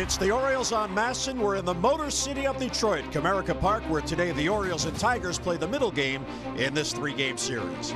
It's the Orioles on Masson. We're in the Motor City of Detroit, Comerica Park, where today the Orioles and Tigers play the middle game in this three-game series.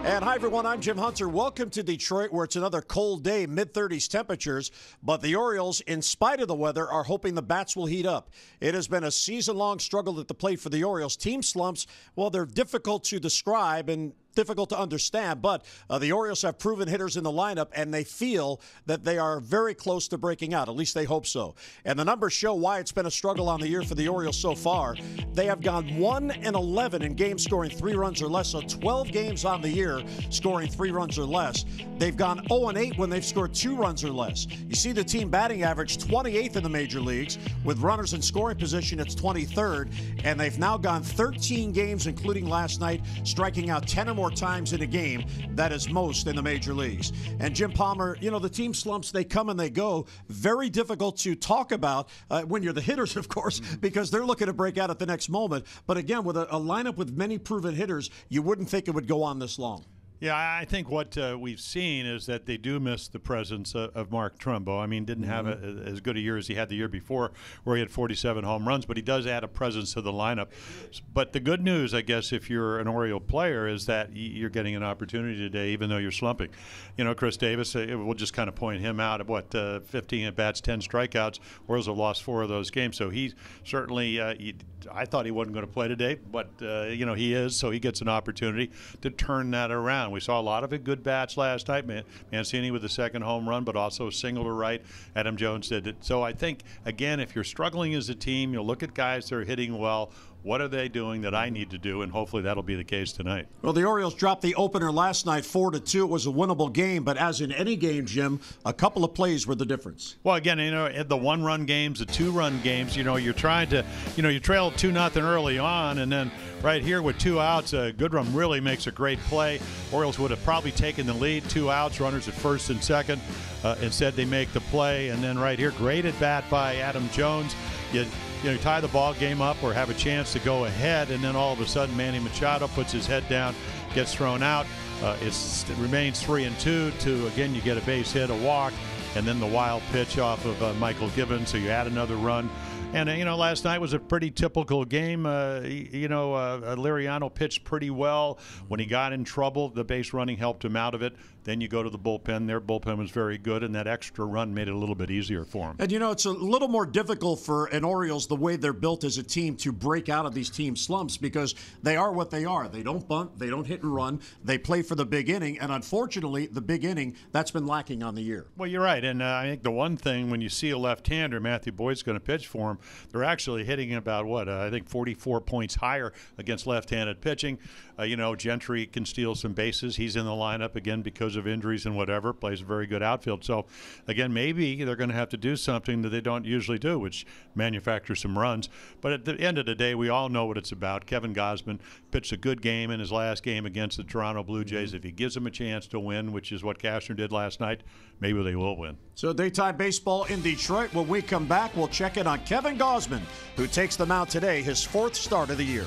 And hi, everyone. I'm Jim Hunter. Welcome to Detroit, where it's another cold day, mid-30s temperatures. But the Orioles, in spite of the weather, are hoping the bats will heat up. It has been a season-long struggle at the plate for the Orioles. Team slumps, well, they're difficult to describe and difficult to understand, but the Orioles have proven hitters in the lineup, and they feel that they are very close to breaking out. At least they hope so. And the numbers show why it's been a struggle on the year for the Orioles so far. They have gone 1-11 in games scoring 3 runs or less, so 12 games on the year scoring 3 runs or less. They've gone 0-8 when they've scored 2 runs or less. You see the team batting average 28th in the major leagues. With runners in scoring position, it's 23rd, and they've now gone 13 games, including last night, striking out 10 or more times in a game. That is most in the major leagues. And Jim Palmer, you know, the team slumps, they come and they go. Very difficult to talk about when you're the hitters, of course, because they're looking to break out at the next moment. But again, with a lineup with many proven hitters, you wouldn't think it would go on this long. Yeah, I think what we've seen is that they do miss the presence of Mark Trumbo. I mean, didn't have as good a year as he had the year before, where he had 47 home runs, but he does add a presence to the lineup. But the good news, I guess, if you're an Oriole player, is that you're getting an opportunity today, even though you're slumping. You know, Chris Davis, we'll just kind of point him out at 15 at-bats, 10 strikeouts. Orioles have lost 4 of those games, so he certainly I thought he wasn't going to play today, but, you know, he is, so he gets an opportunity to turn that around. We saw a lot of good bats last night. Mancini with the second home run, but also a single to right. Adam Jones did it. So I think, again, if you're struggling as a team, you'll look at guys that are hitting well. What are they doing that I need to do? And hopefully that'll be the case tonight. Well, the Orioles dropped the opener last night 4-2. It was a winnable game, but as in any game, Jim, a couple of plays were the difference. Well, again, you know, the 1-run games, the 2-run games, you know, you're trying to, you know, you trailed 2-0 early on, and then right here with 2 outs, Goodrum really makes a great play. Orioles would have probably taken the lead, 2 outs, runners at first and second. Instead, they make the play, and then right here, great at bat by Adam Jones. You tie the ball game up or have a chance to go ahead, and then all of a sudden Manny Machado puts his head down, gets thrown out. It remains 3-2 to, again, you get a base hit, a walk, and then the wild pitch off of Michael Gibbons, so you add another run. And, you know, last night was a pretty typical game. Liriano pitched pretty well. When he got in trouble, the base running helped him out of it. Then you go to the bullpen. Their bullpen was very good, and that extra run made it a little bit easier for him. And, you know, it's a little more difficult for an Orioles, the way they're built as a team, to break out of these team slumps, because they are what they are. They don't bunt. They don't hit and run. They play for the big inning. And, unfortunately, the big inning, that's been lacking on the year. Well, you're right. And I think the one thing, when you see a left-hander, Matthew Boyd's going to pitch for him, they're actually hitting about, I think 44 points higher against left-handed pitching. You know, Gentry can steal some bases. He's in the lineup, again, because of injuries and whatever, plays a very good outfield. So, again, maybe they're going to have to do something that they don't usually do, which manufacture some runs. But at the end of the day, we all know what it's about. Kevin Gausman pitched a good game in his last game against the Toronto Blue Jays. If he gives them a chance to win, which is what Cashner did last night, maybe they will win. So daytime baseball in Detroit. When we come back, we'll check in on Kevin Gausman, who takes the mound today, his 4th start of the year.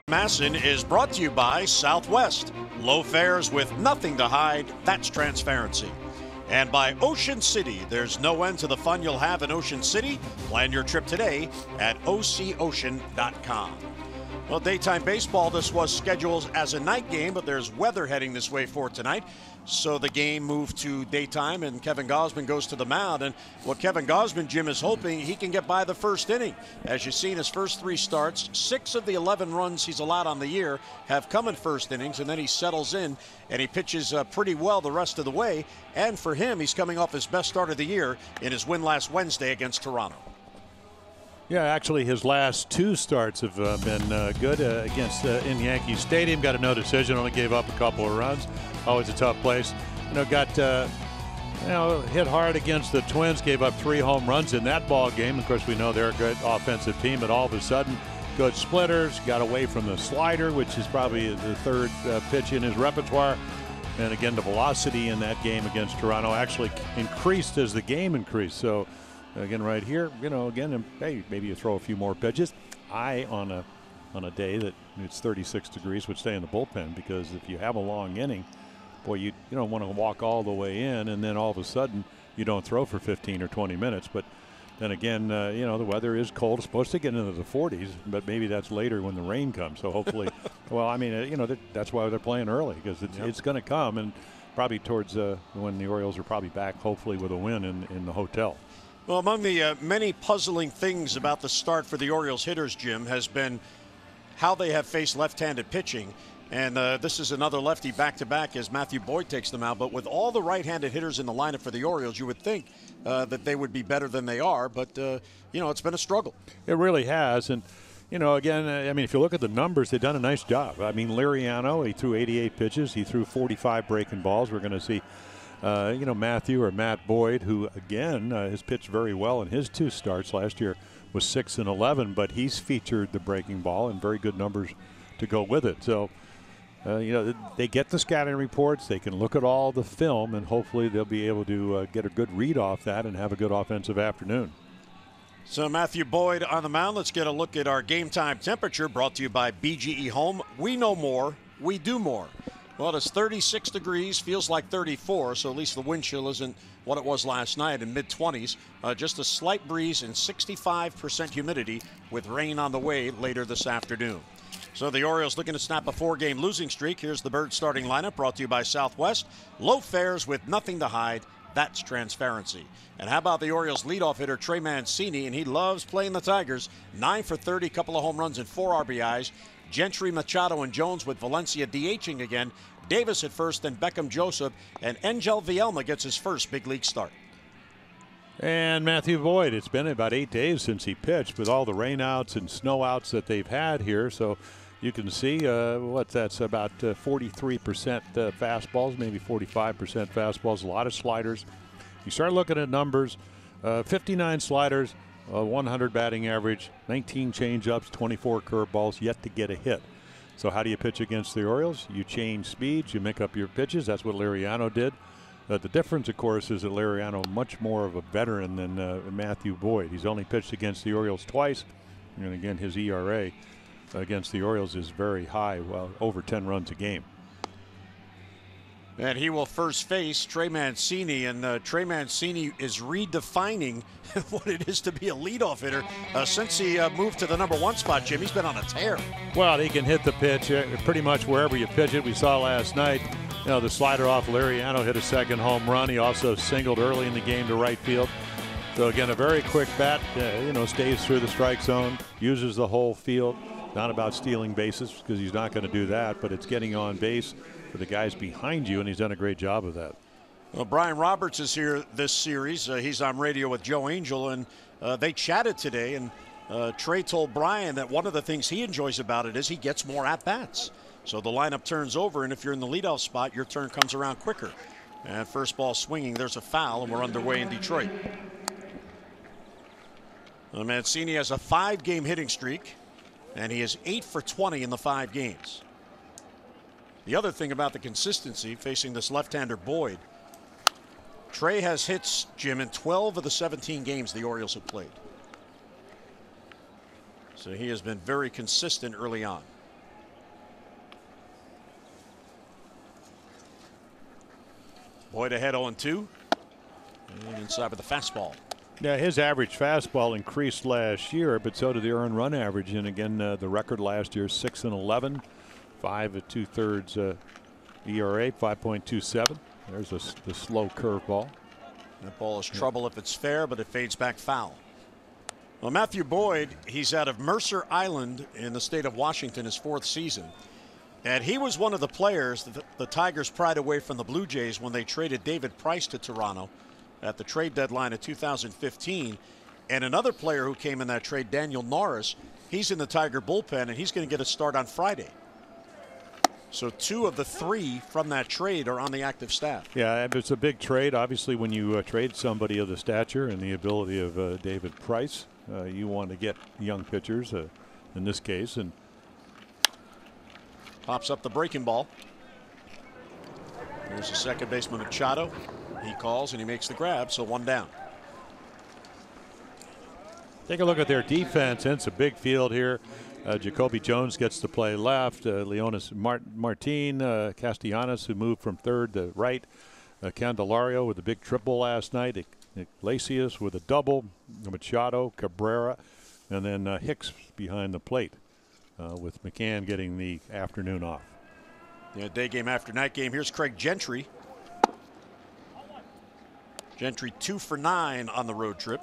Masson is brought to you by Southwest. Low fares with nothing to hide, that's transparency. And by Ocean City, there's no end to the fun you'll have in Ocean City. Plan your trip today at ococean.com. Well, daytime baseball, this was scheduled as a night game, but there's weather heading this way for tonight. So the game moved to daytime, and Kevin Gausman goes to the mound. And what Kevin Gausman, Jim, is hoping he can get by the first inning. As you've seen, his first 3 starts, 6 of the 11 runs he's allowed on the year have come in first innings, and then he settles in and he pitches pretty well the rest of the way. And for him, he's coming off his best start of the year in his win last Wednesday against Toronto. Yeah, actually, his last 2 starts have been good against in Yankee Stadium. Got a no decision, only gave up a couple of runs. Always a tough place. Got hit hard against the Twins. Gave up 3 home runs in that ball game. Of course, we know they're a good offensive team, but all of a sudden, good splitters. Got away from the slider, which is probably the 3rd pitch in his repertoire. And again, the velocity in that game against Toronto actually increased as the game increased. So. Again, right here, again, hey, maybe you throw a few more pitches. On a day that it's 36 degrees would stay in the bullpen, because if you have a long inning, boy, you don't want to walk all the way in and then all of a sudden you don't throw for 15 or 20 minutes. But then again, the weather is cold. It's supposed to get into the 40s, but maybe that's later when the rain comes. So hopefully, well, I mean, that's why they're playing early, because it's going to come, and probably towards when the Orioles are probably back, hopefully with a win in the hotel. Well, among the many puzzling things about the start for the Orioles hitters, Jim, has been how they have faced left-handed pitching. And this is another lefty back-to-back as Matthew Boyd takes them out. But with all the right-handed hitters in the lineup for the Orioles, you would think that they would be better than they are. But, it's been a struggle. It really has. And, again, I mean, if you look at the numbers, they've done a nice job. I mean, Liriano, he threw 88 pitches. He threw 45 breaking balls. We're going to see Matthew or Matt Boyd, who again has pitched very well in his 2 starts. Last year was 6 and 11, but he's featured the breaking ball and very good numbers to go with it. So, they get the scouting reports. They can look at all the film, and hopefully they'll be able to get a good read off that and have a good offensive afternoon. So Matthew Boyd on the mound. Let's get a look at our game time temperature, brought to you by BGE Home. We know more, we do more. Well, it's 36 degrees, feels like 34, so at least the wind chill isn't what it was last night in mid-20s. Just a slight breeze and 65% humidity with rain on the way later this afternoon. So the Orioles looking to snap a 4-game losing streak. Here's the Birds starting lineup, brought to you by Southwest. Low fares with nothing to hide. That's transparency. And how about the Orioles leadoff hitter Trey Mancini? And he loves playing the Tigers. 9 for 30, couple of home runs and 4 RBIs. Gentry, Machado, and Jones with Valencia DHing again. Davis at first, then Beckham, Joseph, and Angel Vielma gets his first big league start. And Matthew Boyd, it's been about 8 days since he pitched with all the rainouts and snowouts that they've had here. So you can see that's about 43% fastballs, maybe 45% fastballs, a lot of sliders. You start looking at numbers, 59 sliders, 100 batting average, 19 changeups, 24 curveballs, yet to get a hit. So how do you pitch against the Orioles? You change speeds, you make up your pitches. That's what Liriano did. The difference, of course, is that Liriano much more of a veteran than Matthew Boyd. He's only pitched against the Orioles twice, and again, his ERA against the Orioles is very high, well, over 10 runs a game. And he will first face Trey Mancini, and Trey Mancini is redefining what it is to be a leadoff hitter. Since he moved to the #1 spot, Jim, he's been on a tear. Well, he can hit the pitch pretty much wherever you pitch it. We saw last night, the slider off Liriano hit a second home run. He also singled early in the game to right field. So again, a very quick bat, stays through the strike zone, uses the whole field. Not about stealing bases, because he's not going to do that, but it's getting on base for the guys behind you, and he's done a great job of that. Well, Brian Roberts is here this series. He's on radio with Joe Angel, and they chatted today, and Trey told Brian that one of the things he enjoys about it is he gets more at-bats. So the lineup turns over, and if you're in the leadoff spot, your turn comes around quicker. And first ball swinging, there's a foul, and we're underway in Detroit. Mancini has a 5-game hitting streak, and he is 8 for 20 in the 5 games. The other thing about the consistency facing this left-hander Boyd, Trey has hits, Jim, in 12 of the 17 games the Orioles have played. So he has been very consistent early on. Boyd ahead 0-2. And inside with the fastball. Yeah, his average fastball increased last year, but so did the earned run average. And again, the record last year 6-11, 5 2/3 ERA, 5.27. There's the slow curveball. That ball is trouble if it's fair, but it fades back foul. Well, Matthew Boyd, he's out of Mercer Island in the state of Washington, his 4th season. And he was one of the players that the Tigers pried away from the Blue Jays when they traded David Price to Toronto at the trade deadline of 2015. And another player who came in that trade, Daniel Norris, he's in the Tiger bullpen, and he's going to get a start on Friday. So 2 of the 3 from that trade are on the active staff. Yeah, it's a big trade. Obviously, when you trade somebody of the stature and the ability of David Price, you want to get young pitchers in this case. And pops up the breaking ball. There's the second baseman Machado. He calls and he makes the grab, so 1 down. Take a look at their defense. And it's a big field here. Jacoby Jones gets to play left. Leonis Martin, Castellanos, who moved from third to right. Candelario with a big triple last night. Iglesias with a double. Machado, Cabrera, and then Hicks behind the plate, with McCann getting the afternoon off. Yeah, day game after night game. Here's Craig Gentry. Gentry 2 for 9 on the road trip.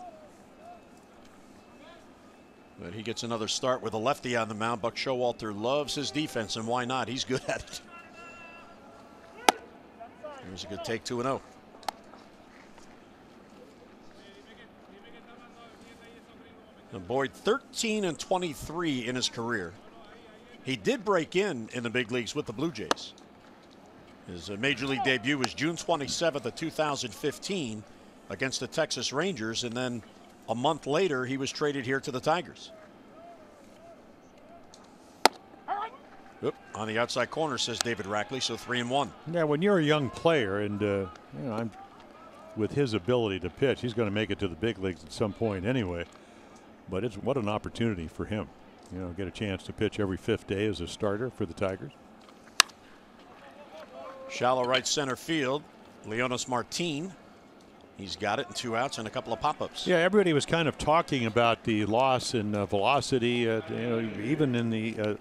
But he gets another start with a lefty on the mound. Buck Showalter loves his defense, and why not? He's good at it. Here's a good take, 2-0. And Boyd 13-23 in his career. He did break in the big leagues with the Blue Jays. His major league debut was June 27th of 2015 against the Texas Rangers, and then a month later he was traded here to the Tigers. Oop, on the outside corner, says David Rackley, so 3-1. Yeah, when you're a young player, and with his ability to pitch, he's going to make it to the big leagues at some point anyway. But it's what an opportunity for him. Get a chance to pitch every 5th day as a starter for the Tigers. Shallow right center field. Leonis Martin. He's got it in 2 outs and a couple of pop-ups. Yeah, everybody was kind of talking about the loss in velocity, even in the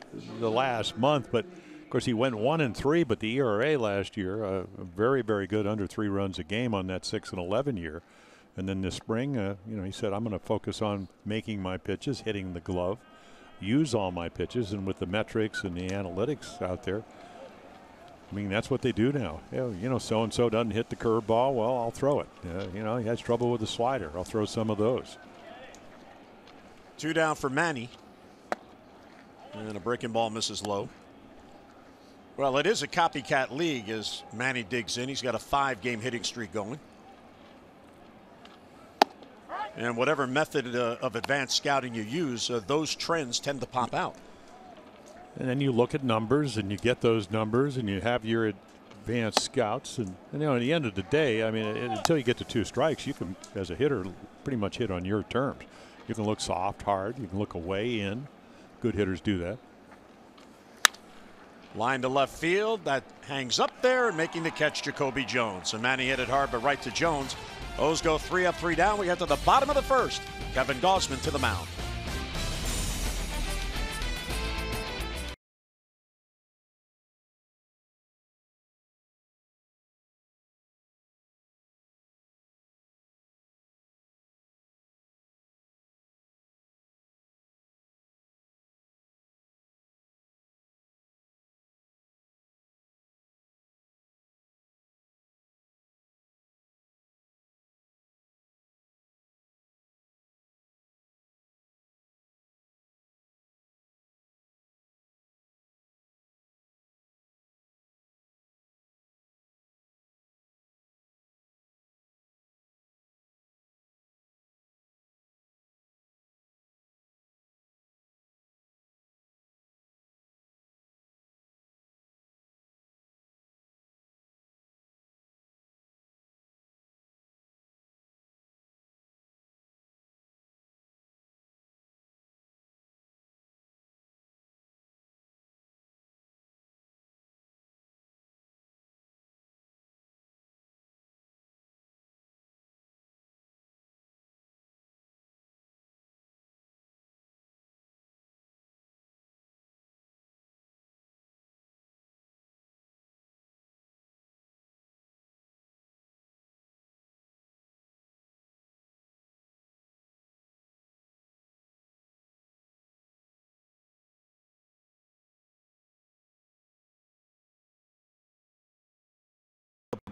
last month. But of course, he went 1-3. But the ERA last year, very, very good, under 3 runs a game on that 6-11 year. And then this spring, he said, I'm going to focus on making my pitches, hitting the glove, use all my pitches, and with the metrics and the analytics out there, I mean, that's what they do now. So-and-so doesn't hit the curveball. Well, I'll throw it. He has trouble with the slider. I'll throw some of those. 2 down for Manny. And a breaking ball misses low. Well, it is a copycat league as Manny digs in. He's got a 5-game hitting streak going. And whatever method of advanced scouting you use, those trends tend to pop out. And then you look at numbers, and you get those numbers, and you have your advanced scouts. And at the end of the day, I mean, until you get to 2 strikes, you can, as a hitter, pretty much hit on your terms. You can look soft, hard. You can look away, in. Good hitters do that. Line to left field. That hangs up there, and making the catch, Jacoby Jones. And Manny hit it hard, but right to Jones. O's go 3 up, 3 down. We get to the bottom of the 1st. Kevin Gausman to the mound.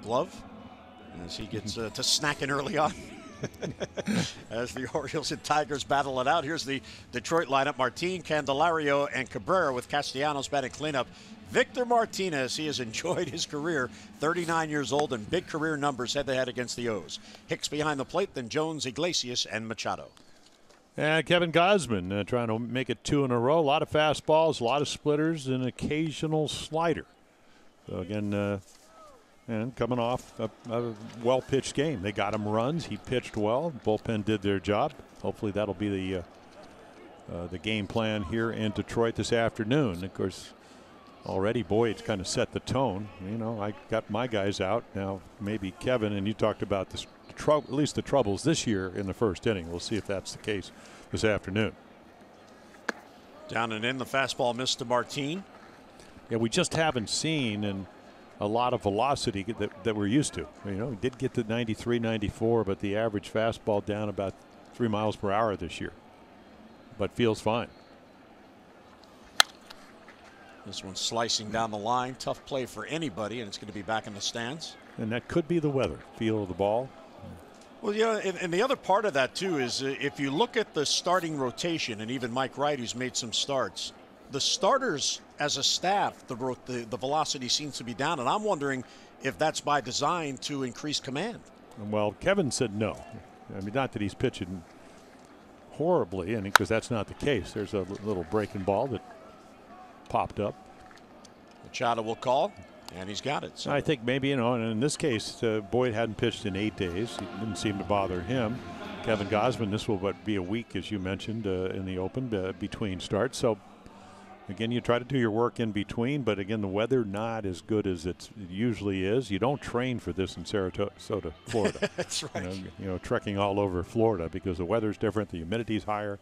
glove as he gets to snacking early on. As the Orioles and Tigers battle it out. Here's the Detroit lineup. Martin, Candelario, and Cabrera with Castellanos batting cleanup. Victor Martinez, he has enjoyed his career, 39 years old, and big career numbers head-to-head against the O's. Hicks behind the plate, then Jones, Iglesias, and Machado. And Kevin Gausman trying to make it 2 in a row. A lot of fastballs, a lot of splitters, and occasional slider. So again, and coming off a well-pitched game. They got him runs. He pitched well. Bullpen did their job. Hopefully that'll be the game plan here in Detroit this afternoon. Of course, already Boyd's kind of set the tone. You know, I got my guys out. Now maybe Kevin, and you talked about this, at least the troubles this year in the first inning. We'll see if that's the case this afternoon. Down and in, the fastball missed to Martin. Yeah, we just haven't seen a lot of velocity that we're used to. You know, we did get to 93, 94, but the average fastball down about 3 miles per hour this year. But feels fine. This one's slicing down the line. Tough play for anybody, and it's going to be back in the stands. And that could be the weather. Feel of the ball. Well, yeah, and the other part of that, too, is if you look at the starting rotation, and even Mike Wright, who's made some starts, the starters as a staff, the velocity seems to be down, and I'm wondering if that's by design to increase command. Well, Kevin said no. I mean, not that he's pitching horribly, and because that's not the case. There's a little breaking ball that popped up. Machado will call, and he's got it. So. I think maybe, you know, and in this case, Boyd hadn't pitched in 8 days. It didn't seem to bother him. Kevin Gausman, this will be a week, as you mentioned, in the open between starts. So, again, you try to do your work in between, but again, the weather not as good as it usually is. You don't train for this in Sarasota, Florida. That's right. You know, trekking all over Florida because the weather's different, the humidity's higher.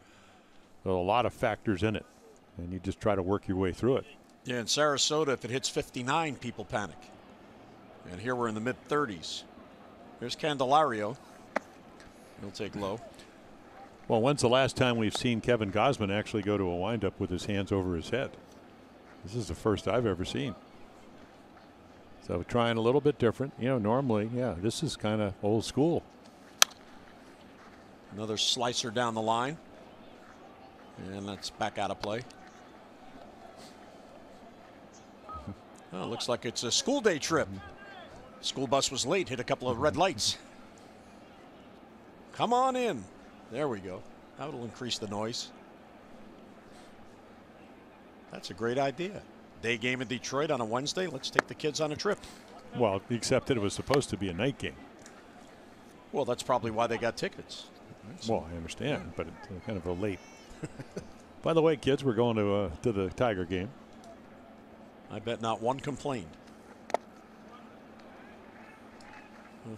There are a lot of factors in it, and you just try to work your way through it. Yeah, in Sarasota, if it hits 59, people panic. And here we're in the mid-30s. Here's Candelario. He'll take low. Well, when's the last time we've seen Kevin Gausman actually go to a windup with his hands over his head? This is the first I've ever seen. So trying a little bit different. You know, normally, yeah, this is kind of old school. Another slicer down the line. And that's back out of play. Well, looks like it's a school day trip. School bus was late, hit a couple of red lights. Come on in. There we go. That'll increase the noise. That's a great idea. Day game in Detroit on a Wednesday. Let's take the kids on a trip. Well, except that it was supposed to be a night game. Well, that's probably why they got tickets. Well, I understand, but it's kind of a late. By the way, kids, we're going to the Tiger game. I bet not one complained.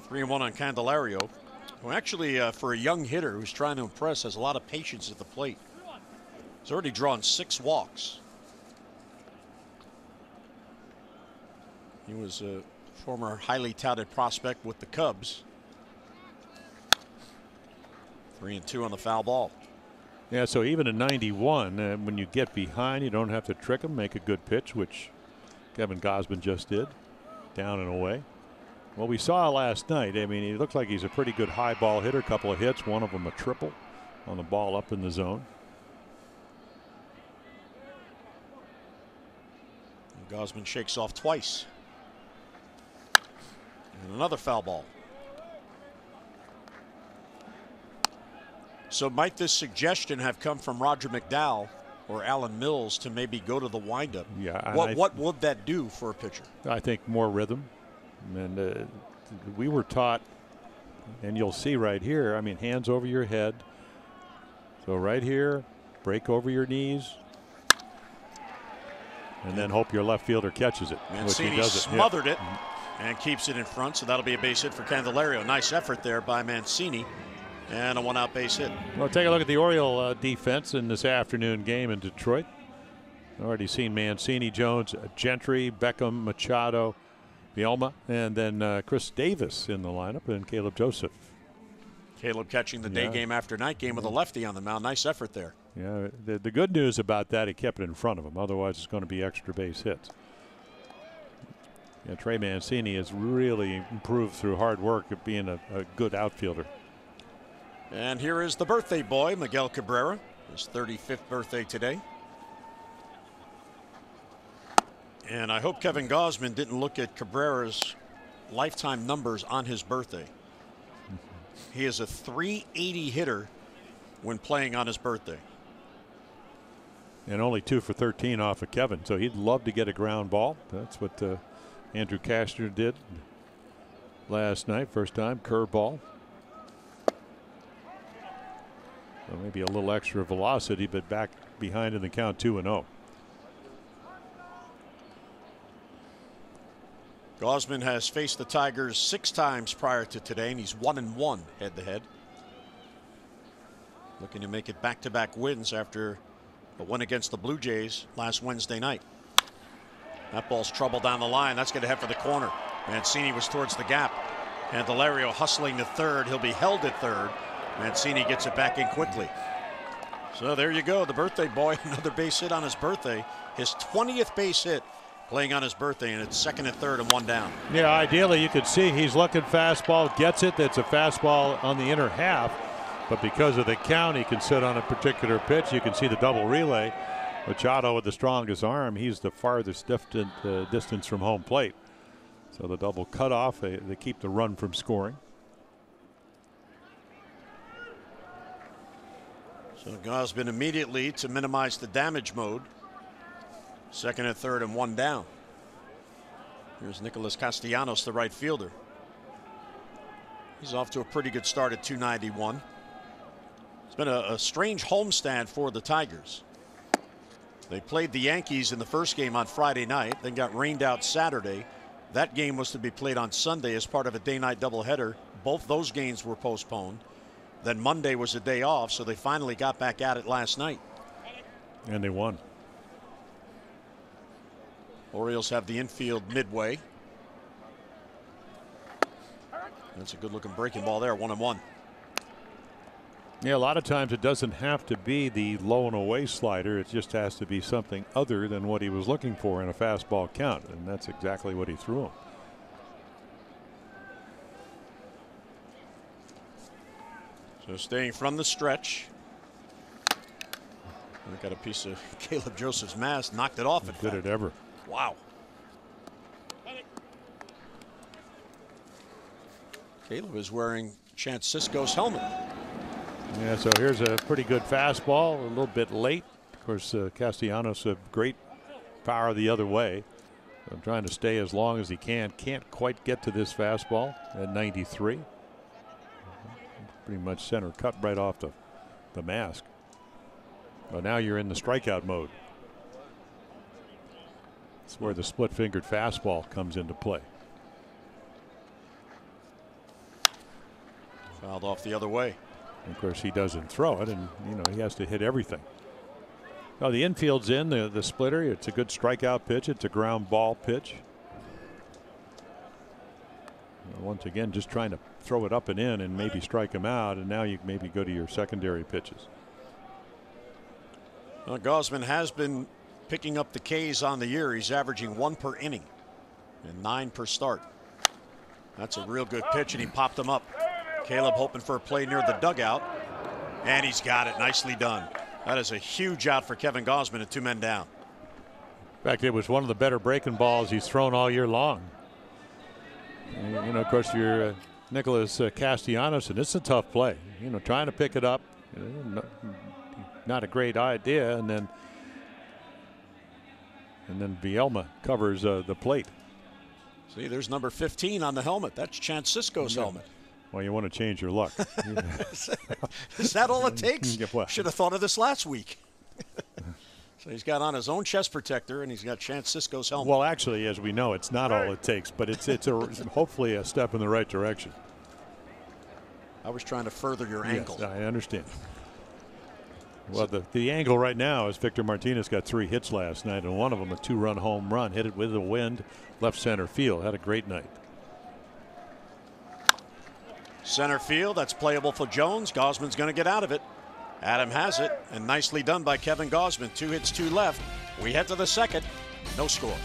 3-1 on Candelario. Well, actually, for a young hitter who's trying to impress, has a lot of patience at the plate. He's already drawn 6 walks. He was a former highly touted prospect with the Cubs. 3-2 on the foul ball. Yeah, so even in 91, when you get behind, you don't have to trick them, make a good pitch, which Kevin Gausman just did, down and away. Well, we saw last night, I mean, he looks like he's a pretty good high ball hitter, a couple of hits, one of them a triple on the ball up in the zone. And Gausman shakes off twice. And another foul ball. So might this suggestion have come from Roger McDowell or Alan Mills to maybe go to the windup? Yeah. What would that do for a pitcher? I think more rhythm. And we were taught, and you'll see right here, I mean, hands over your head. So right here, break over your knees. And then hope your left fielder catches it. Mancini smothered it and keeps it in front, so that'll be a base hit for Candelario. Nice effort there by Mancini. And a one-out base hit. Well, take a look at the Oriole defense in this afternoon game in Detroit. Already seen Mancini, Jones, Gentry, Beckham, Machado, Bielma, and then Chris Davis in the lineup, and Caleb Joseph. Caleb catching the day game after night game with a lefty on the mound. Nice effort there. Yeah, the good news about that, he kept it in front of him. Otherwise, it's going to be extra base hits. Yeah, Trey Mancini has really improved through hard work at being a good outfielder. And here is the birthday boy, Miguel Cabrera. His 35th birthday today. And I hope Kevin Gausman didn't look at Cabrera's lifetime numbers on his birthday. He is a .380 hitter when playing on his birthday. And only 2 for 13 off of Kevin. So he'd love to get a ground ball. That's what Andrew Cashner did last night. First time, curveball. So maybe a little extra velocity, but back behind in the count 2-0. Gausman has faced the Tigers 6 times prior to today, and he's 1-1 head-to-head. Looking to make it back-to-back wins after a win against the Blue Jays last Wednesday night. That ball's trouble down the line. That's going to head for the corner. Mancini was towards the gap. Candelario hustling to third. He'll be held at third. Mancini gets it back in quickly. So there you go. The birthday boy, another base hit on his birthday. His 20th base hit playing on his birthday, and it's second and third and 1 down. Yeah, ideally you could see he's looking fastball, gets it. That's a fastball on the inner half. But because of the count, he can sit on a particular pitch. You can see the double relay. Machado with the strongest arm. He's the farthest distance from home plate. So the double cutoff, they keep the run from scoring. So Gausman immediately to minimize the damage mode. Second and third and 1 down. Here's Nicholas Castellanos, the right fielder. He's off to a pretty good start at .291. It's been a strange homestand for the Tigers. They played the Yankees in the first game on Friday night, then got rained out Saturday. That game was to be played on Sunday as part of a day-night doubleheader. Both those games were postponed. Then Monday was a day off, so they finally got back at it last night. And they won. Orioles have the infield midway. That's a good-looking breaking ball there, 1-1. Yeah, a lot of times it doesn't have to be the low and away slider. It just has to be something other than what he was looking for in a fastball count, and that's exactly what he threw him. So staying from the stretch. I got a piece of Caleb Joseph's mask, knocked it off. Did it ever? Wow. Caleb is wearing Chance Sisco's helmet. Yeah, so here's a pretty good fastball, a little bit late. Of course, Castellanos a great power the other way. So trying to stay as long as he can. Can't quite get to this fastball at 93. Pretty much center cut right off the mask. Well, now you're in the strikeout mode. That's where the split-fingered fastball comes into play. Fouled off the other way. Of course, he doesn't throw it, and he has to hit everything. Well, the infield's in the splitter. It's a good strikeout pitch. It's a ground ball pitch. Once again, just trying to throw it up and in and maybe strike him out, and now you maybe go to your secondary pitches. Well, Gausman has been picking up the Ks on the year. He's averaging 1 per inning and 9 per start. That's a real good pitch, and he popped him up. Caleb hoping for a play near the dugout, and he's got it. Nicely done. That is a huge out for Kevin Gausman at 2 men down. In fact, it was one of the better breaking balls he's thrown all year long. Of course, you're Nicholas Castellanos, and it's a tough play. Trying to pick it up, not a great idea, and then Vielma covers the plate. See, there's number 15 on the helmet. That's Chance Sisco's helmet. Well, you want to change your luck. Is that all it takes? Well, should have thought of this last week. So he's got on his own chest protector, and he's got Chance Sisco's helmet. Well, actually, as we know, it's not all it takes, but it's hopefully a step in the right direction. I was trying to further your ankle. Yes, I understand. Well, the angle right now is Victor Martinez got 3 hits last night, and one of them a 2-run home run, hit it with the wind, left center field. Had a great night. Center field, that's playable for Jones. Gausman's going to get out of it. Adam has it, and nicely done by Kevin Gausman. 2 hits, 2 left. We head to the second. No score.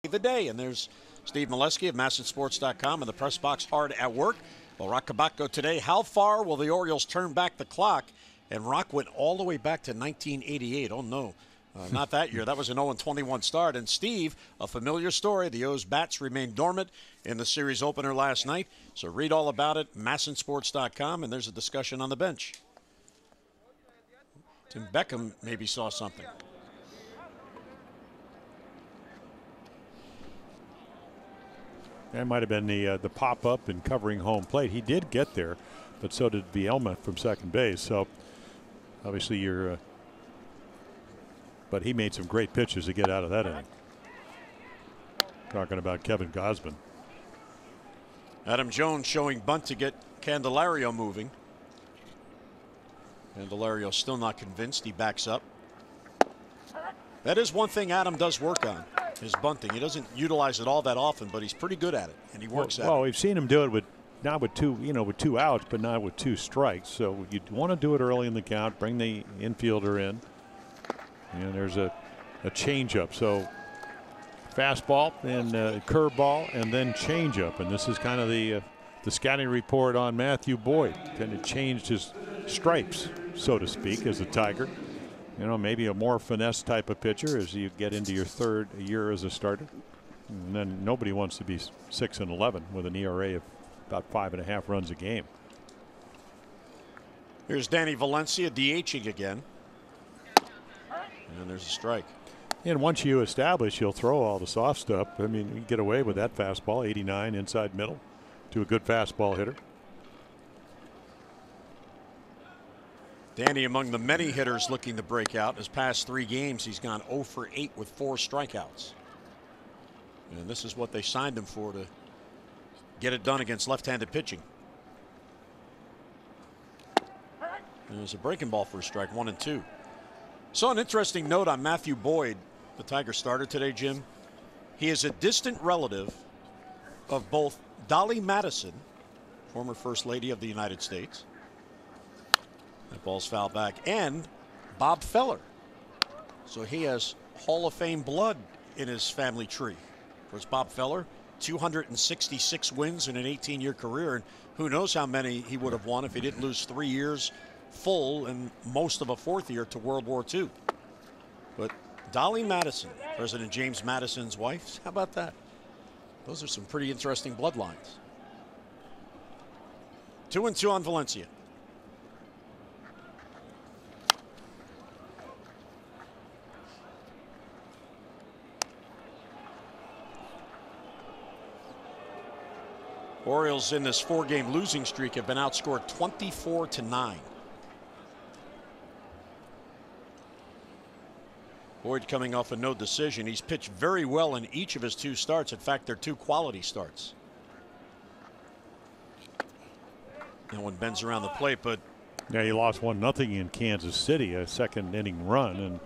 of the day. And there's Steve Molesky of MASNsports.com and the press box hard at work. Well, Rock Kabako today. How far will the Orioles turn back the clock? And Rock went all the way back to 1988. Oh, no. Not that year. That was an 0-21 start. And Steve, a familiar story. The O's bats remained dormant in the series opener last night. So read all about it, MASNsports.com, and there's a discussion on the bench. Tim Beckham maybe saw something. That might have been the pop-up and covering home plate. He did get there, but so did Vielma from second base. So obviously you're but he made some great pitches to get out of that inning. Talking about Kevin Gausman. Adam Jones showing bunt to get Candelario moving. Candelario still not convinced. He backs up. That is one thing Adam does work on, his bunting. He doesn't utilize it all that often, but he's pretty good at it, and he works at it. Well, we've seen him do it with not with two, with 2 outs, but not with 2 strikes. So you want to do it early in the count, bring the infielder in. And there's a changeup. So fastball and curveball and then changeup. And this is kind of the scouting report on Matthew Boyd. Kind of changed his stripes, so to speak, as a Tiger. Maybe a more finesse type of pitcher as you get into your 3rd year as a starter. And then nobody wants to be 6-11 with an ERA of about 5.5 runs a game. Here's Danny Valencia DHing again. And there's a strike. And once you establish, you'll throw all the soft stuff. I mean, you get away with that fastball, 89 inside middle, to a good fastball hitter. Danny, among the many hitters looking to break out, his past 3 games, he's gone 0 for 8 with 4 strikeouts. And this is what they signed him for, to get it done against left-handed pitching. There's a breaking ball for a strike, 1-2. So an interesting note on Matthew Boyd, the Tiger starter today, Jim. He is a distant relative of both Dolly Madison, former First Lady of the United States. That ball's fouled back. And Bob Feller. So he has Hall of Fame blood in his family tree. Of course, Bob Feller, 266 wins in an 18-year career. And who knows how many he would have won if he didn't lose 3 years full and most of a 4th year to World War II. But Dolly Madison, President James Madison's wife, how about that? Those are some pretty interesting bloodlines. 2-2 on Valencia. Orioles in this 4-game losing streak have been outscored 24-9. Boyd coming off a no decision. He's pitched very well in each of his 2 starts. In fact, they're 2 quality starts. No one bends around the plate, but yeah, he lost 1-0 in Kansas City, a 2nd inning run,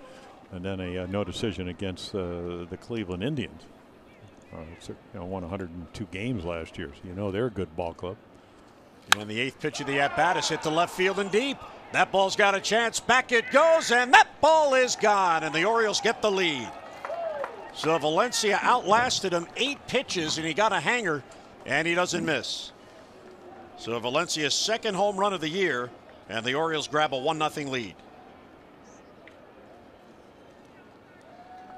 and then a no decision against the Cleveland Indians. Won 102 games last year, so they're a good ball club. And the 8th pitch of the at-bat is hit to left field and deep. That ball's got a chance. Back it goes, and that ball is gone, and the Orioles get the lead. So Valencia outlasted him 8 pitches, and he got a hanger, and he doesn't miss. So Valencia's 2nd home run of the year, and the Orioles grab a 1-0 lead.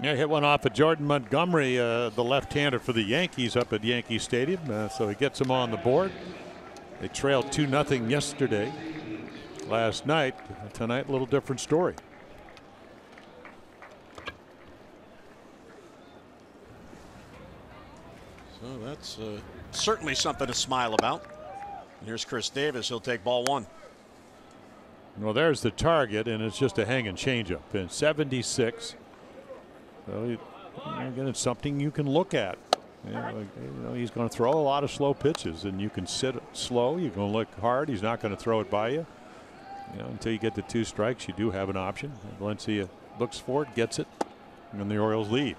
Yeah, hit one off of Jordan Montgomery, the left-hander for the Yankees up at Yankee Stadium. So he gets them on the board. They trailed 2-0 yesterday. Last night, tonight, a little different story. So that's certainly something to smile about. And here's Chris Davis. He'll take ball 1. Well, there's the target, and it's just a hanging changeup. And 76. So again, it's something you can look at. He's going to throw a lot of slow pitches, and you can sit slow. You can look hard. He's not going to throw it by you. Until you get the 2 strikes, you do have an option. Valencia looks for it, gets it, and the Orioles lead.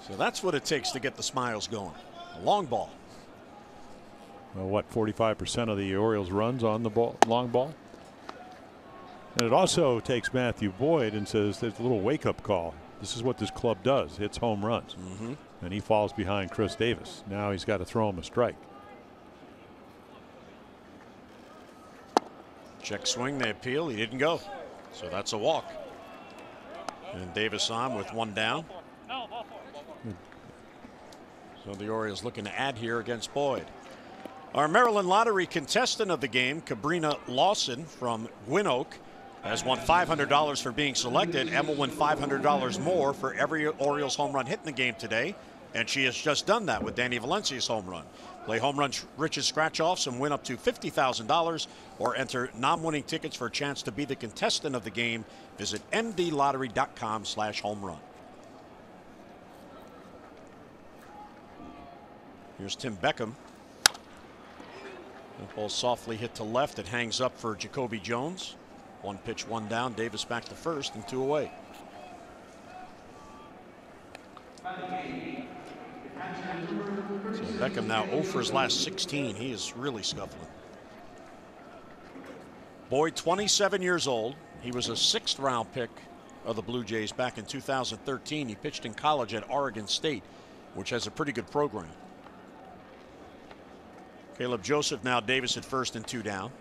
So that's what it takes to get the smiles going. A long ball. Well, what, 45% of the Orioles runs on the ball, long ball? And it also takes Matthew Boyd and says there's a little wake-up call. This is what this club does. Hits home runs. And he falls behind Chris Davis. Now he's got to throw him a strike. Check swing, they appeal. He didn't go. So that's a walk. And Davis on with one down. So the Orioles looking to add here against Boyd. Our Maryland Lottery contestant of the game, Cabrina Lawson from Gwinoak, has won $500 for being selected and will win $500 more for every Orioles home run hit in the game today. And she has just done that with Danny Valencia's home run. Play Home Run Rich's scratch-offs and win up to $50,000 or enter non-winning tickets for a chance to be the contestant of the game. Visit mdlottery.com/homerun. Here's Tim Beckham. The ball softly hit to left. It hangs up for Jacoby Jones. One pitch, one down. Davis back to first and 2 away. So Beckham now 0 for his last 16. He is really scuffling. Boyd, 27 years old. He was a 6th round pick of the Blue Jays back in 2013. He pitched in college at Oregon State, which has a pretty good program. Caleb Joseph now Davis at first and 2 down.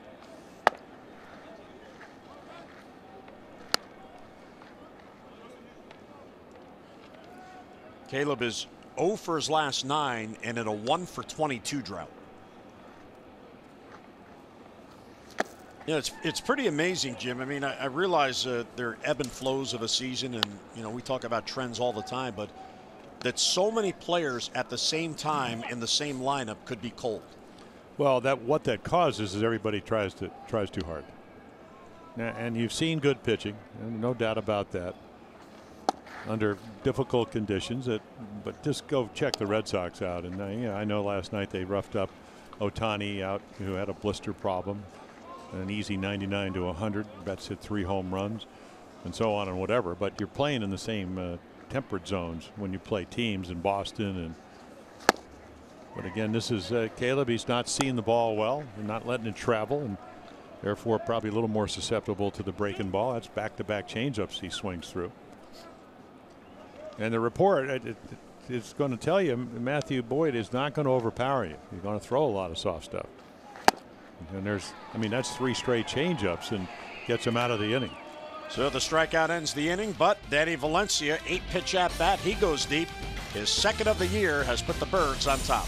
Caleb is 0 for his last 9 and in a 1 for 22 drought. Yeah, it's pretty amazing, Jim. I mean, I realize there are ebb and flows of a season, and you know we talk about trends all the time, but that so many players at the same time in the same lineup could be cold. Well, what that causes is everybody tries too hard. And you've seen good pitching, and no doubt about that, under difficult conditions. But just go check the Red Sox out. And I know last night they roughed up Ohtani out, who had a blister problem, an easy 99 to 100. Betts hit 3 home runs, and so on and whatever. But you're playing in the same temperate zones when you play teams in Boston and. But again, this is Caleb. He's not seeing the ball well and not letting it travel, and therefore probably a little more susceptible to the breaking ball. That's back-to-back changeups he swings through. And the report it's going to tell you Matthew Boyd is not going to overpower you. He's going to throw a lot of soft stuff. And that's 3 straight changeups and gets him out of the inning. So the strikeout ends the inning, but Danny Valencia, 8-pitch at bat. He goes deep. His 2nd of the year has put the Birds on top.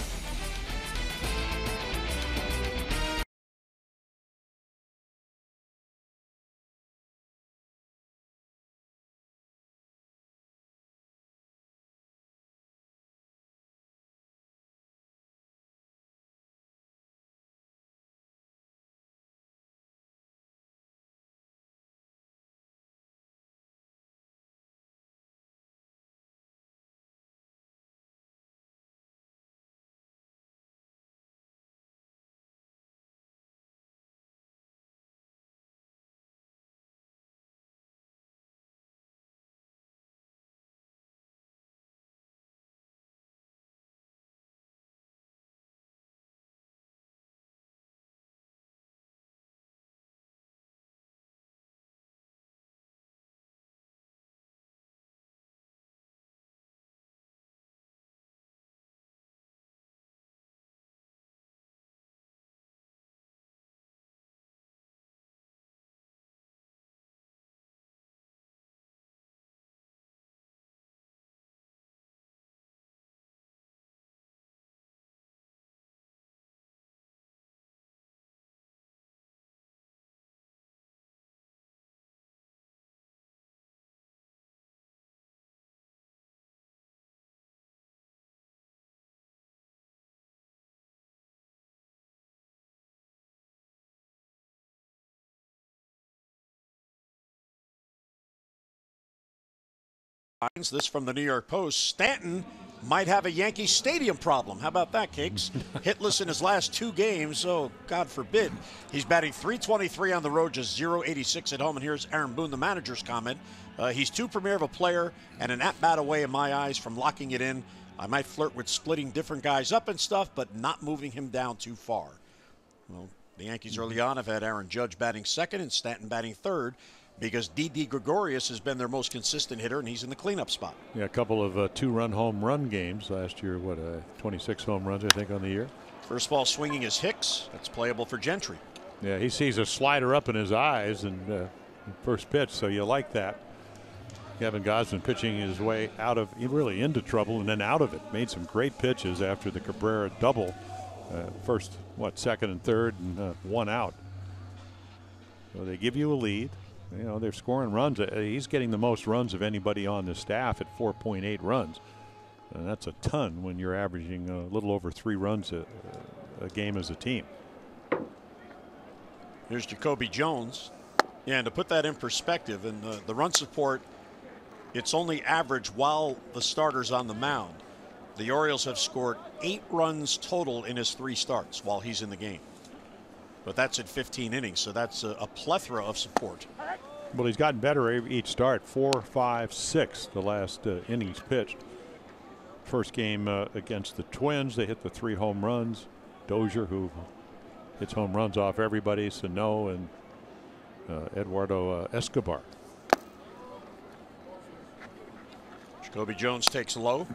This from the New York Post. Stanton might have a Yankee Stadium problem. How about that, Cakes? Hitless in his last 2 games. Oh, God forbid. He's batting .323 on the road, just .086 at home. And here's Aaron Boone, the manager's comment. He's too premier of a player and an at-bat away in my eyes from locking it in. I might flirt with splitting different guys up and stuff, but not moving him down too far. Well, the Yankees early on have had Aaron Judge batting 2nd and Stanton batting 3rd. because Didi Gregorius has been their most consistent hitter, and he's in the cleanup spot. Yeah, a couple of two-run home run games last year. What, 26 home runs, I think, on the year. First ball swinging is Hicks. That's playable for Gentry. Yeah, he sees a slider up in his eyes and first pitch, so you like that. Kevin Gausman pitching his way out of, really into trouble and then out of it. Made some great pitches after the Cabrera double. First, second and third, and one out. So they give you a lead. You know, they're scoring runs. He's getting the most runs of anybody on the staff at 4.8 runs. And that's a ton when you're averaging a little over 3 runs a game as a team. Here's Jacoby Jones. Yeah, and to put that in perspective, and the run support, it's only average while the starter's on the mound. The Orioles have scored 8 runs total in his 3 starts while he's in the game. But that's in 15 innings, so that's a plethora of support. Well, he's gotten better each start. 4, 5, 6 the last innings pitched. First game against the Twins, they hit the 3 home runs. Dozier, who hits home runs off everybody, Sano, and Eduardo Escobar. Jacoby Jones takes low.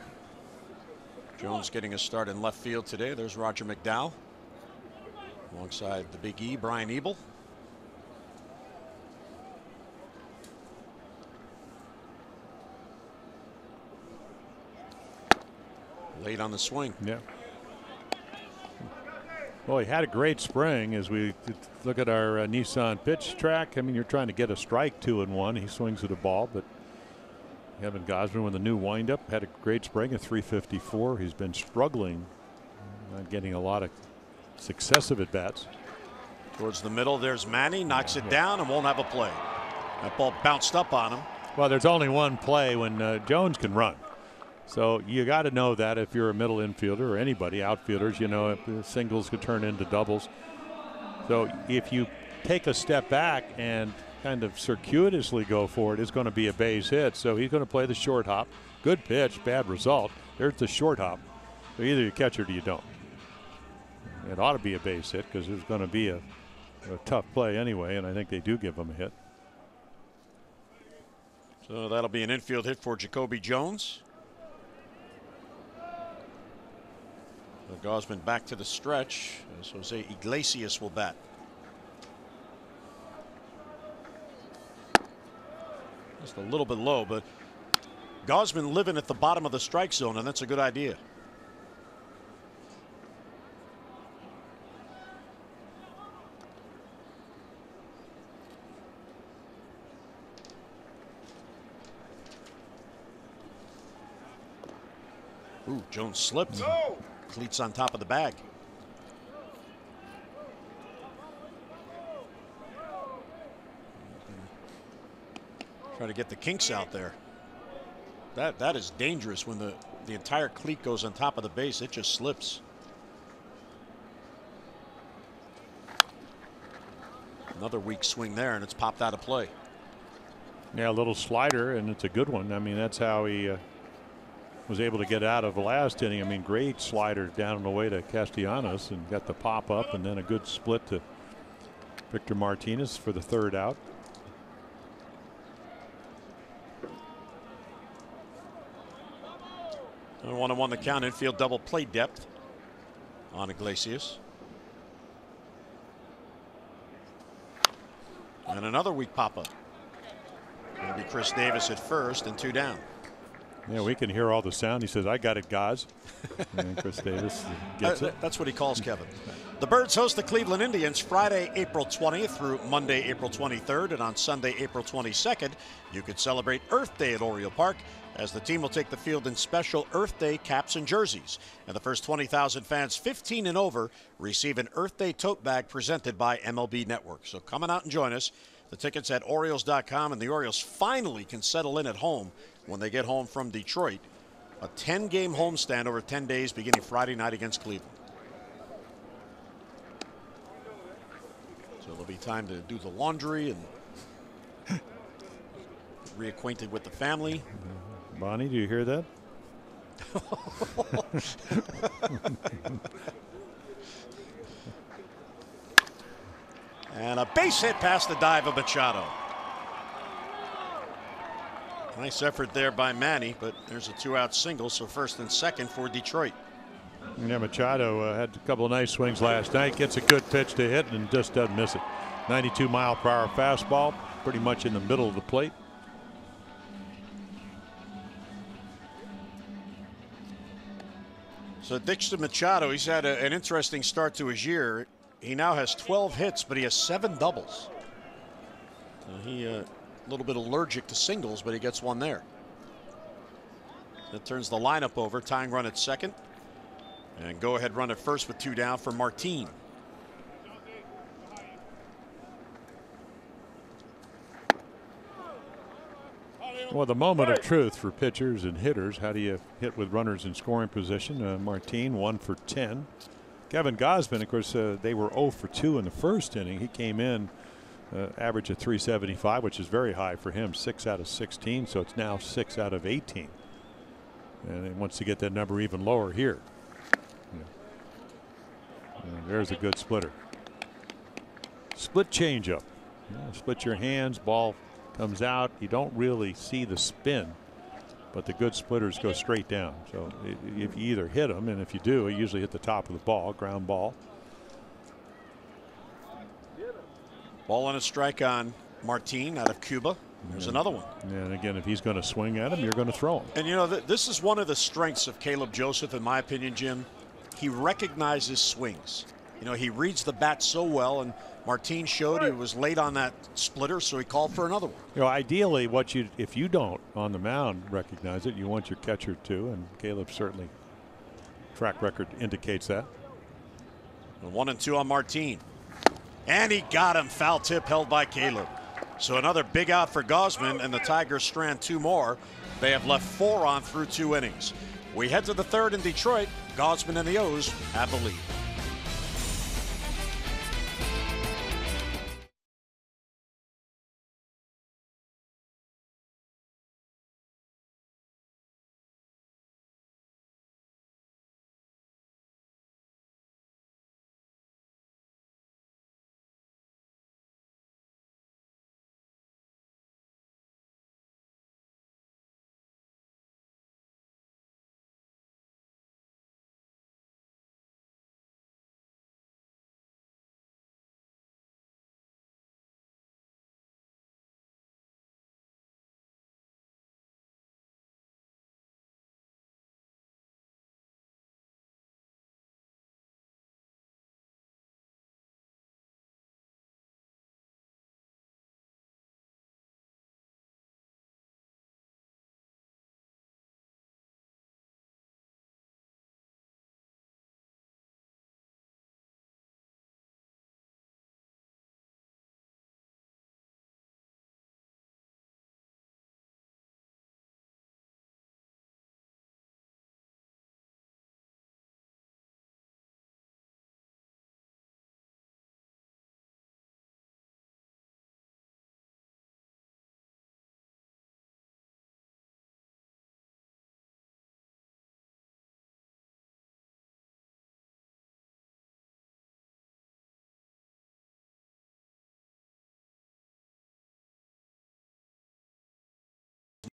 Jones getting a start in left field today. There's Roger McDowell alongside the Big E, Brian Ebel. Late on the swing. Yeah. Well, he had a great spring. As we look at our Nissan pitch track, I mean, you're trying to get a strike 2-1. He swings at a ball, but Kevin Gausman with a new windup had a great spring at 354. He's been struggling, not getting a lot of successive at bats. Towards the middle, there's Manny, knocks it down and won't have a play. That ball bounced up on him. Well, there's only one play when Jones can run. So you got to know that if you're a middle infielder or anybody, outfielders, you know, if singles could turn into doubles. So if you take a step back and kind of circuitously go for it, it's going to be a base hit. So he's going to play the short hop. Good pitch, bad result. There's the short hop. So either you catch it or you don't. It ought to be a base hit because there's going to be a tough play anyway, and I think they do give him a hit. So that'll be an infield hit for Jacoby Jones. So Gausman back to the stretch as Jose Iglesias will bat. Just a little bit low, but Gausman living at the bottom of the strike zone, and that's a good idea. Ooh, Jones slipped. No. Cleats on top of the bag. Try to get the kinks out there. That is dangerous when the entire cleat goes on top of the base. It just slips. Another weak swing there, and it's popped out of play. Yeah, a little slider, and it's a good one. I mean, that's how he was able to get out of the last inning. I mean, great slider down and away to Castellanos and got the pop up, and then a good split to Victor Martinez for the 3rd out. And 1-1 the count. Infield double play depth on Iglesias. And another weak pop-up. It'll be Chris Davis at first and 2 down. Yeah, we can hear all the sound. He says, "I got it, guys." And Chris Davis gets it. That's what he calls Kevin. The Birds host the Cleveland Indians Friday, April 20th through Monday, April 23rd. And on Sunday, April 22nd, you could celebrate Earth Day at Oriole Park as the team will take the field in special Earth Day caps and jerseys. And the first 20,000 fans 15 and over receive an Earth Day tote bag presented by MLB Network. So come on out and join us. The tickets at Orioles.com, and the Orioles finally can settle in at home when they get home from Detroit. A 10-game homestand over 10 days beginning Friday night against Cleveland. So there'll be time to do the laundry and reacquainted with the family. Bonnie, do you hear that? And a base hit past the dive of Machado. Nice effort there by Manny, but there's a 2-out single, so first and second for Detroit. Yeah, Machado had a couple of nice swings last night. Gets a good pitch to hit and just doesn't miss it. 92-mile-per-hour fastball, pretty much in the middle of the plate. So Dixon Machado, he's had an interesting start to his year. He now has 12 hits, but he has 7 doubles. So he a little bit allergic to singles, but he gets one there. That turns the lineup over. Tying run at second. And go ahead run at first with 2 down for Martin. Well, the moment of truth for pitchers and hitters. How do you hit with runners in scoring position? Martin 1 for 10. Kevin Gausman, of course, they were 0 for 2 in the first inning. He came in average of 375, which is very high for him. 6 out of 16, so it's now 6 out of 18. And he wants to get that number even lower here. And there's a good splitter. Split changeup. Split your hands, ball comes out. You don't really see the spin, but the good splitters go straight down. So if you either hit them, and if you do, you usually hit the top of the ball, ground ball. Ball and a strike on Martin out of Cuba. There's another one. And again, if he's going to swing at him, you're going to throw him. And you know, this is one of the strengths of Caleb Joseph, in my opinion, Jim. He recognizes swings. You know, he reads the bat so well, and Martin showed he was late on that splitter, so he called for another one. You know, ideally, if you don't on the mound recognize it, you want your catcher to, and Caleb certainly track record indicates that. 1 and 2 on Martin. And he got him. Foul tip held by Caleb. So another big out for Gausman, and the Tigers strand 2 more. They have left 4 on through 2 innings. We head to the third in Detroit. Gausman and the O's have the lead.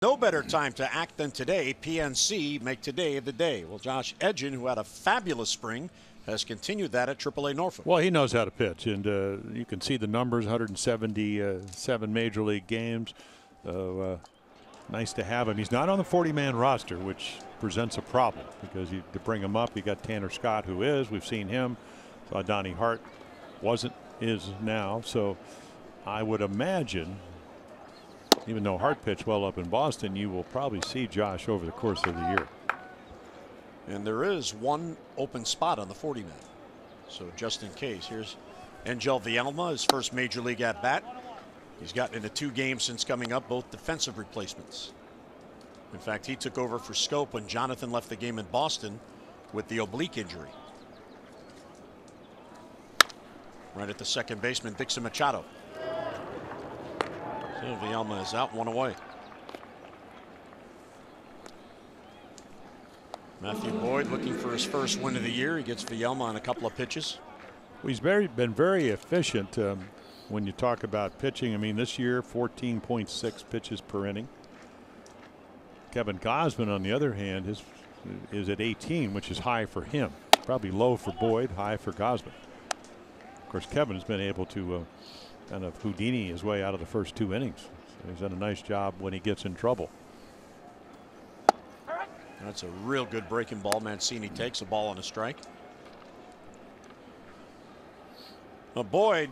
No better time to act than today. PNC make today the day. Well, Josh Edgin, who had a fabulous spring, has continued that at AAA Norfolk. Well, he knows how to pitch, and you can see the numbers, 177 major league games. Nice to have him. He's not on the 40-man roster, which presents a problem because to bring him up, you got Tanner Scott, who is. We've seen him. Saw Donnie Hart, wasn't, is now. So I would imagine, even though Hart pitched well up in Boston, you will probably see Josh over the course of the year. And there is one open spot on the 40-man. So just in case, here's Angel Villalma, his first major league at bat. He's gotten into 2 games since coming up, both defensive replacements. In fact, he took over for Scope when Jonathan left the game in Boston with the oblique injury. Right at the second baseman, Dixon Machado. So Villalma is out, 1 away. Matthew Boyd looking for his first win of the year. He gets Villalma on a couple of pitches. Well, he's been very efficient when you talk about pitching. I mean, this year 14.6 pitches per inning. Kevin Gosman, on the other hand, is at 18, which is high for him. Probably low for Boyd, high for Gosman. Of course, Kevin has been able to kind of Houdini his way out of the first 2 innings. So he's done a nice job when he gets in trouble. That's a real good breaking ball. Mancini takes a ball on a strike. Well, Boyd,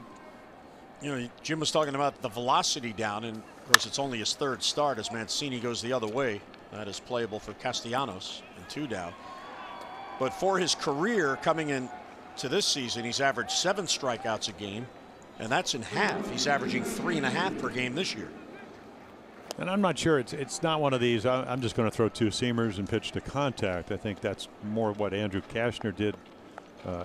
you know, Jim was talking about the velocity down, and of course it's only his 3rd start as Mancini goes the other way. That is playable for Castellanos, and 2 down. But for his career coming in to this season, he's averaged 7 strikeouts a game, and that's in half. He's averaging 3.5 per game this year. And I'm not sure it's not one of these. I'm just going to throw 2 seamers and pitch to contact. I think that's more what Andrew Kashner did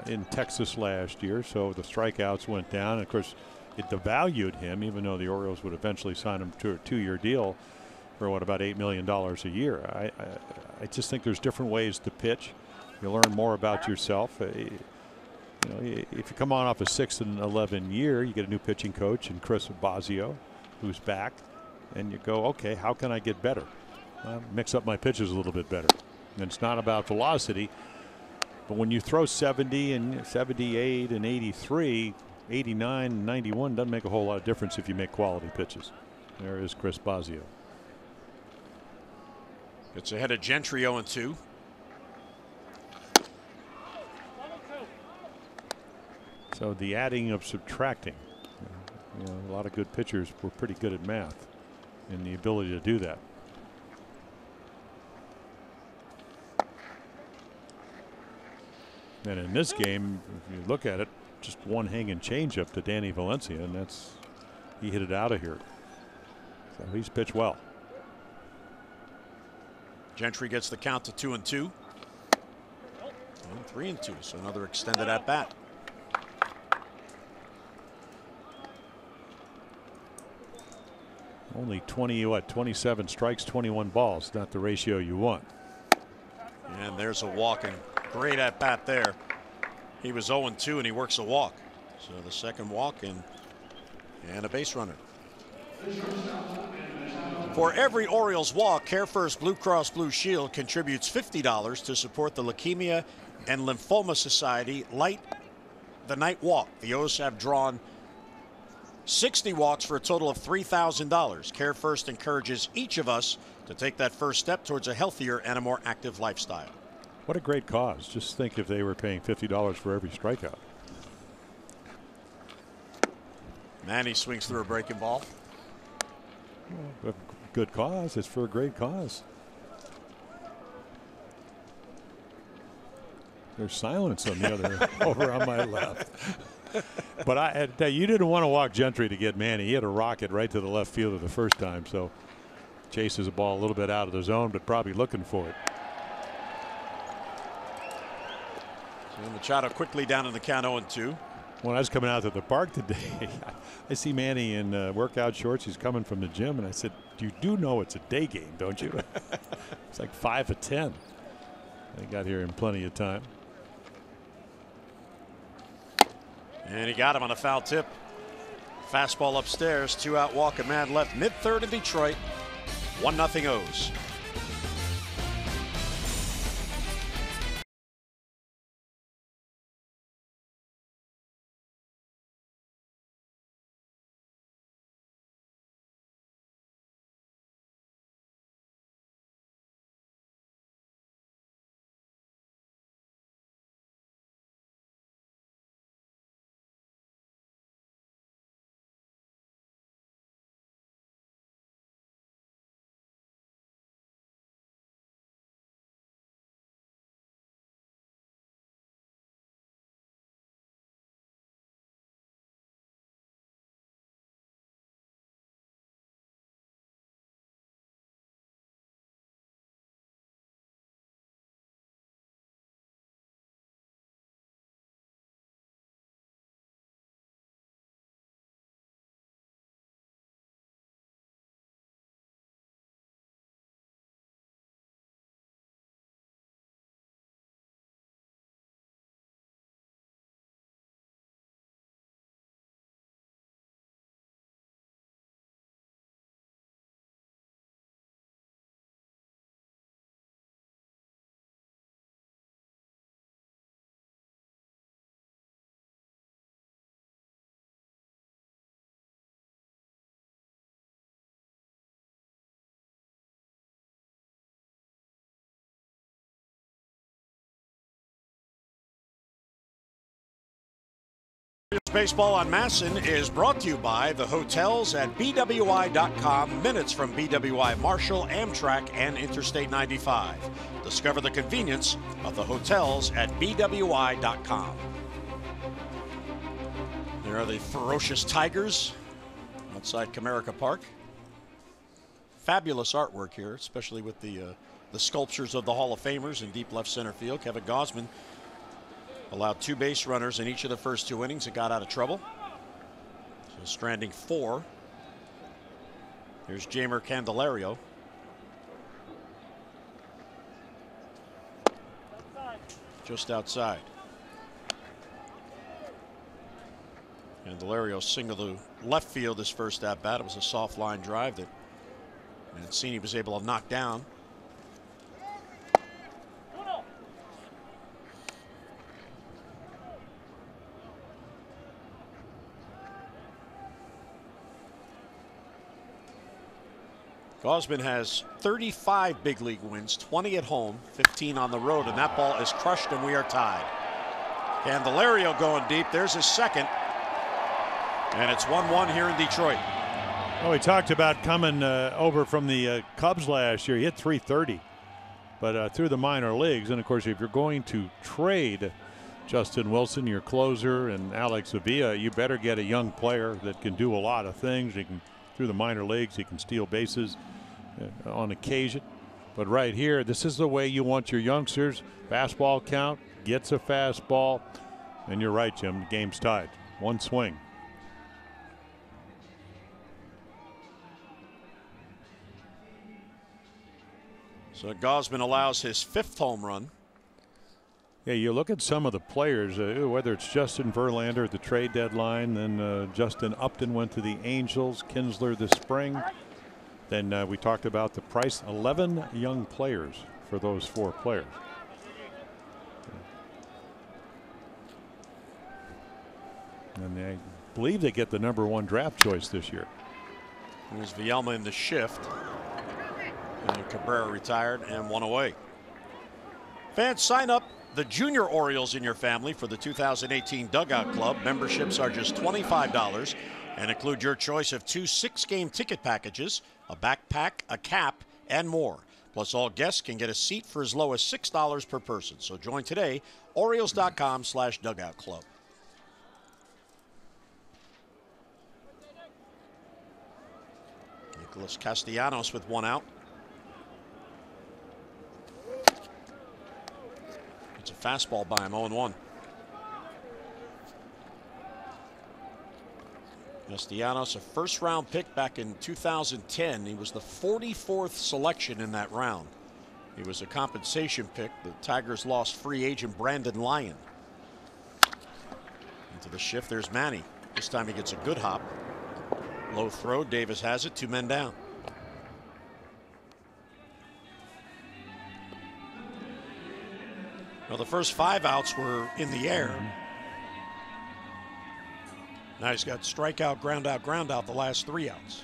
in Texas last year. So the strikeouts went down. And of course, it devalued him, even though the Orioles would eventually sign him to a 2-year deal for what, about $8 million a year. I just think there's different ways to pitch. You learn more about yourself. You know, if you come on off a 6-11 year, you get a new pitching coach and Chris Bosio, who's back. And you go, okay, how can I get better? Well, mix up my pitches a little bit better. And it's not about velocity, but when you throw 70 and 78 and 83, 89 and 91 doesn't make a whole lot of difference if you make quality pitches. There is Chris Bosio. It's ahead of Gentry 0-2. So the adding of subtracting. You know, a lot of good pitchers were pretty good at math and the ability to do that. And in this game, if you look at it, just one hanging changeup to Danny Valencia, and he hit it out of here. So he's pitched well. Gentry gets the count to 2-2. And 3-2, so another extended at bat. Only 27 strikes, 21 balls. Not the ratio you want. And there's a walk, and great at bat there. He was 0-2 and he works a walk. So the second walk and a base runner. For every Orioles walk, Care First Blue Cross Blue Shield contributes $50 to support the Leukemia and Lymphoma Society Light the Night Walk. The O's have drawn 60 walks for a total of $3,000. Care First encourages each of us to take that first step towards a healthier and a more active lifestyle. What a great cause. Just think if they were paying $50 for every strikeout. Manny swings through a breaking ball. Well, a good cause. It's for a great cause. There's silence on the other over on my left. But you didn't want to walk Gentry to get Manny. He had a rocket right to the left fielder the first time, so chases a ball a little bit out of the zone, but probably looking for it. So Machado quickly down in the count 0-2. When I was coming out to the park today, I see Manny in workout shorts. He's coming from the gym, and I said, "You do know it's a day game, don't you?" It's like 5 of 10. They got here in plenty of time. And he got him on a foul tip. Fastball upstairs, 2-out walk, a man left, mid-third in Detroit. 1-0 O's. Baseball on Masson is brought to you by the hotels at BWI.com. Minutes from BWI Marshall, Amtrak, and Interstate 95. Discover the convenience of the hotels at BWI.com. There are the ferocious tigers outside Comerica Park. Fabulous artwork here, especially with the sculptures of the Hall of Famers in deep left center field. Kevin Gausman allowed 2 base runners in each of the first 2 innings and got out of trouble. So stranding 4. Here's Jeimer Candelario. Just outside. Candelario singled to left field his first at bat. It was a soft line drive that Mancini was able to knock down. Gausman has 35 big league wins, 20 at home, 15 on the road, and that ball is crushed and we are tied. Candelario going deep. There's his second. And it's 1-1 here in Detroit. Oh, we talked about coming over from the Cubs last year. He hit .330, but through the minor leagues. And, of course, if you're going to trade Justin Wilson, your closer, and Alex Avila, you better get a young player that can do a lot of things. He can, through the minor leagues, he can steal bases on occasion. But right here, this is the way you want your youngsters. Fastball count, gets a fastball. And you're right, Jim, the game's tied. 1 swing. So Gausman allows his 5th home run. Yeah, you look at some of the players, whether it's Justin Verlander at the trade deadline, then Justin Upton went to the Angels, Kinsler this spring. Then we talked about the price, 11 young players for those 4 players. And I believe they get the #1 draft choice this year. There's Vielma in the shift. And Cabrera retired and 1 away. Fans, sign up the junior Orioles in your family for the 2018 Dugout Club. Memberships are just $25 and include your choice of 2 6-game ticket packages, a backpack, a cap, and more. Plus, all guests can get a seat for as low as $6 per person. So join today, Orioles.com/Dugout Club. Nicholas Castellanos with 1 out. It's a fastball by him, 0-1. Castellanos, a first-round pick back in 2010. He was the 44th selection in that round. He was a compensation pick. The Tigers lost free agent Brandon Lyon. Into the shift, there's Manny. This time he gets a good hop. Low throw, Davis has it, 2 men down. Well, the first 5 outs were in the air. Now he's got strikeout, ground out the last 3 outs.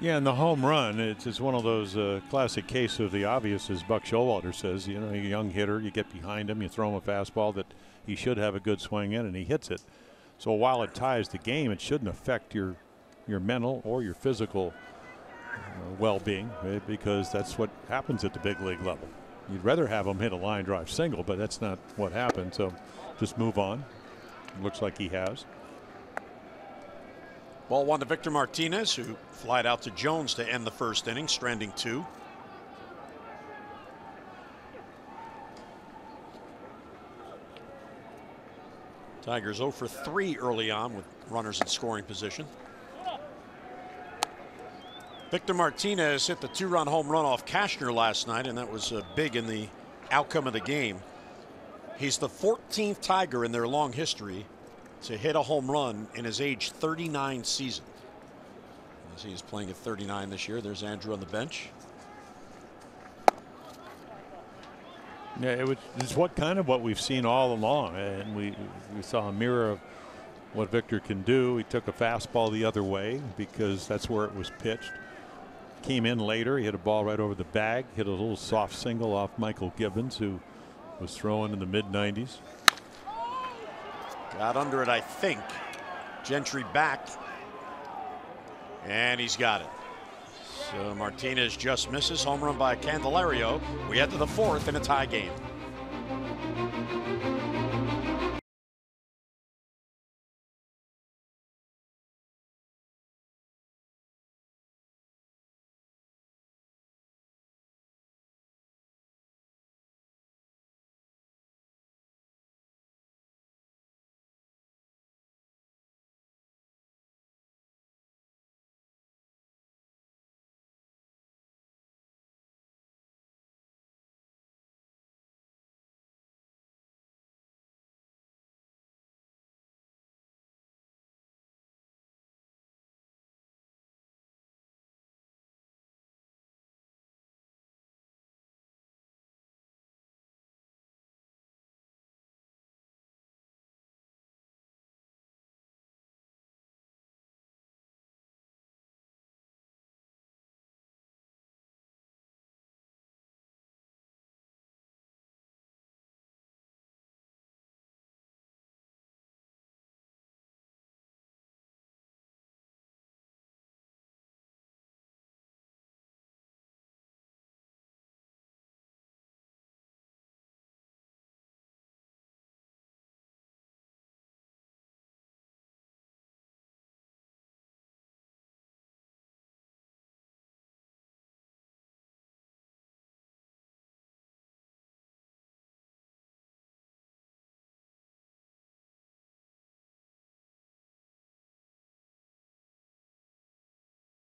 Yeah, and the home run, it's one of those classic case of the obvious, as Buck Showalter says. You know, a young hitter, you get behind him, you throw him a fastball that he should have a good swing in, and he hits it. So while it ties the game, it shouldn't affect your mental or your physical well-being, because that's what happens at the big league level. You'd rather have him hit a line drive single, but that's not what happened. So just move on. Looks like he has. Ball 1 to Victor Martinez, who flied out to Jones to end the first inning, stranding 2. Tigers 0 for 3 early on with runners in scoring position. Victor Martinez hit the 2-run home run off Cashner last night, and that was big in the outcome of the game. He's the 14th Tiger in their long history to hit a home run in his age 39 season. As he is playing at 39 this year. There's Andrew on the bench. Yeah, it's what we've seen all along, and we saw a mirror of what Victor can do. He took a fastball the other way because that's where it was pitched. Came in later. He hit a ball right over the bag. Hit a little soft single off Michael Gibbons, who was throwing in the mid-90s. Got under it, I think. Gentry back. And he's got it. So Martinez just misses. Home run by Candelario. We head to the fourth in a tie game.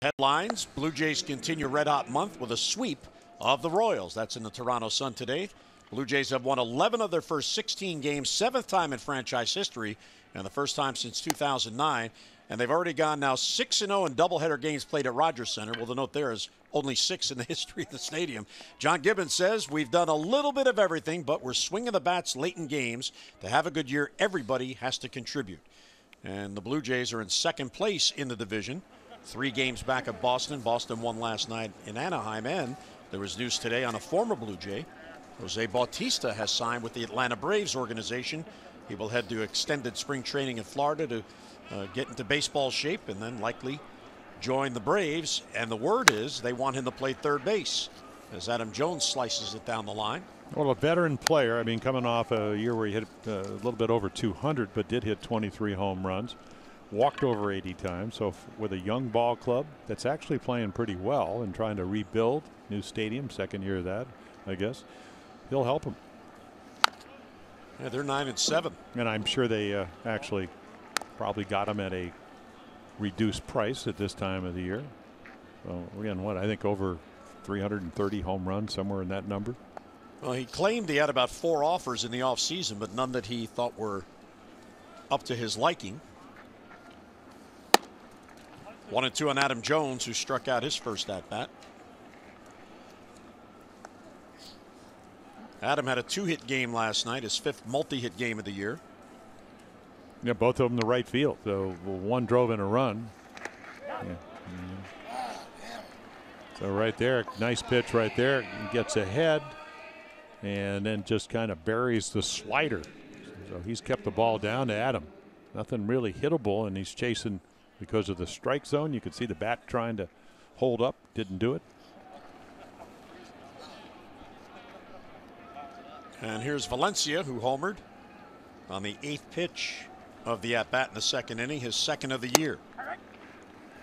Headlines: Blue Jays continue red-hot month with a sweep of the Royals. That's in the Toronto Sun today. Blue Jays have won 11 of their first 16 games, seventh time in franchise history, and the first time since 2009. And they've already gone now 6-0 in doubleheader games played at Rogers Center. Well, the note there is only 6 in the history of the stadium. John Gibbons says, we've done a little bit of everything, but we're swinging the bats late in games. To have a good year, everybody has to contribute. And the Blue Jays are in second place in the division. 3 games back of Boston. Boston won last night in Anaheim, and there was news today on a former Blue Jay. Jose Bautista has signed with the Atlanta Braves organization. He will head to extended spring training in Florida to get into baseball shape and then likely join the Braves. And the word is they want him to play third base as Adam Jones slices it down the line. Well, a veteran player. I mean, coming off a year where he hit a little bit over 200, but did hit 23 home runs. Walked over 80 times. So with a young ball club that's actually playing pretty well and trying to rebuild, new stadium, second year of that, I guess, he'll help them. Yeah, they're 9-7. And I'm sure they actually probably got him at a reduced price at this time of the year. So again, what, I think over 330 home runs, somewhere in that number. Well, he claimed he had about 4 offers in the offseason, but none that he thought were up to his liking. 1-2 on Adam Jones, who struck out his first at bat. Adam had a 2-hit game last night, his 5th multi-hit game of the year. Yeah, both of them the right field. So one drove in a run. Yeah. So right there, nice pitch right there. He gets ahead and then just kind of buries the slider. So he's kept the ball down to Adam. Nothing really hittable, and he's chasing because of the strike zone. You could see the bat trying to hold up, didn't do it. And here's Valencia, who homered on the 8th pitch of the at-bat in the second inning, his 2nd of the year.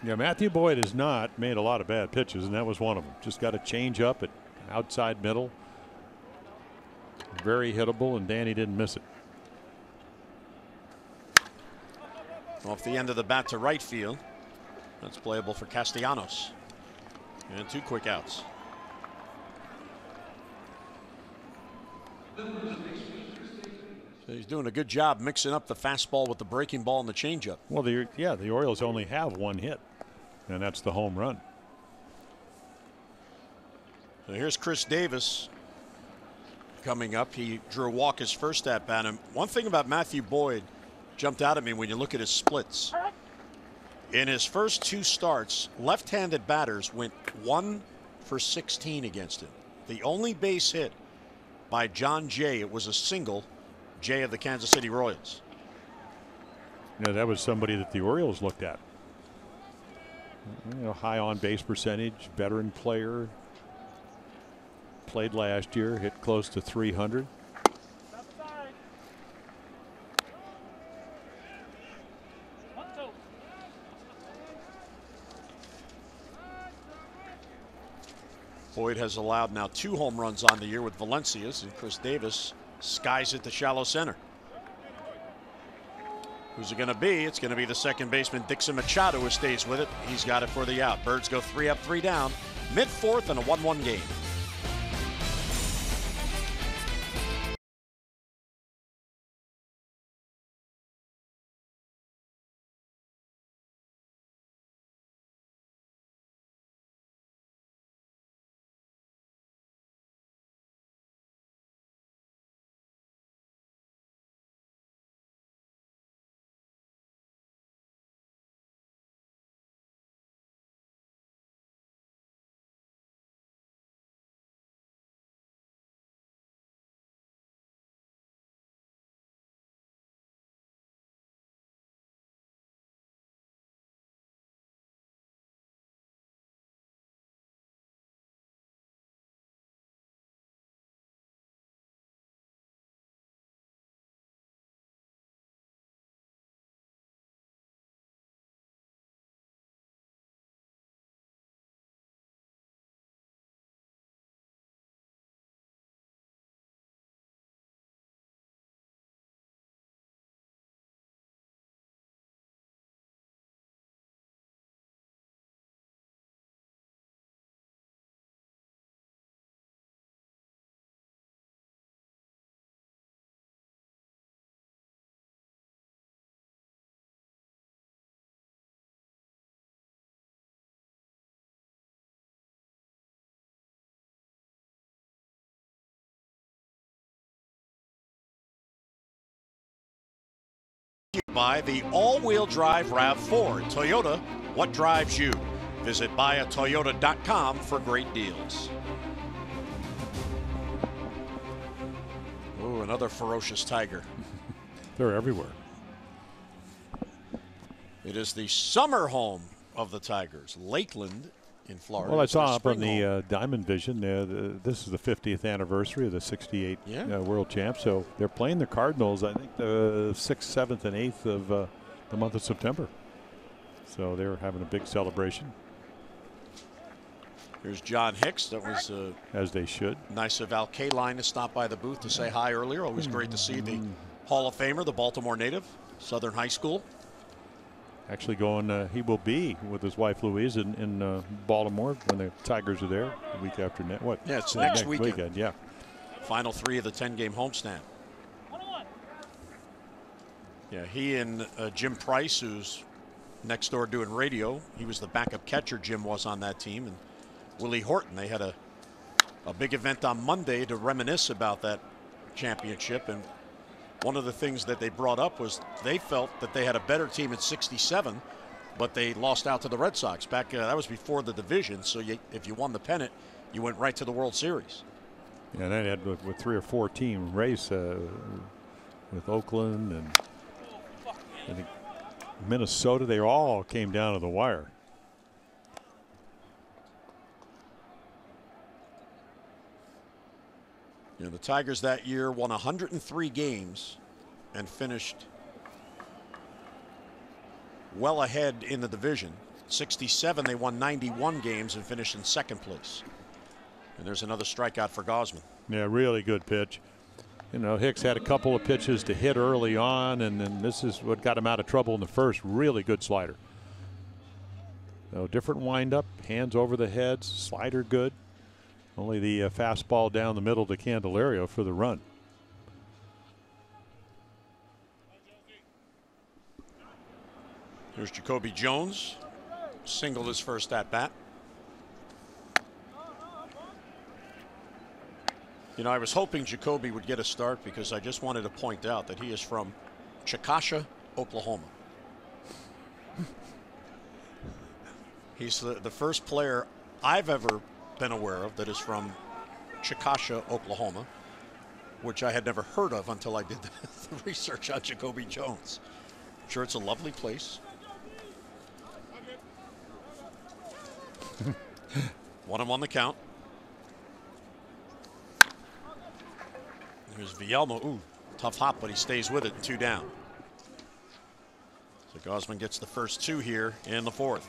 Yeah, Matthew Boyd has not made a lot of bad pitches, and that was one of them. Just got a change up at outside middle. Very hittable, and Danny didn't miss it. Off the end of the bat to right field. That's playable for Castellanos. And 2 quick outs. So he's doing a good job mixing up the fastball with the breaking ball and the changeup. Well, the Orioles only have 1 hit, and that's the home run. So here's Chris Davis coming up. He drew a walk his first at bat. And one thing about Matthew Boyd jumped out at me when you look at his splits. In his first 2 starts, left-handed batters went 1 for 16 against him. The only base hit by John Jay, it was a single, Jay of the Kansas City Royals. You know, that was somebody that the Orioles looked at. You know, high on base percentage, veteran player. Played last year, hit close to 300. Boyd has allowed now 2 home runs on the year with Valencia's, and Chris Davis skies it to shallow center. Who's it going to be? It's going to be the second baseman Dixon Machado who stays with it. He's got it for the out. Birds go 3 up, 3 down, mid-4th and a 1-1 game. By the all-wheel drive RAV4 Toyota. What drives you? Visit buyatoyota.com for great deals. Oh, another ferocious tiger. They're everywhere. It is the summer home of the Tigers, Lakeland in Florida. Well, I saw up on the Diamond Vision, this is the 50th anniversary of the 68 World Champ. So they're playing the Cardinals, I think, the 6th, 7th, and 8th of the month of September. So they're having a big celebration. Here's John Hicks. That was as they should. Nice of Al Kaline to stop by the booth to say hi earlier. Always great to see the Hall of Famer, the Baltimore native, Southern High School. Actually going, he will be with his wife Louise in Baltimore when the Tigers are there the week after next. What? Yeah, it's next weekend. Yeah. Final 3 of the 10-game homestand. Yeah, he and Jim Price, who's next door doing radio. He was the backup catcher. Jim was on that team, and Willie Horton. They had a big event on Monday to reminisce about that championship, and one of the things that they brought up was they felt that they had a better team in '67, but they lost out to the Red Sox. Back that was before the division, so if you won the pennant, you went right to the World Series. Yeah, and they had with 3 or 4 team race with Oakland and I think Minnesota. They all came down to the wire. You know, the Tigers that year won 103 games and finished well ahead in the division. 67, they won 91 games and finished in 2nd place. And there's another strikeout for Gausman. Yeah, really good pitch. You know, Hicks had a couple of pitches to hit early on, and then this is what got him out of trouble in the first. Really good slider. So different windup, hands over the heads, slider good. Only the fastball down the middle to Candelario for the run. Here's Jacoby Jones. Singled his first at bat. You know, I was hoping Jacoby would get a start because I just wanted to point out that he is from Chickasha, Oklahoma. He's the first player I've ever been aware of that is from Chickasha, Oklahoma, which I had never heard of until I did the research on Jacoby Jones. I'm sure it's a lovely place. 1-1 the count. Here's Vielmo. Ooh, tough hop, but he stays with it, and 2 down. So Gausman gets the first 2 here in the 4th.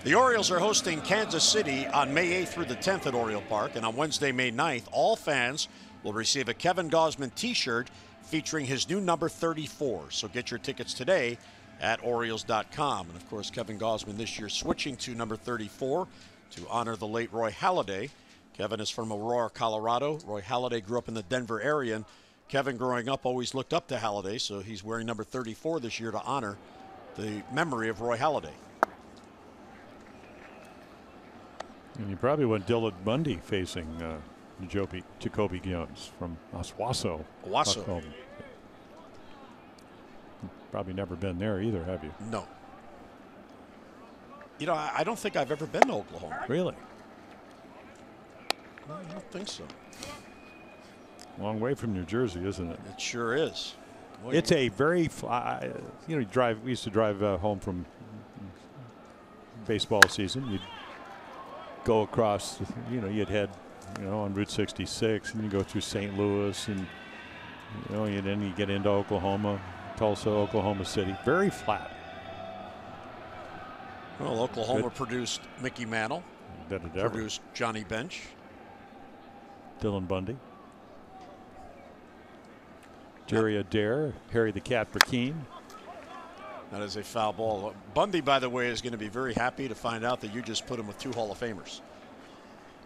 The Orioles are hosting Kansas City on May 8th through the 10th at Oriole Park, and on Wednesday, May 9th, all fans will receive a Kevin Gausman t-shirt featuring his new number 34. So get your tickets today at Orioles.com. And of course, Kevin Gausman this year switching to number 34 to honor the late Roy Halladay. Kevin is from Aurora, Colorado. Roy Halladay grew up in the Denver area, and Kevin, growing up, always looked up to Halladay, so he's wearing number 34 this year to honor the memory of Roy Halladay. And you probably want Dylan Bundy facing Jacoby Jones from Oswasso. Owasso. Probably never been there either, have you? No. You know, I don't think I've ever been to Oklahoma. Really? No, I don't think so. Long way from New Jersey, isn't it? It sure is. Boy, it's a very, we used to drive home from baseball season. You'd go across, you'd head, on Route 66, and you go through St. Louis, and, then you get into Oklahoma, Tulsa, Oklahoma City. Very flat. Well, Oklahoma produced Mickey Mantle. Produced Johnny Bench. Dylan Bundy. Jerry Adair, Harry the Cat Burkeen. That is a foul ball. Bundy, by the way, is going to be very happy to find out that you just put him with 2 Hall of Famers.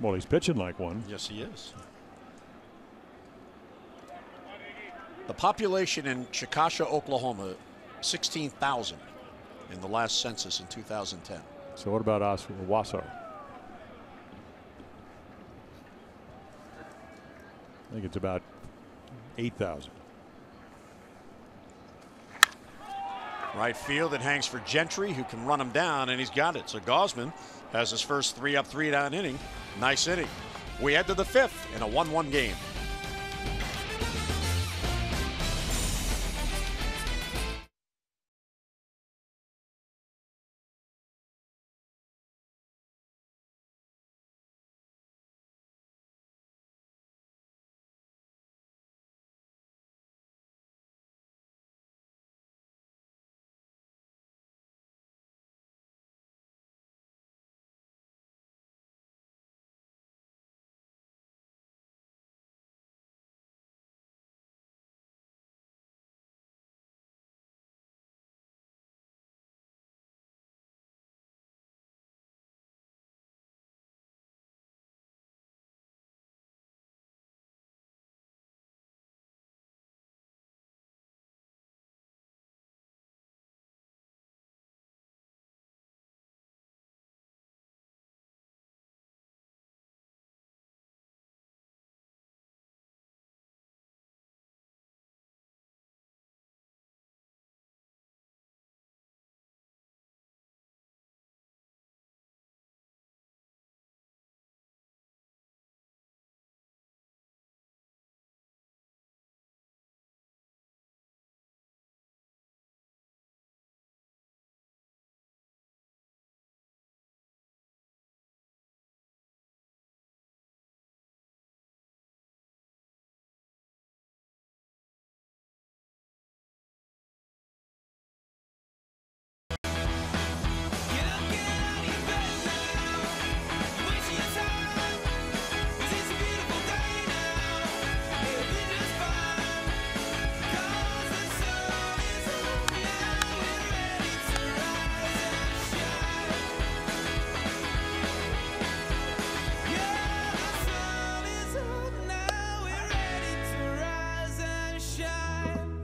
Well, he's pitching like one. Yes, he is. The population in Chickasha, Oklahoma, 16,000 in the last census in 2010. So what about Owasso? I think it's about 8,000. Right field, it hangs for Gentry, who can run him down, and he's got it. So Gausman has his first 3-up, 3-down inning. Nice inning. We head to the 5th in a 1-1 game.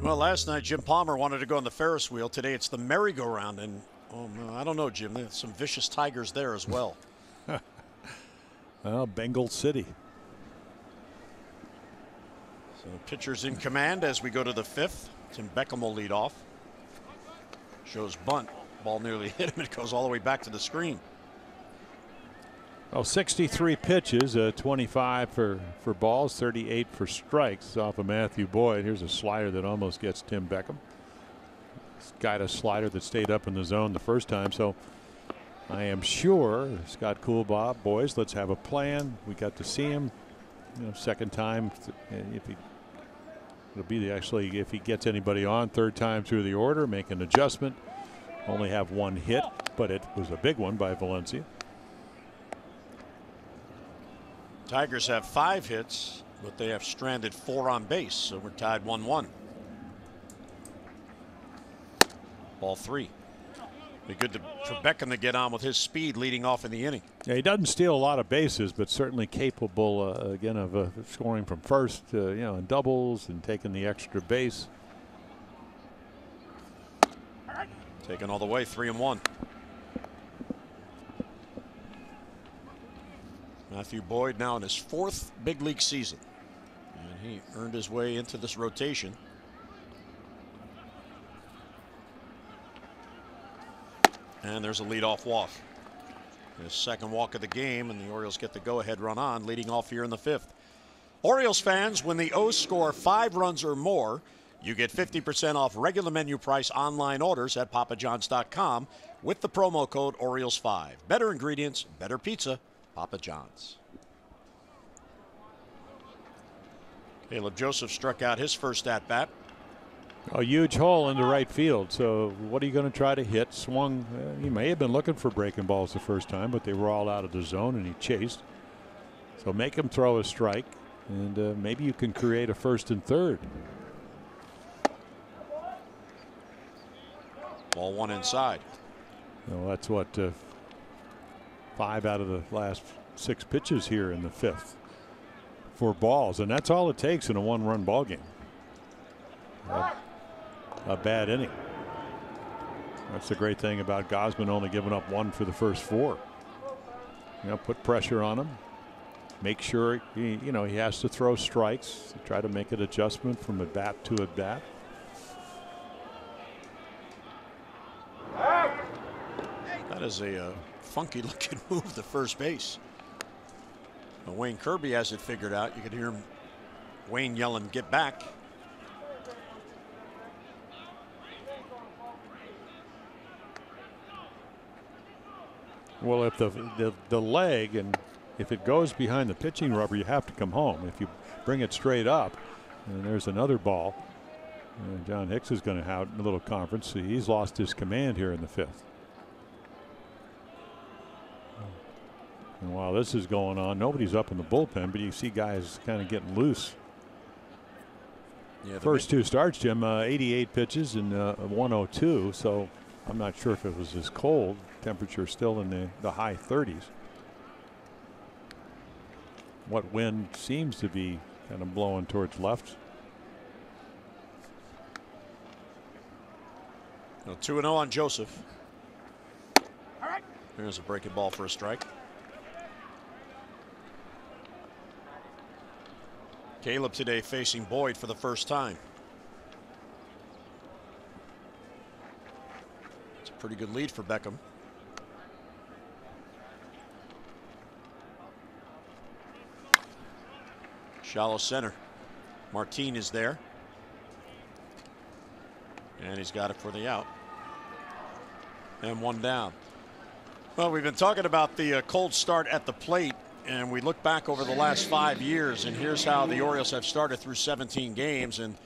Well, last night Jim Palmer wanted to go on the Ferris wheel. Today it's the merry-go-round, and I don't know, Jim. There's some vicious tigers there as well. Well, Bengal City. So pitchers in command as we go to the 5th. Tim Beckham will lead off. Shows bunt. Ball nearly hit him. It goes all the way back to the screen. Oh, 63 pitches, 25 for balls, 38 for strikes off of Matthew Boyd. Here's a slider that almost gets Tim Beckham. got a slider that stayed up in the zone the first time. So I am sure Scott Coolbaugh, boys, let's have a plan. We got to see him, second time. If he, it'll be actually if he gets anybody on, third time through the order, make an adjustment. Only have one hit, but it was a big one by Valencia. Tigers have 5 hits, but they have stranded 4 on base, so we're tied 1-1. Ball 3. Be good for Beckham to get on with his speed leading off in the inning. Yeah, he doesn't steal a lot of bases, but certainly capable again of scoring from first, in doubles and taking the extra base. Taken all the way, 3-1. Matthew Boyd now in his 4th big league season, and he earned his way into this rotation. And there's a leadoff walk. His second walk of the game, and the Orioles get the go-ahead run on, leading off here in the 5th. Orioles fans, when the O's score 5 runs or more, you get 50% off regular menu price online orders at papajohns.com with the promo code Orioles5. Better ingredients, better pizza, Papa John's. Caleb Joseph struck out his first at-bat. A huge hole into right field. So what are you going to try to hit? Swung. He may have been looking for breaking balls the first time, but they were all out of the zone, and he chased. So make him throw a strike, and maybe you can create a first and third. Ball 1 inside. Well, that's what 5 out of the last 6 pitches here in the 5th for balls, and that's all it takes in a 1-run ball game. A bad inning. That's the great thing about Gausman only giving up 1 for the first 4. Put pressure on him. Make sure he has to throw strikes. Try to make an adjustment from at bat to at bat. That is a funky looking move to first base. Now, Wayne Kirby has it figured out. You could hear Wayne yelling, "Get back." Well, if the leg, and if it goes behind the pitching rubber, you have to come home. If you bring it straight up, and there's another ball, John Hicks is going to have a little conference. So he's lost his command here in the 5th. And while this is going on, nobody's up in the bullpen, but you see guys kind of getting loose. Yeah, first 2 starts, Jim, 88 pitches and 102. So I'm not sure if it was as cold. Temperature still in the high 30s. What wind seems to be kind of blowing towards left. Now 2-0 on Joseph. There's a breaking ball for a strike. Caleb today facing Boyd for the first time. It's a pretty good lead for Beckham. Shallow center. Martin is there. And he's got it for the out. And 1 down. Well, we've been talking about the cold start at the plate, and we look back over the last 5 years, and here's how the Orioles have started through 17 games. And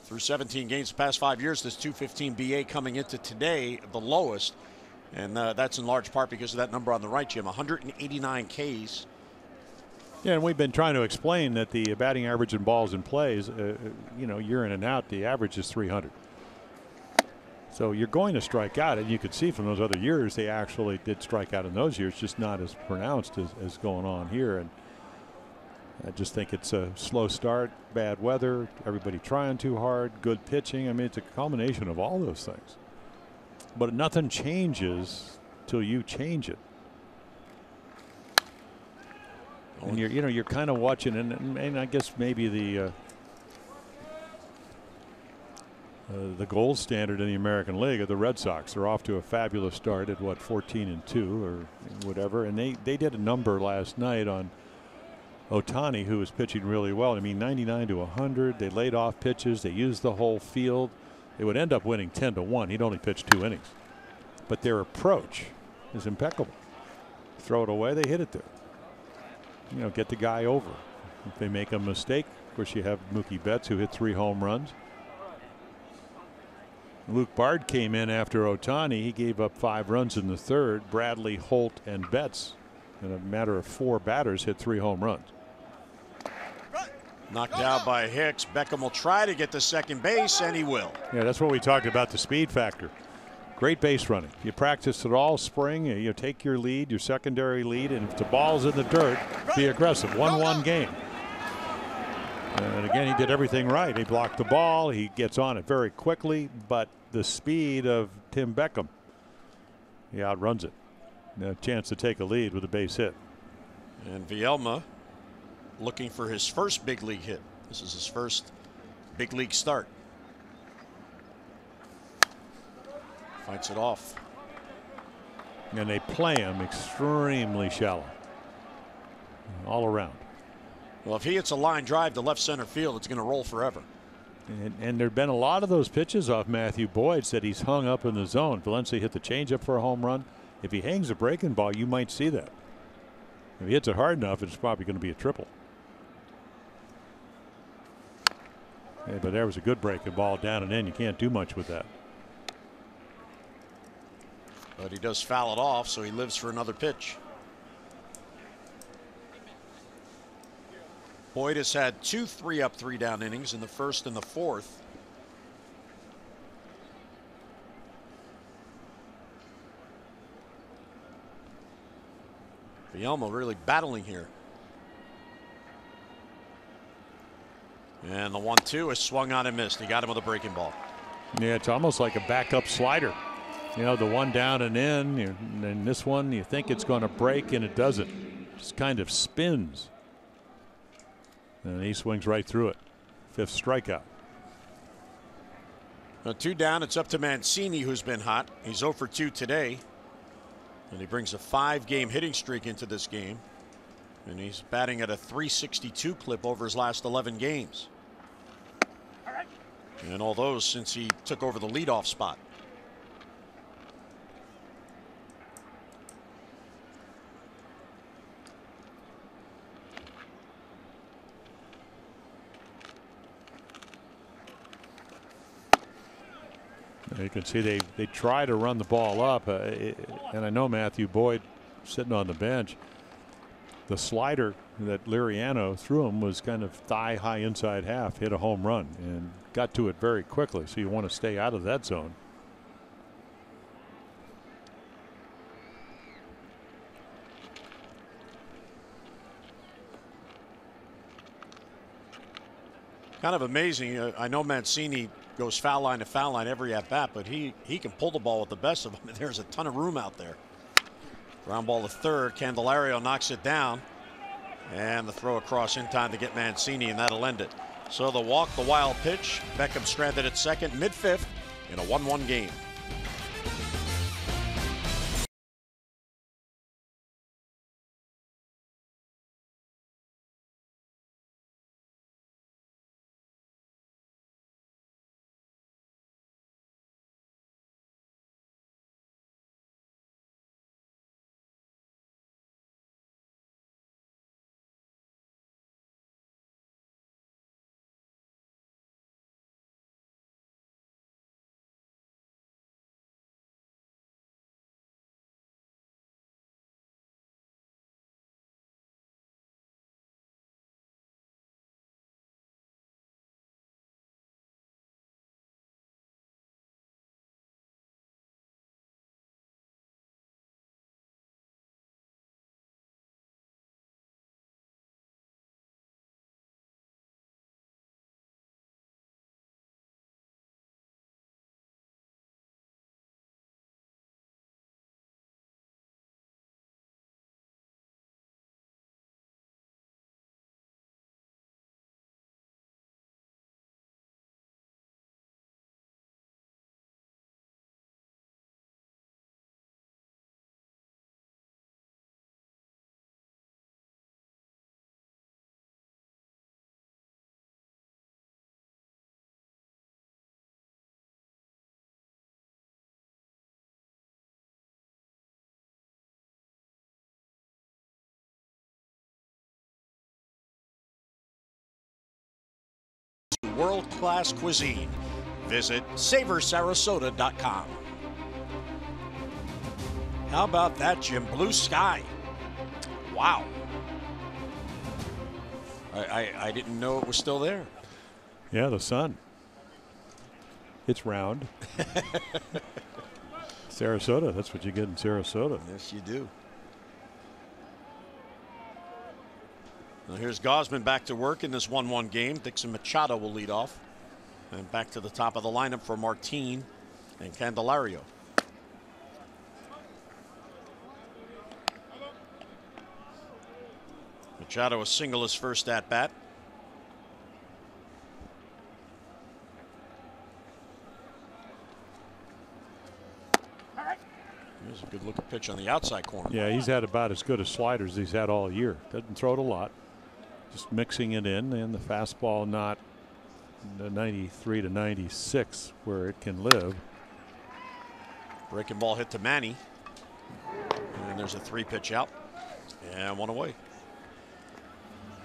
through 17 games the past 5 years, this 215 BA coming into today the lowest, and that's in large part because of that number on the right, Jim. 189 Ks. Yeah, and we've been trying to explain that the batting average in balls in plays, year in and out, the average is 300. So you're going to strike out, and you could see from those other years they actually did strike out in those years, just not as pronounced as going on here. And I just think it's a slow start, bad weather, everybody trying too hard, good pitching. I mean, it's a combination of all those things. But nothing changes till you change it. And you're kind of watching, and I guess maybe the gold standard in the American League are the Red Sox. They're off to a fabulous start at 14-2 or whatever, and they did a number last night on Ohtani, who was pitching really well. I mean, 99 to 100. They laid off pitches. They used the whole field. They would end up winning 10-1. He'd only pitched 2 innings. But their approach is impeccable. Throw it away, they hit it there. You know, get the guy over. If they make a mistake, of course, you have Mookie Betts, who hit 3 home runs. Luke Bard came in after Ohtani. He gave up 5 runs in the third. Bradley, Holt, and Betts, in a matter of 4 batters, hit 3 home runs. Knocked out by Hicks. Beckham will try to get to second base, and he will. Yeah, that's what we talked about, the speed factor. Great base running. You practice it all spring. You take your lead, your secondary lead, and if the ball's in the dirt, be aggressive. 1-1 game. And again, he did everything right. He blocked the ball. He gets on it very quickly, but the speed of Tim Beckham, he outruns it. A chance to take a lead with a base hit. And Vielma looking for his first big league hit. This is his first big league start. Fights it off. And they play him extremely shallow. All around. Well, if he hits a line drive to left center field, it's going to roll forever. And there have been a lot of those pitches off Matthew Boyd's that he's hung up in the zone. Valencia hit the changeup for a home run. If he hangs a breaking ball, you might see that. If he hits it hard enough, it's probably going to be a triple. Yeah, but there was a good breaking ball down and in. You can't do much with that. But he does foul it off, so he lives for another pitch. Boyd has had 2 3-up, 3-down innings in the first and the fourth. Vielma really battling here. And the 1-2 is swung on and missed. He got him with a breaking ball. Yeah, it's almost like a backup slider. You know, the one down and in, and this one you think it's going to break and it doesn't. Just kind of spins. And he swings right through it. 5th strikeout. Now 2 down. It's up to Mancini, who's been hot. He's 0 for 2 today. And he brings a 5-game hitting streak into this game. And he's batting at a .362 clip over his last 11 games. And all those since he took over the leadoff spot. You can see they try to run the ball up, and I know Matthew Boyd sitting on the bench. The slider that Liriano threw him was kind of thigh high inside half, hit a home run and got to it very quickly. So you want to stay out of that zone. Kind of amazing. I know Mancini goes foul line to foul line every at bat, but he can pull the ball with the best of them. There's a ton of room out there. Ground ball to third. Candelario knocks it down, and the throw across in time to get Mancini, and that'll end it. So the walk, the wild pitch. Beckham stranded at second, mid-5th in a 1-1 game. world-class cuisine. Visit savorsarasota.com. How about that, Jim? Blue sky. Wow. I didn't know it was still there. Yeah, the sun. It's round. Sarasota, that's what you get in Sarasota. Yes, you do. Now here's Gausman back to work in this 1-1 game. Dixon Machado will lead off. And back to the top of the lineup for Martin and Candelario. Machado a single his first at bat. Here's a good looking pitch on the outside corner. Yeah, he's had about as good a sliders as he's had all year. Doesn't throw it a lot. Just mixing it in, and the fastball not the 93 to 96 where it can live. Breaking ball hit to Manny. And there's a 3-pitch out. And one away.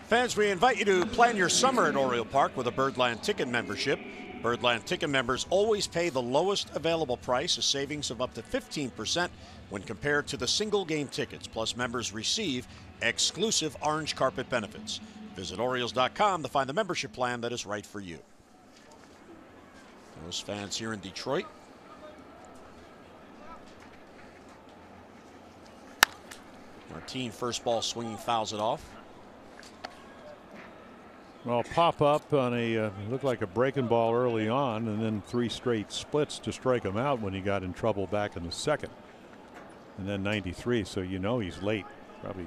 Fans, we invite you to plan your summer at Oriole Park with a Birdland Ticket membership. Birdland Ticket members always pay the lowest available price, a savings of up to 15% when compared to the single game tickets. Plus, members receive exclusive orange carpet benefits. Visit Orioles.com to find the membership plan that is right for you. Those fans here in Detroit. Martin, first ball swinging, fouls it off. Well, pop up on a looked like a breaking ball early on, and then 3 straight splits to strike him out when he got in trouble back in the second. And then 93, so you know he's late. Probably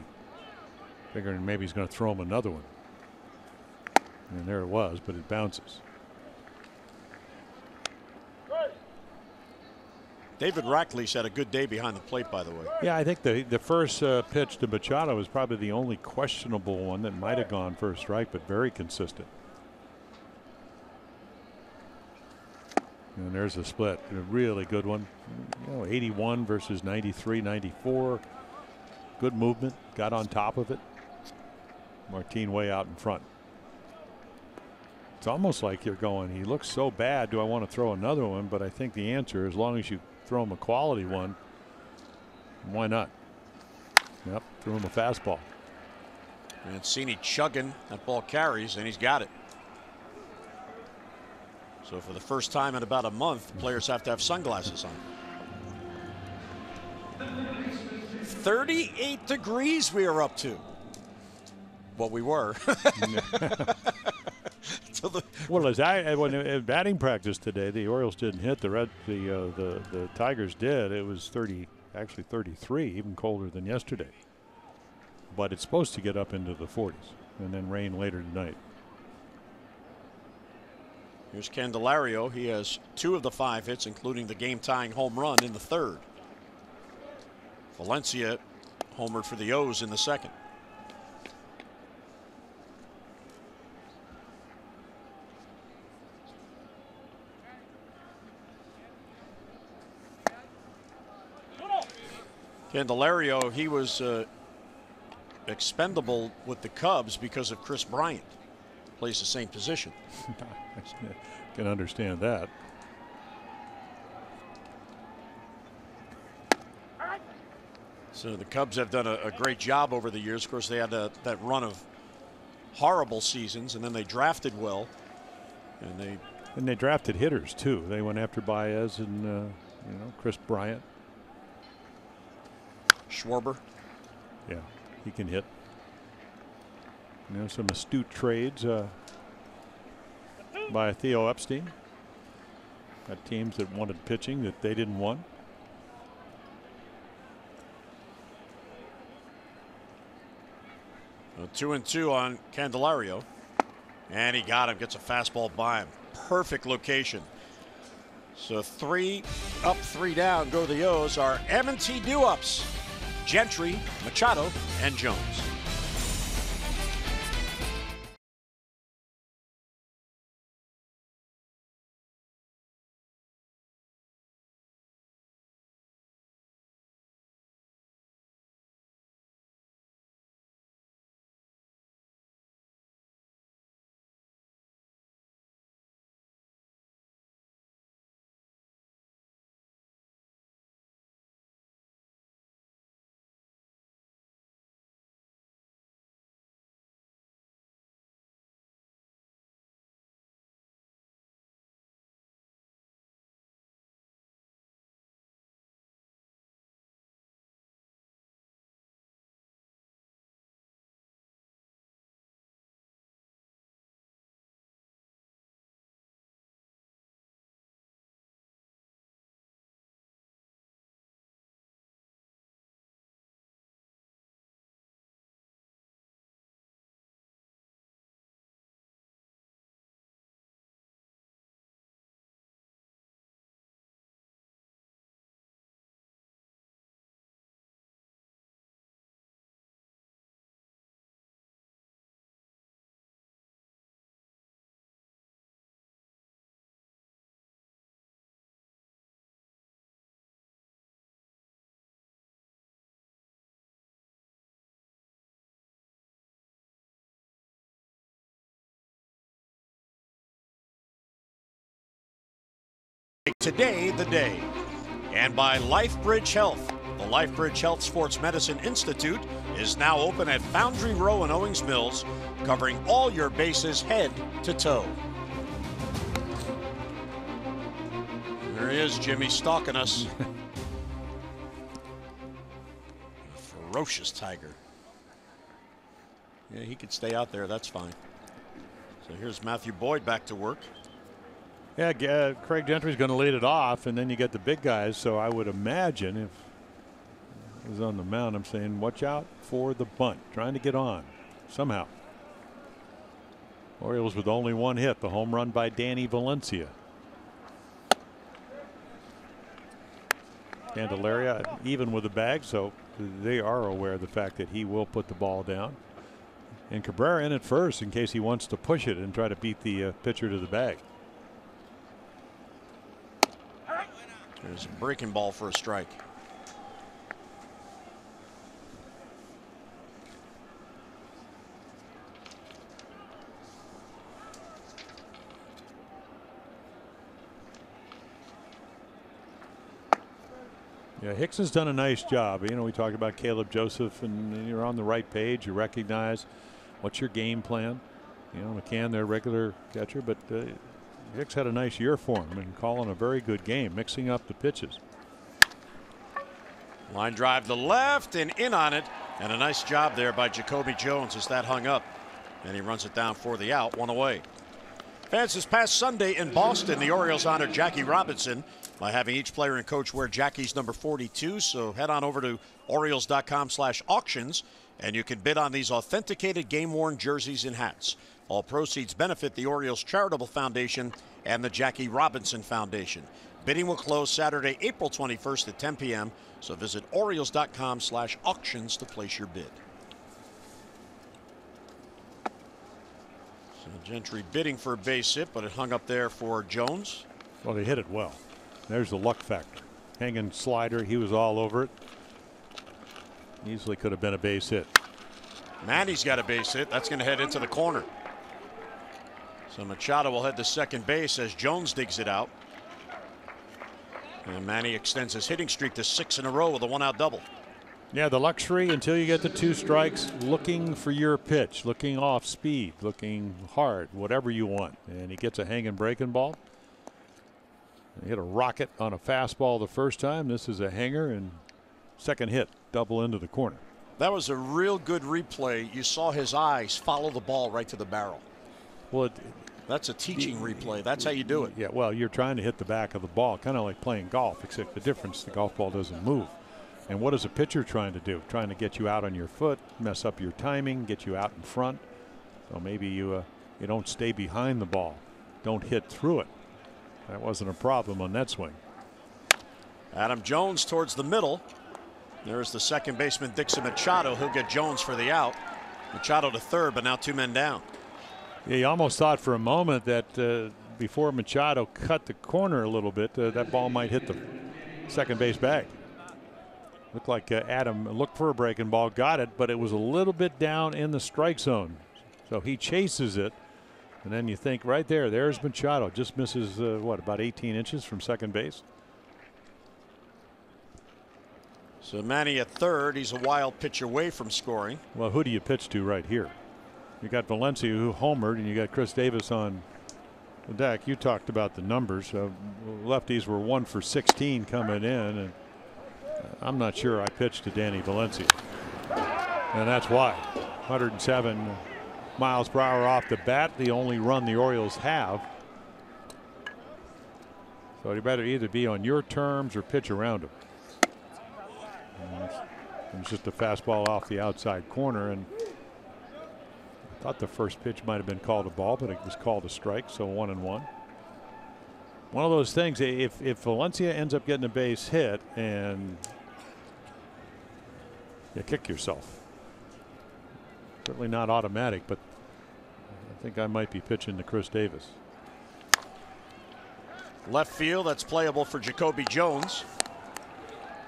figuring maybe he's going to throw him another one. And there it was, but it bounces. David Rackley's had a good day behind the plate, by the way. Yeah, I think the first pitch to Machado was probably the only questionable one that might have gone for a strike, but very consistent. And there's a split, a really good one. You know, 81 versus 93, 94. Good movement, got on top of it. Martin way out in front. It's almost like you're going, he looks so bad, do I want to throw another one? But I think the answer, as long as you throw him a quality one, why not? Yep, threw him a fastball. Mancini chugging, that ball carries, and he's got it. So for the first time in about a month, players have to have sunglasses on. 38 degrees we are up to. Well, we were. Well, as when batting practice today, the Orioles didn't hit. The Tigers did. It was 30, actually 33, even colder than yesterday. But it's supposed to get up into the 40s and then rain later tonight. Here's Candelario. He has 2 of the 5 hits, including the game-tying home run in the 3rd. Valencia homered for the O's in the 2nd. Candelario, he was expendable with the Cubs because of Chris Bryant. Plays the same position. Can understand that. So the Cubs have done a great job over the years. Of course, they had that run of horrible seasons, and then they drafted well. And they drafted hitters too. They went after Baez and Chris Bryant. Schwarber. Yeah, he can hit. Some astute trades by Theo Epstein. Got teams that wanted pitching that they didn't want. So 2-2 on Candelario. And he got him, gets a fastball by him. Perfect location. So 3 up, 3 down go the O's. Our M&T do-ups. Gentry, Machado, and Jones. Today the Day. And by LifeBridge Health. The LifeBridge Health Sports Medicine Institute is now open at Foundry Row in Owings Mills, covering all your bases head to toe. There he is, Jimmy, stalking us. A ferocious tiger. Yeah, he could stay out there. That's fine. So here's Matthew Boyd back to work. Yeah, Craig Gentry's going to lead it off, and then you get the big guys. So I would imagine if he was on the mound, I'm saying watch out for the bunt, trying to get on somehow. Orioles with only one hit, the home run by Danny Valencia. Candelaria even with the bag, so they are aware of the fact that he will put the ball down. And Cabrera in at first in case he wants to push it and try to beat the pitcher to the bag. There's a breaking ball for a strike. Yeah, Hicks has done a nice job. You know, we talked about Caleb Joseph, and you're on the right page. You recognize what's your game plan. You know, McCann, their regular catcher, but Hicks had a nice year for him and calling a very good game, mixing up the pitches. Line drive to left and in on it, and a nice job there by Jacoby Jones as that hung up, and he runs it down for the out, one away. Fans, this past Sunday in Boston, the Orioles honored Jackie Robinson by having each player and coach wear Jackie's number 42. So head on over to Orioles.com/auctions and you can bid on these authenticated game-worn jerseys and hats. All proceeds benefit the Orioles Charitable Foundation and the Jackie Robinson Foundation. Bidding will close Saturday, April 21st at 10 p.m. So visit Orioles.com/auctions to place your bid. So Gentry bidding for a base hit, but it hung up there for Jones. Well, they hit it well. There's the luck factor. Hanging slider, he was all over it. Easily could have been a base hit. Manny's got a base hit. That's going to head into the corner. So Machado will head to second base as Jones digs it out. And Manny extends his hitting streak to 6 in a row with a one-out double. Yeah, the luxury until you get the 2 strikes, looking for your pitch, looking off speed, looking hard, whatever you want. And he gets a hanging breaking ball. He hit a rocket on a fastball the first time. This is a hanger, and second hit, double into the corner. That was a real good replay. You saw his eyes follow the ball right to the barrel. Well, that's a teaching replay. That's how you do it. Yeah, well, you're trying to hit the back of the ball, kind of like playing golf, except the difference, the golf ball doesn't move. And what is a pitcher trying to do? Trying to get you out on your foot, mess up your timing, get you out in front. So maybe you don't stay behind the ball, don't hit through it. That wasn't a problem on that swing. Adam Jones towards the middle. There's the second baseman Dixon Machado. He'll get Jones for the out. Machado to third, but now 2 men down. Yeah, you almost thought for a moment that before Machado cut the corner a little bit, that ball might hit the second base bag. Looked like Adam looked for a breaking ball, got it, but it was a little bit down in the strike zone. So he chases it. And then you think right there's Machado. Just misses, what, about 18 inches from second base? So Manny at third. He's a wild pitch away from scoring. Well, who do you pitch to right here? You got Valencia, who homered, and you got Chris Davis on the deck. You talked about the numbers. Lefties were 1 for 16 coming in, and I'm not sure I pitched to Danny Valencia. And that's why. 107 miles per hour off the bat, the only run the Orioles have. So you better either be on your terms or pitch around him. It's just a fastball off the outside corner, and I thought the first pitch might have been called a ball, but it was called a strike, so 1-1. One of those things, if Valencia ends up getting a base hit and you kick yourself. Certainly not automatic, but I think I might be pitching to Chris Davis. Left field, that's playable for Jacoby Jones.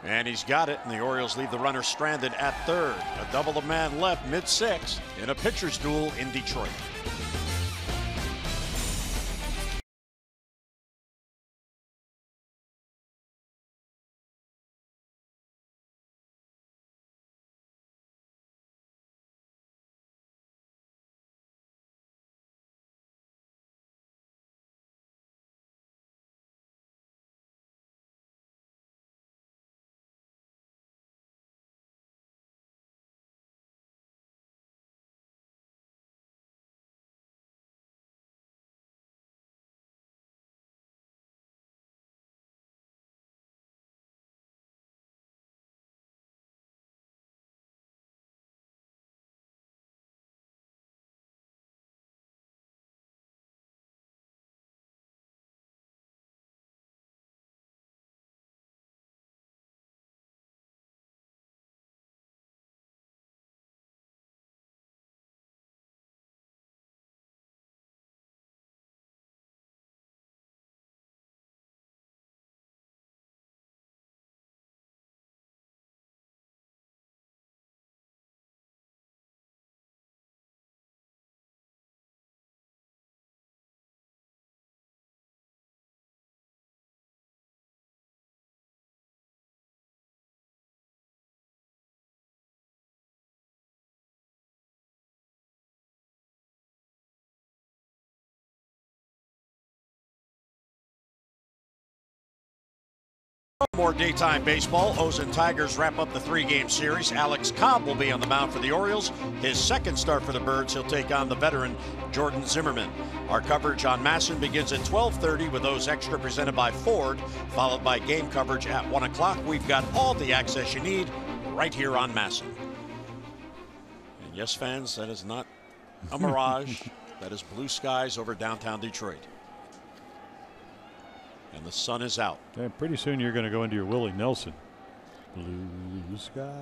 And he's got it, and the Orioles leave the runner stranded at third. A double the man left mid-6 in a pitcher's duel in Detroit. More daytime baseball. O's and Tigers wrap up the three-game series. Alex Cobb will be on the mound for the Orioles. His second start for the Birds. He'll take on the veteran Jordan Zimmerman. Our coverage on Masson begins at 12:30 with O's Extra presented by Ford, followed by game coverage at 1 o'clock. We've got all the access you need right here on Masson. And yes, fans, that is not a mirage. That is blue skies over downtown Detroit. And the sun is out. Yeah, pretty soon you're going to go into your Willie Nelson. Blue skies.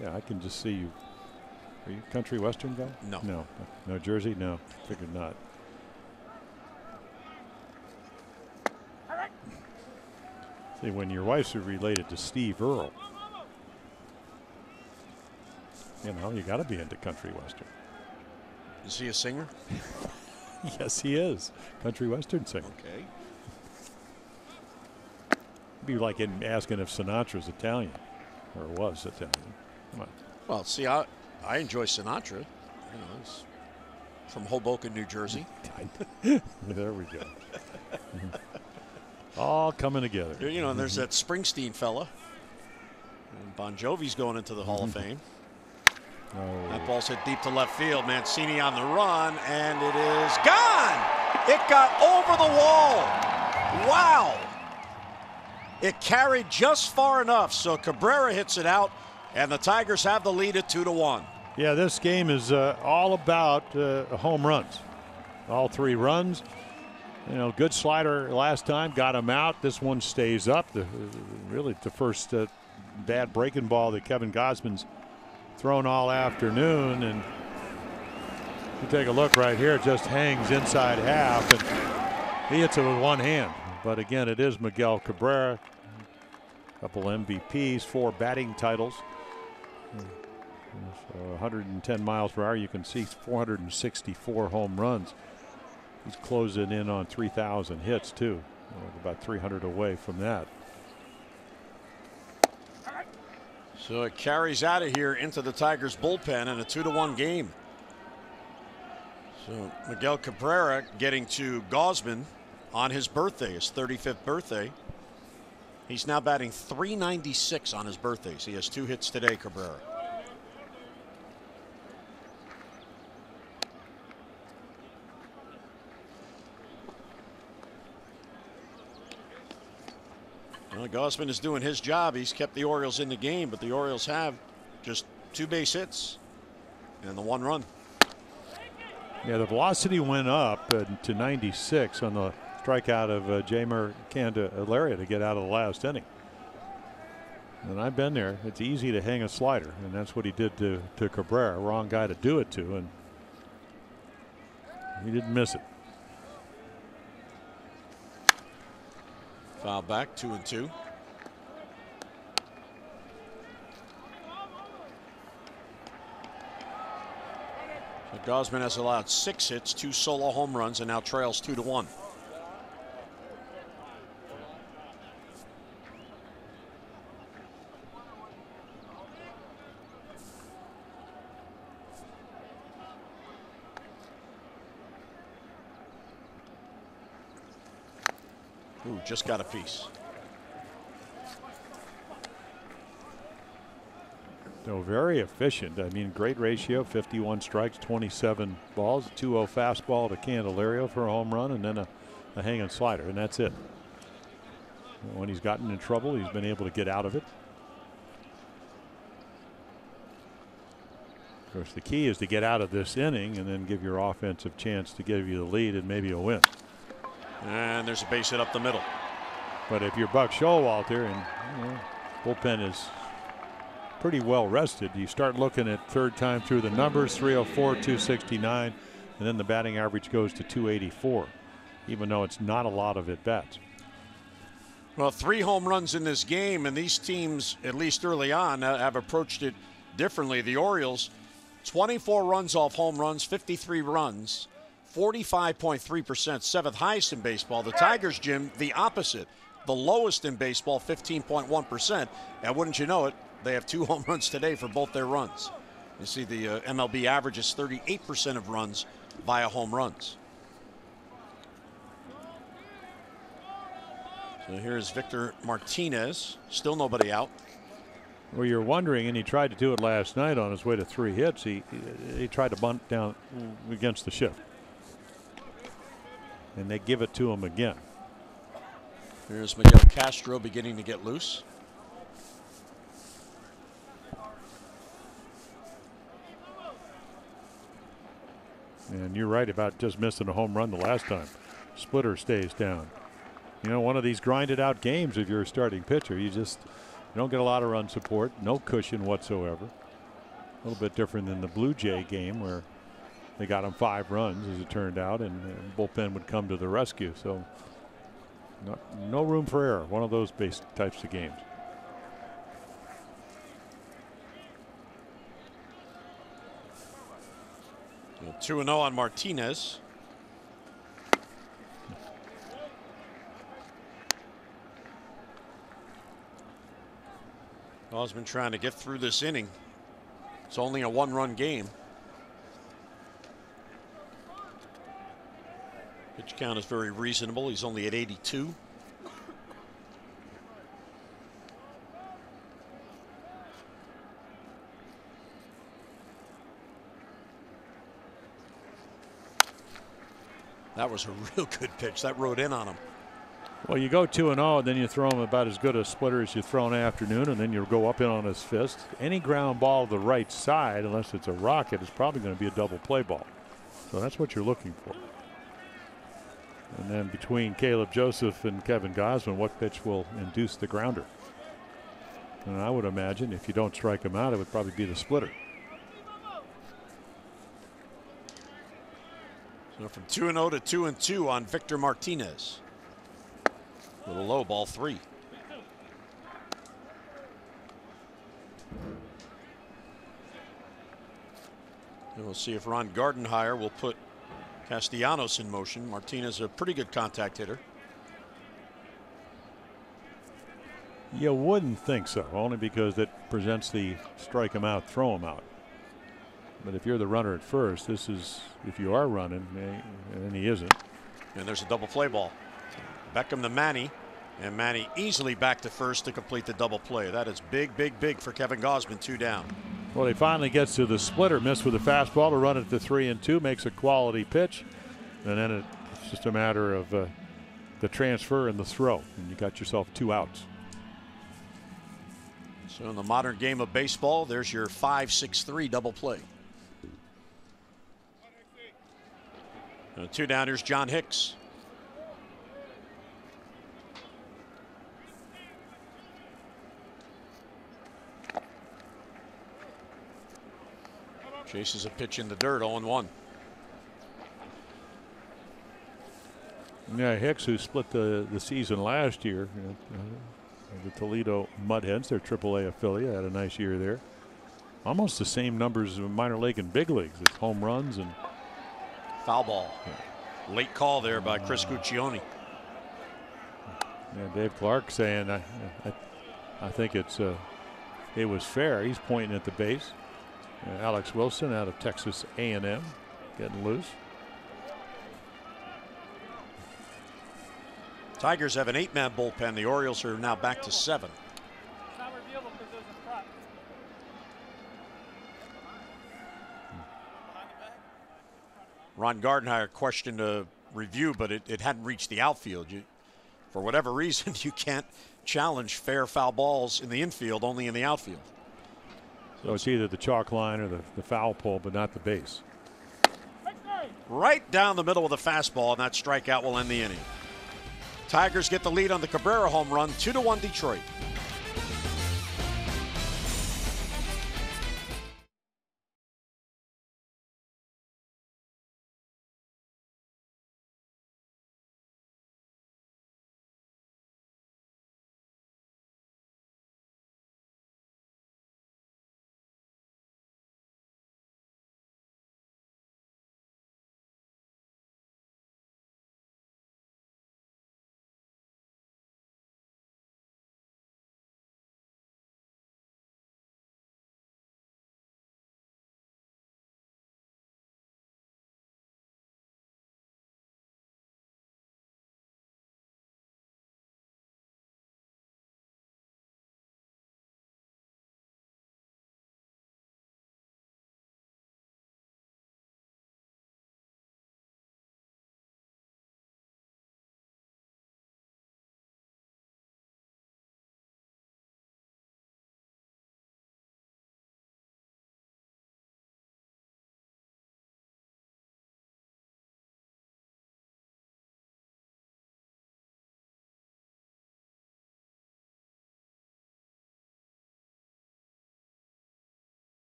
Yeah, I can just see you. Are you a country western guy? No. No. No Jersey? No. Figured not. See, when your wife's related to Steve Earle, you know, you got to be into country western. Is he a singer? Yes, he is. Country western singer. Okay. Be like asking if Sinatra's Italian, or was Italian. Come on. Well, see, I enjoy Sinatra. You know, he's from Hoboken, New Jersey. There we go. All coming together. You know, and there's that Springsteen fella. And Bon Jovi's going into the Hall of Fame. Oh. That ball's hit deep to left field. Mancini on the run, and it is gone. It got over the wall. Wow. It carried just far enough, so Cabrera hits it out, and the Tigers have the lead at 2-1. Yeah, this game is all about home runs. All three runs. You know, good slider last time, got him out. This one stays up. Really, the first bad breaking ball that Kevin Gausman's thrown all afternoon. And you take a look right here, it just hangs inside half, and he hits it with one hand. But again, it is Miguel Cabrera. A couple MVPs, 4 batting titles. So 110 miles per hour. You can see 464 home runs. He's closing in on 3,000 hits too. About 300 away from that. So it carries out of here into the Tigers bullpen in a 2-1 game. So Miguel Cabrera getting to Gausman on his birthday, his 35th birthday. He's now batting .396 on his birthdays. He has 2 hits today, Cabrera. Well, Gausman is doing his job. He's kept the Orioles in the game, but the Orioles have just 2 base hits and the 1 run. Yeah, the velocity went up to 96 on the strikeout of Jeimer Candelaria to get out of the last inning. And I've been there. It's easy to hang a slider, and that's what he did to Cabrera. Wrong guy to do it to, and he didn't miss it. Foul back, 2-2. So Gausman has allowed 6 hits, 2 solo home runs, and now trails 2-1. Ooh, just got a piece. So very efficient. I mean, great ratio, 51 strikes, 27 balls, 2-0 fastball to Candelario for a home run, and then a hanging slider, and that's it. When he's gotten in trouble, he's been able to get out of it. Of course, the key is to get out of this inning and then give your offensive chance to give you the lead and maybe a win. And there's a base hit up the middle. But if you're Buck Showalter and bullpen is pretty well rested, you start looking at third time through the numbers, 304, 269, and then the batting average goes to 284, even though it's not a lot of at-bats. Well, 3 home runs in this game, and these teams, at least early on, have approached it differently. The Orioles, 24 runs off home runs, 53 runs. 45.3%, 7th highest in baseball. The Tigers, Jim, the opposite, the lowest in baseball, 15.1%. And wouldn't you know it, they have 2 home runs today for both their runs. You see the MLB average is 38% of runs via home runs. So here's Victor Martinez. Still nobody out. Well, you're wondering, and he tried to do it last night on his way to 3 hits. He tried to bunt down against the shift, and they give it to him again. Here's Miguel Castro beginning to get loose. And you're right about just missing a home run the last time. Splitter stays down. You know, one of these grinded out games, if you're a starting pitcher, you don't get a lot of run support, no cushion whatsoever. A little bit different than the Blue Jay game where they got him 5 runs, as it turned out, and bullpen would come to the rescue. So no room for error. One of those base types of games. Well, 2-0 on Martinez. Osmond trying to get through this inning. It's only a 1-run game. Pitch count is very reasonable. He's only at 82. That was a real good pitch. That rode in on him. Well, you go 2-0, and then you throw him about as good a splitter as you throw in the afternoon, and then you go up in on his fist. Any ground ball to the right side, unless it's a rocket, is probably going to be a double play ball. So that's what you're looking for. And then between Caleb Joseph and Kevin Gausman, what pitch will induce the grounder? And I would imagine if you don't strike him out, it would probably be the splitter. So from 2-0 to 2-2 on Victor Martinez. A little low, ball 3. And we'll see if Ron Gardenhire will put Castellanos in motion. Martinez, a pretty good contact hitter. You wouldn't think so, only because it presents the strike him out, throw him out. But if you're the runner at first, this is, if you are running, and he isn't. And there's a double play ball. Beckham to Manny, and Manny easily back to first to complete the double play. That is big, big, big for Kevin Gausman. 2 down. Well, he finally gets to the splitter, missed with a fastball to run it to 3-2, makes a quality pitch, and then it's just a matter of the transfer and the throw, and you got yourself 2 outs. So in the modern game of baseball, there's your 5-6-3 double play. 2 down. Here's John Hicks. Chases a pitch in the dirt, 0-1. Yeah, Hicks, who split the season last year, the Toledo Mudhens, their AAA affiliate, had a nice year there. Almost the same numbers of minor league and big leagues. It's home runs and foul ball. Yeah. Late call there by Chris Guccione. Yeah, Dave Clark saying I think it was fair. He's pointing at the base. Alex Wilson out of Texas A&M getting loose. Tigers have an 8-man bullpen. The Orioles are now back to 7. Ron Gardenhire questioned a review, but it hadn't reached the outfield. For whatever reason, you can't challenge fair foul balls in the infield, only in the outfield. So it's either the chalk line or the foul pole, but not the base. Right down the middle with a fastball, and that strikeout will end the inning. Tigers get the lead on the Cabrera home run, 2-1 Detroit.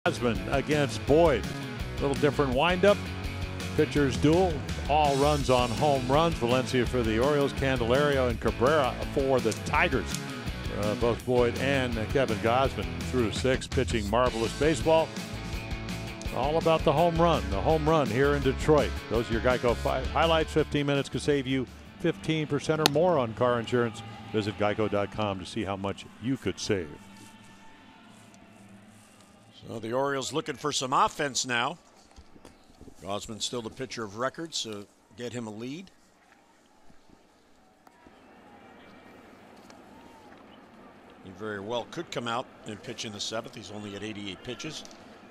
Osmond against Boyd. A little different windup. Pitchers duel. All runs on home runs. Valencia for the Orioles. Candelario and Cabrera for the Tigers. Both Boyd and Kevin Gausman through 6, pitching marvelous baseball. All about the home run. The home run here in Detroit. Those are your Geico highlights. 15 minutes could save you 15% or more on car insurance. Visit geico.com to see how much you could save. So the Orioles looking for some offense now. Gausman still the pitcher of record, so get him a lead. He very well could come out and pitch in the 7th. He's only at 88 pitches.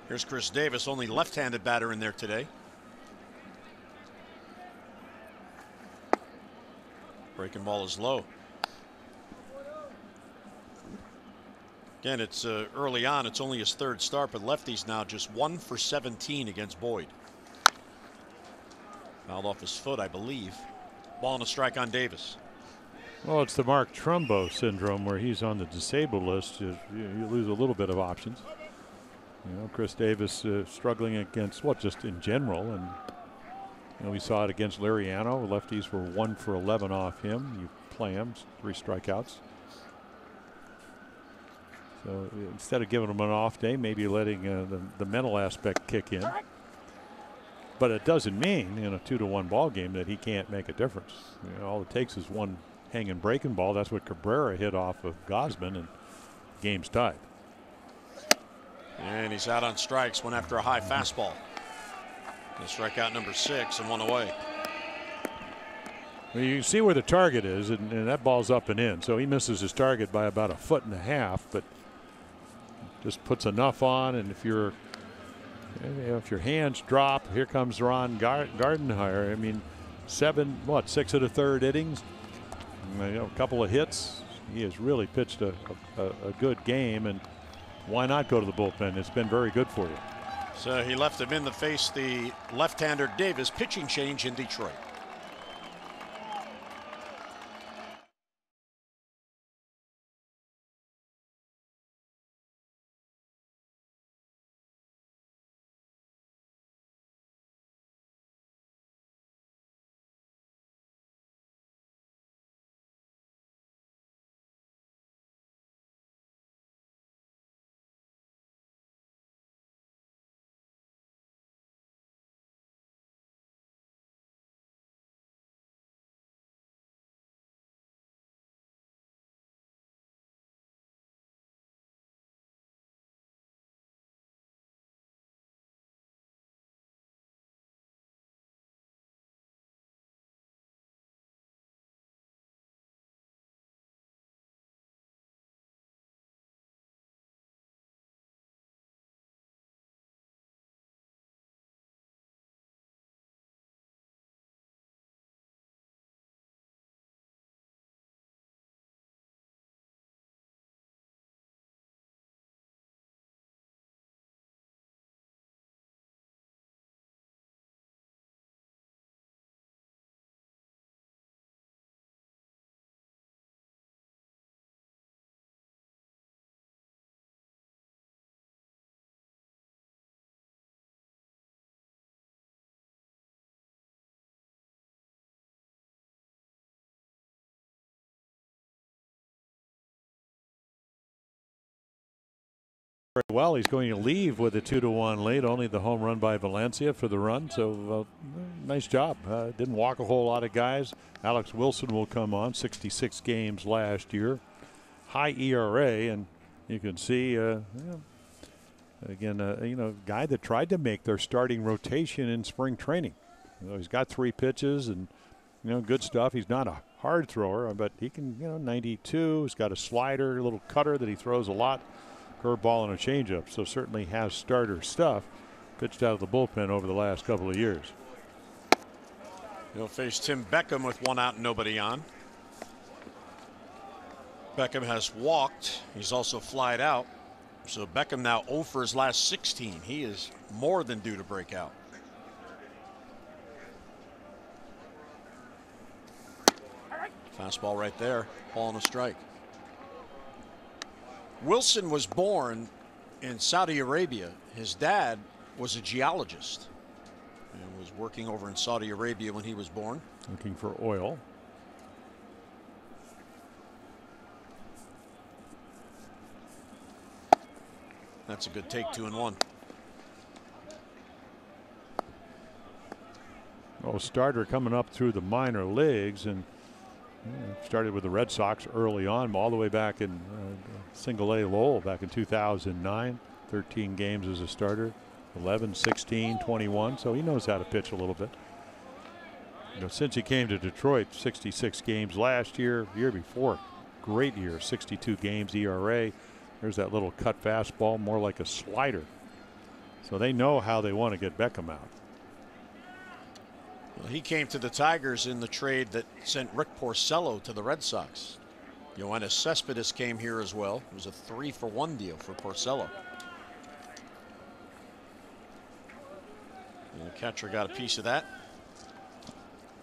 Here's Chris Davis, only left-handed batter in there today. Breaking ball is low. Again, it's early on. It's only his 3rd start, but lefty's now just 1 for 17 against Boyd. Fouled off his foot, I believe. Ball and a strike on Davis. Well, it's the Mark Trumbo syndrome where he's on the disabled list. You lose a little bit of options. You know, Chris Davis struggling against just in general, and you know, we saw it against Liriano. Lefties were 1 for 11 off him. You play him, 3 strikeouts. So instead of giving him an off day, maybe letting the mental aspect kick in. But it doesn't mean in a 2-1 ball game that he can't make a difference. You know, all it takes is one hanging breaking ball. That's what Cabrera hit off of Gausman, and game's tied. And he's out on strikes, one after a high fastball. The strikeout number 6 and 1 away. Well, you see where the target is, and that ball's up and in. So he misses his target by about 1.5 feet, but just puts enough on. And if your hands drop, here comes Ron Gardenhire. I mean, 6 1/3 innings, a couple of hits. He has really pitched a good game, and why not go to the bullpen? It's been very good for you. So he left him in to face the left-hander Davis. Pitching change in Detroit. Very well. He's going to leave with a 2-1 lead. Only the home run by Valencia for the run. So nice job. Didn't walk a whole lot of guys. Alex Wilson will come on. 66 games last year. High ERA, and you can see again, guy that tried to make their starting rotation in spring training. He's got 3 pitches and good stuff. He's not a hard thrower, but he can 92. He's got a slider, a little cutter that he throws a lot. Curveball and a changeup, so certainly has starter stuff. Pitched out of the bullpen over the last couple of years. He'll face Tim Beckham with 1 out and nobody on. Beckham has walked. He's also flied out. So Beckham now 0 for his last 16. He is more than due to break out. Fastball right there. Ball and a strike. Wilson was born in Saudi Arabia. His dad was a geologist and was working over in Saudi Arabia when he was born. Looking for oil. That's a good take, 2-1. Oh, starter coming up through the minor leagues, and started with the Red Sox early on, all the way back in single A Lowell back in 2009. 13 games as a starter, 11, 16, 21. So he knows how to pitch a little bit. You know, since he came to Detroit, 66 games last year, year before, great year, 62 games ERA. There's that little cut fastball, more like a slider. So they know how they want to get Beckham out. Well, he came to the Tigers in the trade that sent Rick Porcello to the Red Sox. Yoenis Cespedes came here as well. It was a 3-for-1 deal for Porcello. And the catcher got a piece of that.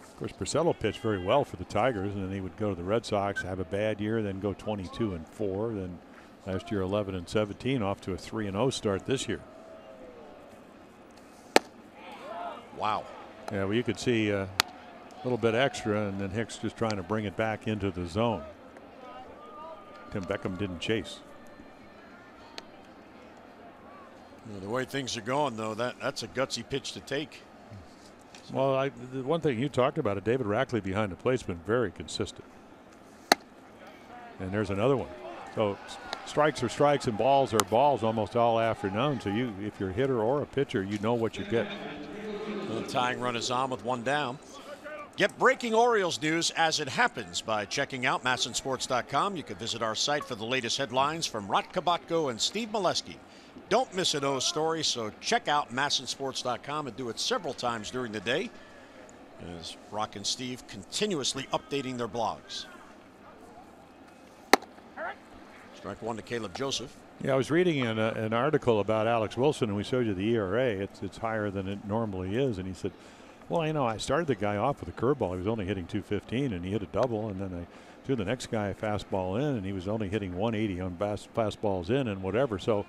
Of course, Porcello pitched very well for the Tigers, and then he would go to the Red Sox, have a bad year, then go 22-4. Then last year 11-17, off to a 3-0 start this year. Wow. Yeah, well, you could see a little bit extra, and then Hicks just trying to bring it back into the zone. Tim Beckham didn't chase. The way things are going, though, that's a gutsy pitch to take. Well, the one thing you talked about it, David Rackley behind the plate's been very consistent. And there's another one. So strikes are strikes and balls are balls almost all afternoon. So if you're a hitter or a pitcher, you know what you get. The tying run is on with one down. Get breaking Orioles news as it happens by checking out MASNsports.com. You can visit our site for the latest headlines from Rotko Botko and Steve Molesky. Don't miss an O story, so check out MASNsports.com and do it several times during the day as Rock and Steve continuously updating their blogs. Strike one to Caleb Joseph. Yeah, I was reading an article about Alex Wilson, and we showed you the ERA. It's higher than it normally is, and he said, well, you know, I started the guy off with a curveball. He was only hitting 215, and he hit a double, and then I threw the next guy a fastball in, and he was only hitting 180 on fastballs in and whatever. So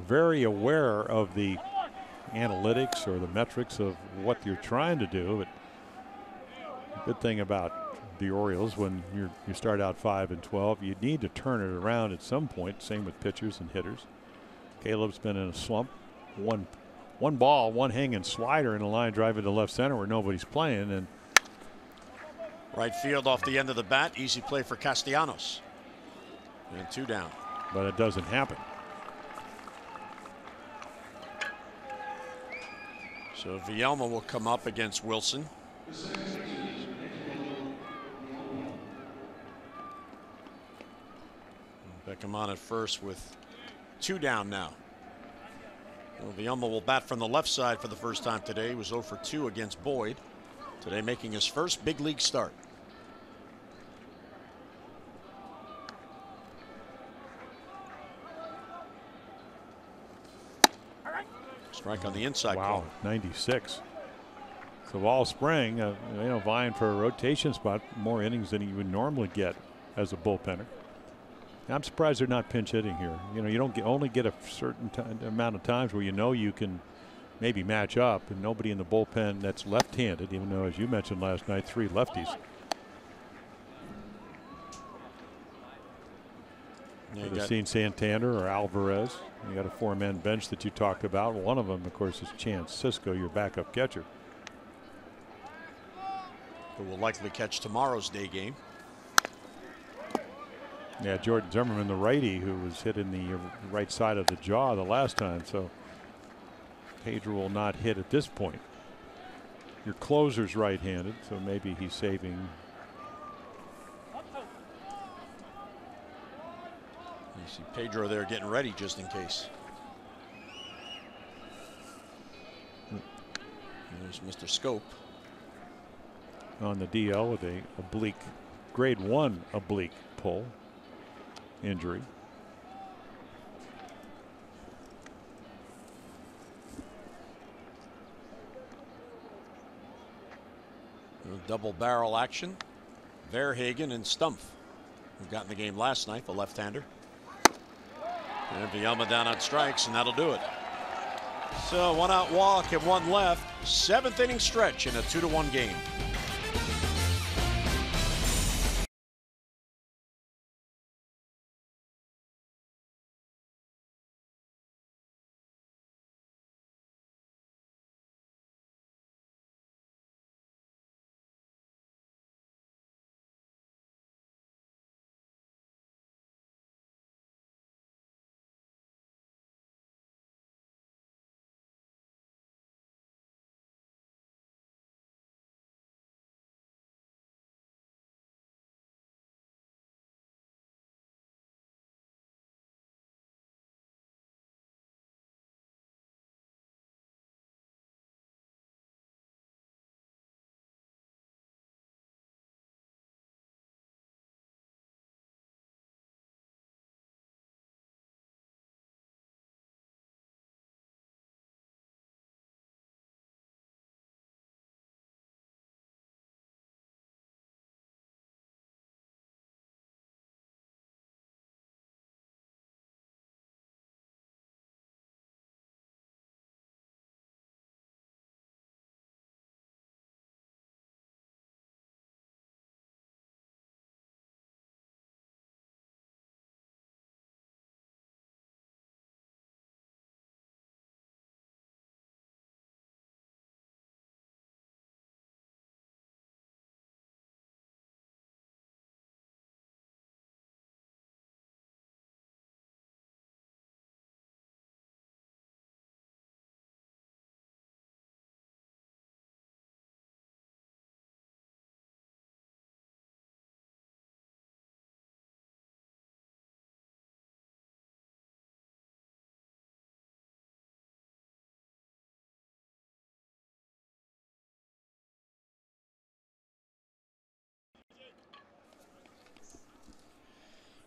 very aware of the analytics or the metrics of what you're trying to do. But the good thing about the Orioles, when you start out 5-12, you need to turn it around at some point. Same with pitchers and hitters. Caleb's been in a slump. One ball, one hanging slider in a line drive into left center where nobody's playing, and right field off the end of the bat. Easy play for Castellanos. And two down. But it doesn't happen. So Villalma will come up against Wilson. Beckham on at first with two down now. Well, Villalma will bat from the left side for the first time today. He was 0 for 2 against Boyd. Today making his first big league start. Strike on the inside. Wow, corner. 96. So all spring, vying for a rotation spot, more innings than you would normally get as a bullpenner. I'm surprised they're not pinch hitting here. You know, you don't only get a certain amount of times where you know you can maybe match up, and nobody in the bullpen that's left-handed, even though, as you mentioned last night, 3 lefties. Yeah, You've seen Santander or Alvarez. You got a 4-man bench that you talked about. One of them, of course, is Chance Cisco, your backup catcher, who will likely catch tomorrow's day game. Yeah, Jordan Zimmerman, the righty, who was hit in the right side of the jaw the last time. So Pedro will not hit at this point. Your closer's right-handed, so maybe he's saving. You see Pedro there getting ready just in case. There's Mr. Scope On the DL with a oblique, grade 1 oblique pull injury. Double barrel action. Verhagen and Stumpf, who got in the game last night, the left-hander. And Villalma down on strikes, and that'll do it. So 1 out walk and 1 left. 7th inning stretch in a 2-1 game.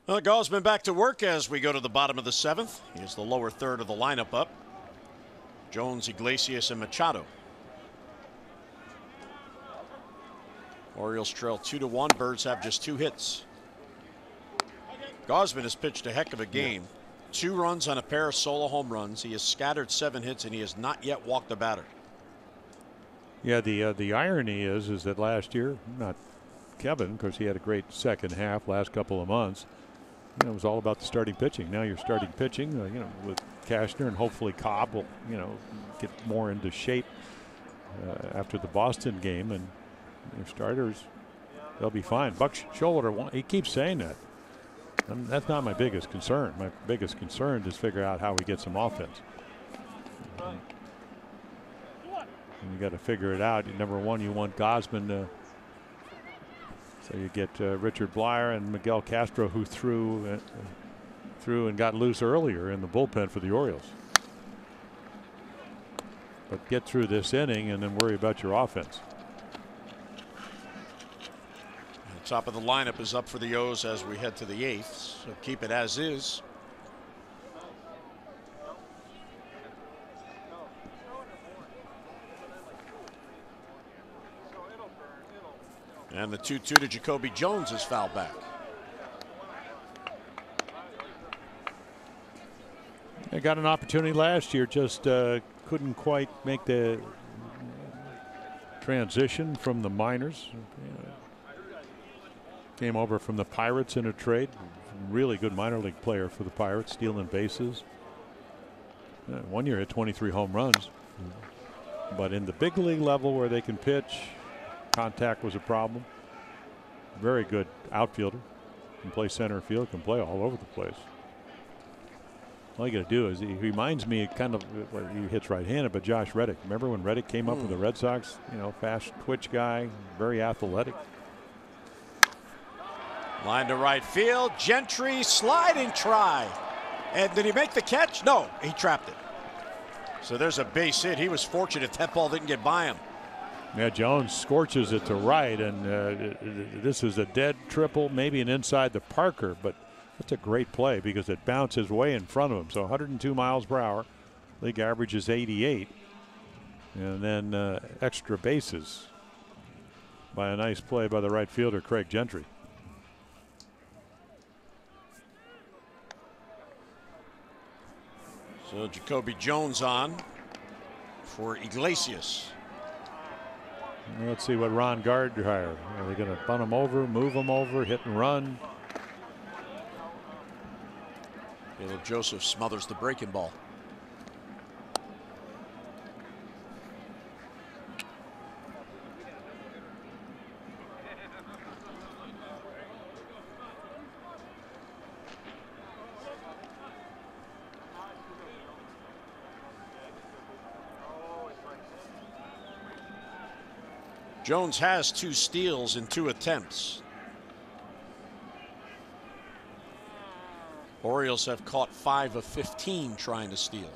Well, Gosman back to work as we go to the bottom of the 7th. Here's the lower third of the lineup up. Jones, Iglesias, and Machado. Orioles trail 2-1. Birds have just 2 hits. Gosman has pitched a heck of a game. 2 runs on a pair of solo home runs. He has scattered 7 hits, and he has not yet walked a batter. Yeah, the irony is that last year, not Kevin, because he had a great second half last couple of months. You know, it was all about the starting pitching. Now you're starting pitching, you know, with Cashner, and hopefully Cobb will, you know, get more into shape after the Boston game, and your starters, they'll be fine. Buck Showalter, he keeps saying that. And that's not my biggest concern. My biggest concern is figure out how we get some offense. And you got to figure it out. Number one, you want Gosman to. So you get Richard Blyer and Miguel Castro, who threw and got loose earlier in the bullpen for the Orioles. But get through this inning and then worry about your offense. The top of the lineup is up for the O's as we head to the 8th. So keep it as is. And the 2-2 to Jacoby Jones is fouled back. They got an opportunity last year, just couldn't quite make the transition from the minors. Came over from the Pirates in a trade. Really good minor league player for the Pirates, stealing bases. 1 year at 23 home runs. But in the big league level where they can pitch, contact was a problem. Very good outfielder. Can play center field, can play all over the place. All you got to do is, he reminds me kind of, well, he hits right-handed, but Josh Reddick. Remember when Reddick came up with the Red Sox? You know, fast twitch guy, very athletic. Line to right field. Gentry sliding try. And did he make the catch? No, he trapped it. So there's a base hit. He was fortunate that ball didn't get by him. Yeah, Jones scorches it to right, and this is a dead triple, maybe an inside the Parker, but that's a great play because it bounces way in front of him. So 102 miles per hour. League average is 88. And then extra bases by a nice play by the right fielder, Craig Gentry. So Jacoby Jones on. for Iglesias. Let's see what Ron Gardner. Are they going to bunt him over, move him over, hit and run? Caleb Joseph smothers the breaking ball. Jones has 2 steals in 2 attempts. Orioles have caught 5 of 15 trying to steal.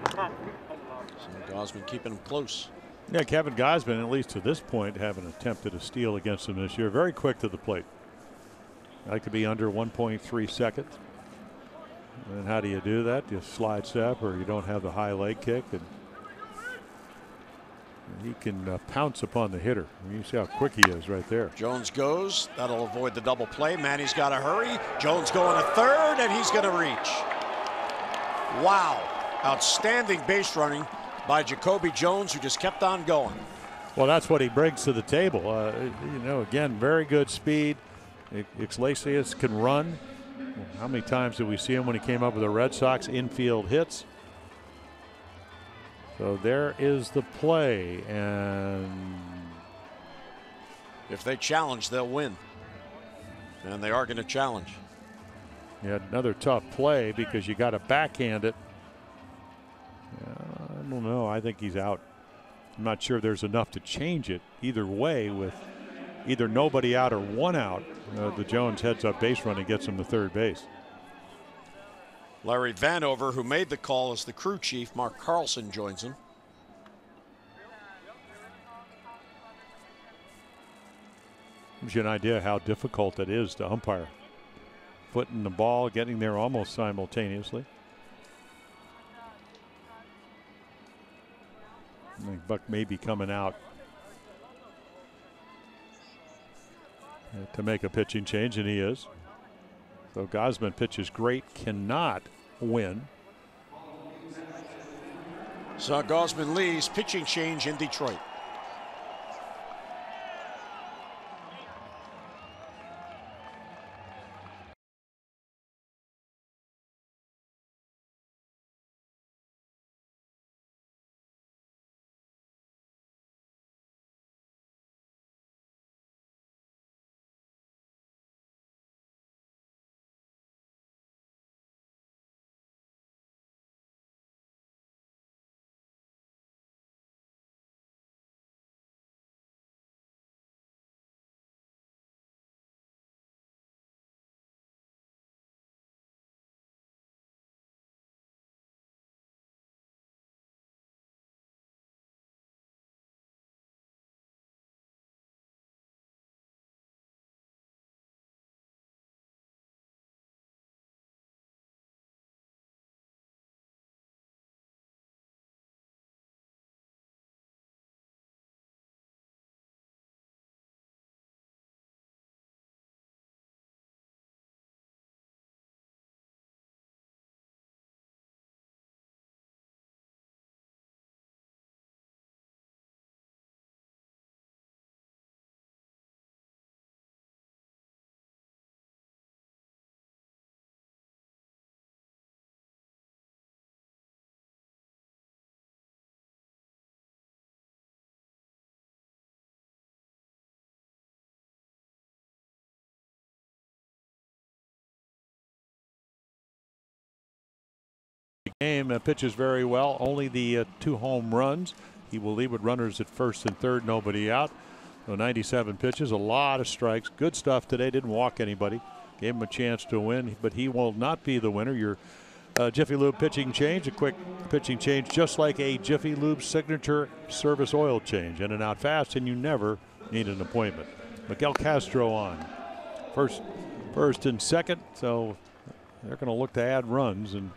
So Gausman keeping him close. Yeah, Kevin Gausman, at least to this point, haven't attempted a steal against him this year. Very quick to the plate. That could be under 1.3 seconds. And how do you do that? You slide step, or you don't have the high leg kick, and he can pounce upon the hitter. You see how quick he is right there. Jones goes. That'll avoid the double play. Manny's got to hurry. Jones going to third, and he's going to reach. Wow. Outstanding base running by Jacoby Jones, who just kept on going. Well, that's what he brings to the table. You know, again, very good speed. Iglesias can run. How many times did we see him when he came up with the Red Sox infield hits? So there is the play, and if they challenge, they'll win. And they are going to challenge. You had another tough play because you got to backhand it. I don't know. I think he's out. I'm not sure there's enough to change it either way. With either nobody out or 1 out, the Jones heads up base run and gets him to third base. Larry Vanover, who made the call as the crew chief, Mark Carlson, joins him. Gives you an idea how difficult it is to umpire. Putting the ball, getting there almost simultaneously. I think Buck may be coming out to make a pitching change, and he is. So Gausman pitches great, cannot win. So Gausman leaves, pitching change in Detroit. Game pitches very well. Only the 2 home runs. He will lead with runners at first and third, nobody out. So 97 pitches, a lot of strikes. Good stuff today. Didn't walk anybody. Gave him a chance to win, but he will not be the winner. Your Jiffy Lube pitching change, a quick pitching change, just like a Jiffy Lube signature service oil change. In and out fast, and you never need an appointment. Miguel Castro on first and second, so they're going to look to add runs, and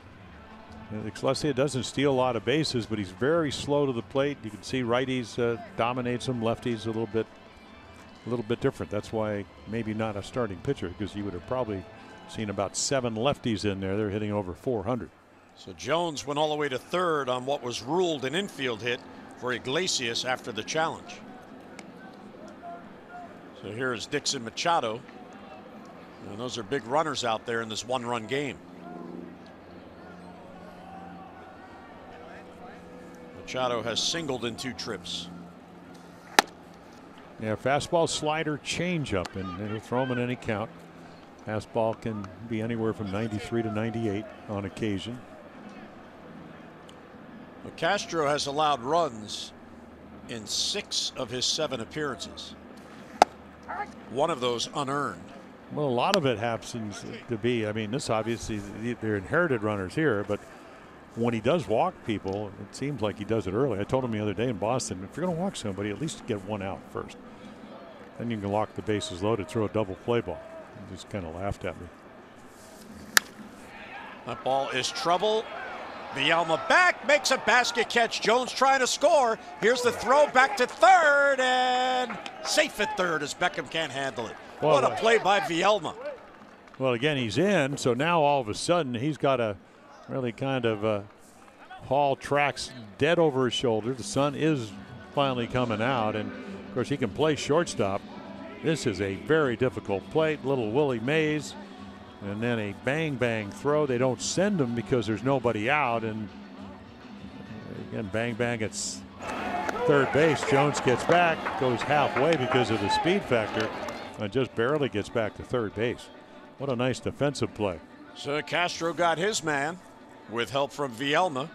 It doesn't steal a lot of bases, but he's very slow to the plate. You can see righties dominates him, lefties a little bit different. That's why maybe not a starting pitcher, because you would have probably seen about 7 lefties in there. They're hitting over 400. So Jones went all the way to third on what was ruled an infield hit for Iglesias after the challenge. So here is Dixon Machado. And those are big runners out there in this one-run game. Machado has singled in 2 trips. Yeah, fastball, slider, changeup, and he'll throw them in any count. Fastball can be anywhere from 93 to 98 on occasion. Well, Castro has allowed runs in 6 of his 7 appearances. 1 of those unearned. Well, a lot of it happens to be, I mean, this obviously, they're inherited runners here, but when he does walk people, it seems like he does it early. I told him the other day in Boston, if you're going to walk somebody, at least get 1 out first. Then you can lock the bases loaded, throw a double play ball. He just kind of laughed at me. That ball is trouble. Vielma back, makes a basket catch. Jones trying to score. Here's the throw back to third, and safe at third as Beckham can't handle it. Well, what a play by Vielma. Well, again, he's in, so now all of a sudden he's got to really kind of haul tracks dead over his shoulder. The sun is finally coming out, and of course he can play shortstop. This is a very difficult play. Little Willie Mays, and then a bang throw. They don't send him because there's nobody out, and again bang at third base. Jones gets back, goes halfway because of the speed factor, and just barely gets back to third base. What a nice defensive play. So Castro got his man with help from Vielma.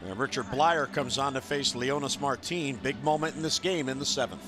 And Richard Blyer comes on to face Leonis Martin. Big moment in this game in the 7th.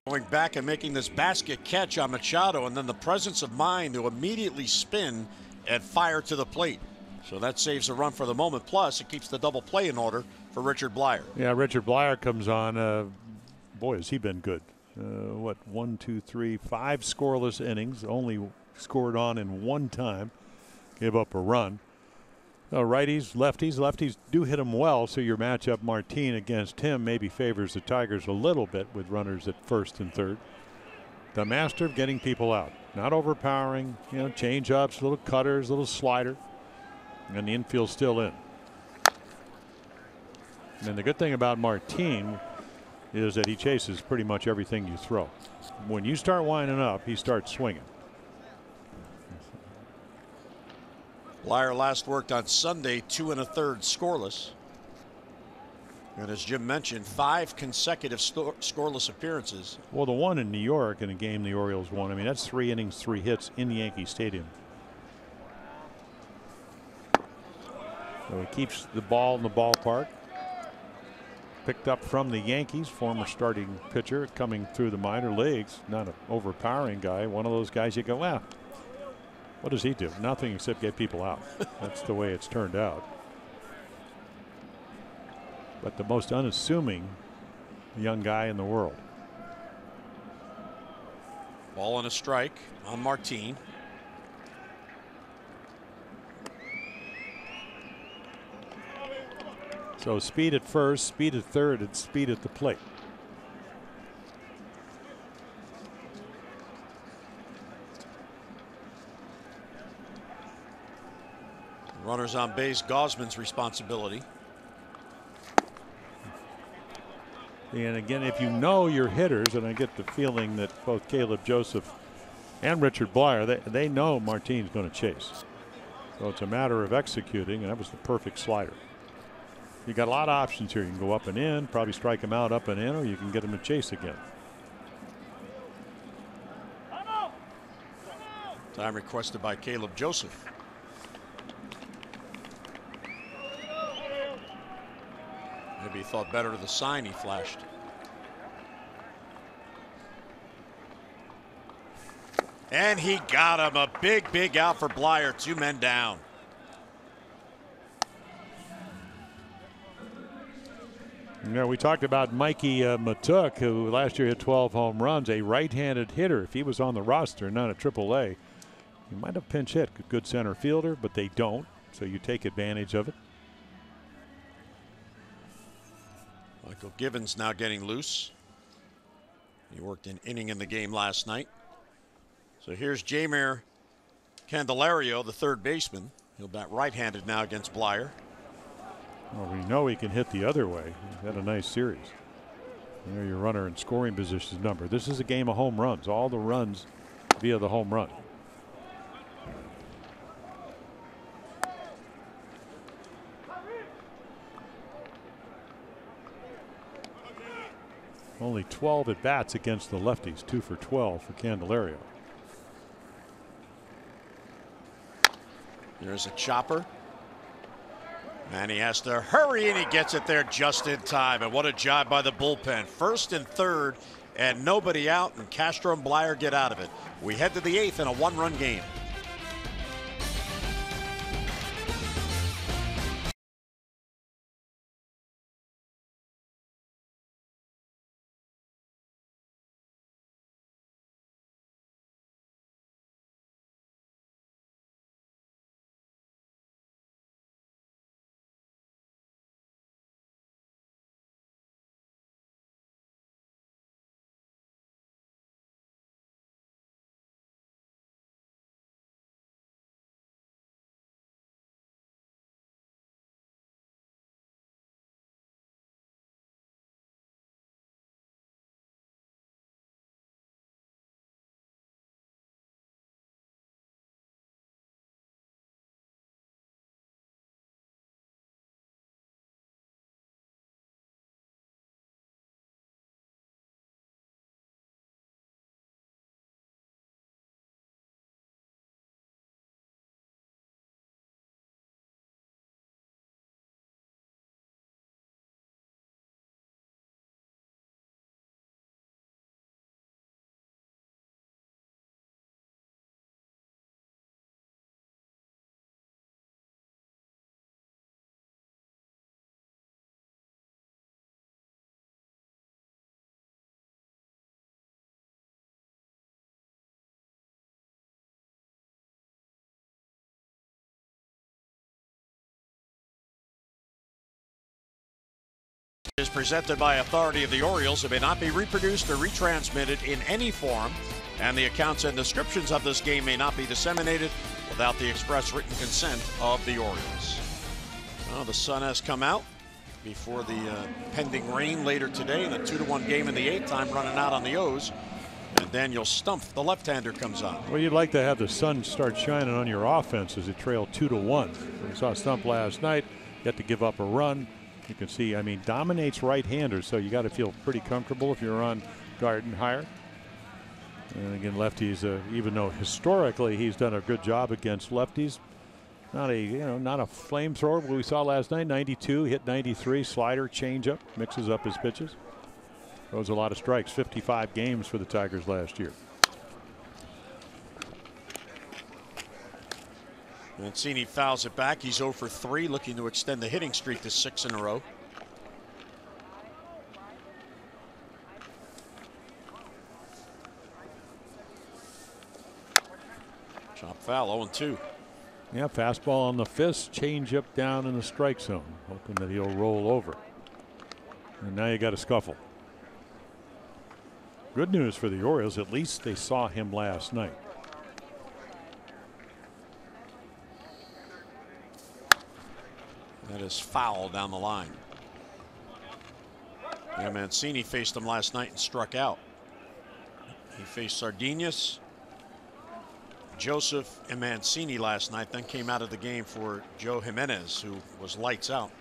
Going back and making this basket catch on Machado, and then the presence of mind to immediately spin and fire to the plate. So that saves a run for the moment. Plus, it keeps the double play in order for Richard Blyer. Yeah, Richard Blyer comes on. Boy, has he been good. 1, 2, 3, 5 scoreless innings. Only scored on in 1 time. Gave up a run. Righties, lefties do hit him well, so your matchup Martin against him maybe favors the Tigers a little bit with runners at first and third. The master of getting people out, not overpowering, change ups, little cutters, little slider, and the infield's still in. And the good thing about Martin is that he chases pretty much everything you throw. When you start winding up, he starts swinging. Blyer last worked on Sunday, 2 1/3 scoreless. And as Jim mentioned, 5 consecutive scoreless appearances. Well, the one in New York in a game the Orioles won, I mean, that's 3 innings, 3 hits in Yankee Stadium. So he keeps the ball in the ballpark. picked up from the Yankees, former starting pitcher coming through the minor leagues. Not an overpowering guy. One of those guys you go, well, what does he do? Nothing except get people out. That's the way it's turned out. But the most unassuming young guy in the world. Ball and a strike on Martin. So speed at first, speed at third, and speed at the plate. Runners on base, Gosman's responsibility. And again, if you know your hitters, and I get the feeling that both Caleb Joseph and Richard Blyer, they know Martin's going to chase. So it's a matter of executing, and that was the perfect slider. You got a lot of options here. You can go up and in, probably strike him out up and in, or you can get him to chase again. Time requested by Caleb Joseph. Maybe he thought better of the sign he flashed. And he got him. A big out for Blyer. 2 men down. You know, we talked about Mikey Matuk, who last year hit 12 home runs, a right-handed hitter. If he was on the roster, not a AAA, he might have pinch hit. Good center fielder, but they don't, so you take advantage of it. Michael Givens now getting loose. He worked an inning in the game last night. So here's Jeimer Candelario, the third baseman. He'll bat right-handed now against Blyer. Well, we know he can hit the other way. He's had a nice series. There your runner in scoring position number. This is a game of home runs. All the runs via the home run. Only 12 at bats against the lefties. 2 for 12 for Candelario. There's a chopper. And he has to hurry, and he gets it there just in time. And what a job by the bullpen. First and third, and nobody out, and Castro and Blyer get out of it. We head to the 8th in a 1-run game. Is presented by authority of the Orioles. It may not be reproduced or retransmitted in any form, and the accounts and descriptions of this game may not be disseminated without the express written consent of the Orioles. Well, the sun has come out before the pending rain later today, and a 2-1 game in the 8th. Time running out on the O's, and Daniel Stumpf, the left-hander, comes on. Well, you'd like to have the sun start shining on your offense as it trailed 2-1. We saw Stumpf last night. You had to give up a run. You can see, I mean, dominates right-handers, so you got to feel pretty comfortable if you're on Garden higher. And again, lefties, even though historically he's done a good job against lefties, not a flamethrower, but we saw last night. 92, hit 93, slider, changeup, mixes up his pitches. Throws a lot of strikes. 55 games for the Tigers last year. Mancini fouls it back. He's 0 for 3, looking to extend the hitting streak to 6 in a row. Chop foul, 0-2. Yeah, fastball on the fist, changeup down in the strike zone, hoping that he'll roll over. And now you got a scuffle. Good news for the Orioles, at least they saw him last night. That is foul down the line. Yeah, Mancini faced him last night and struck out. He faced Sardinas, Joseph, and Mancini last night, then came out of the game for Joe Jimenez, who was lights out.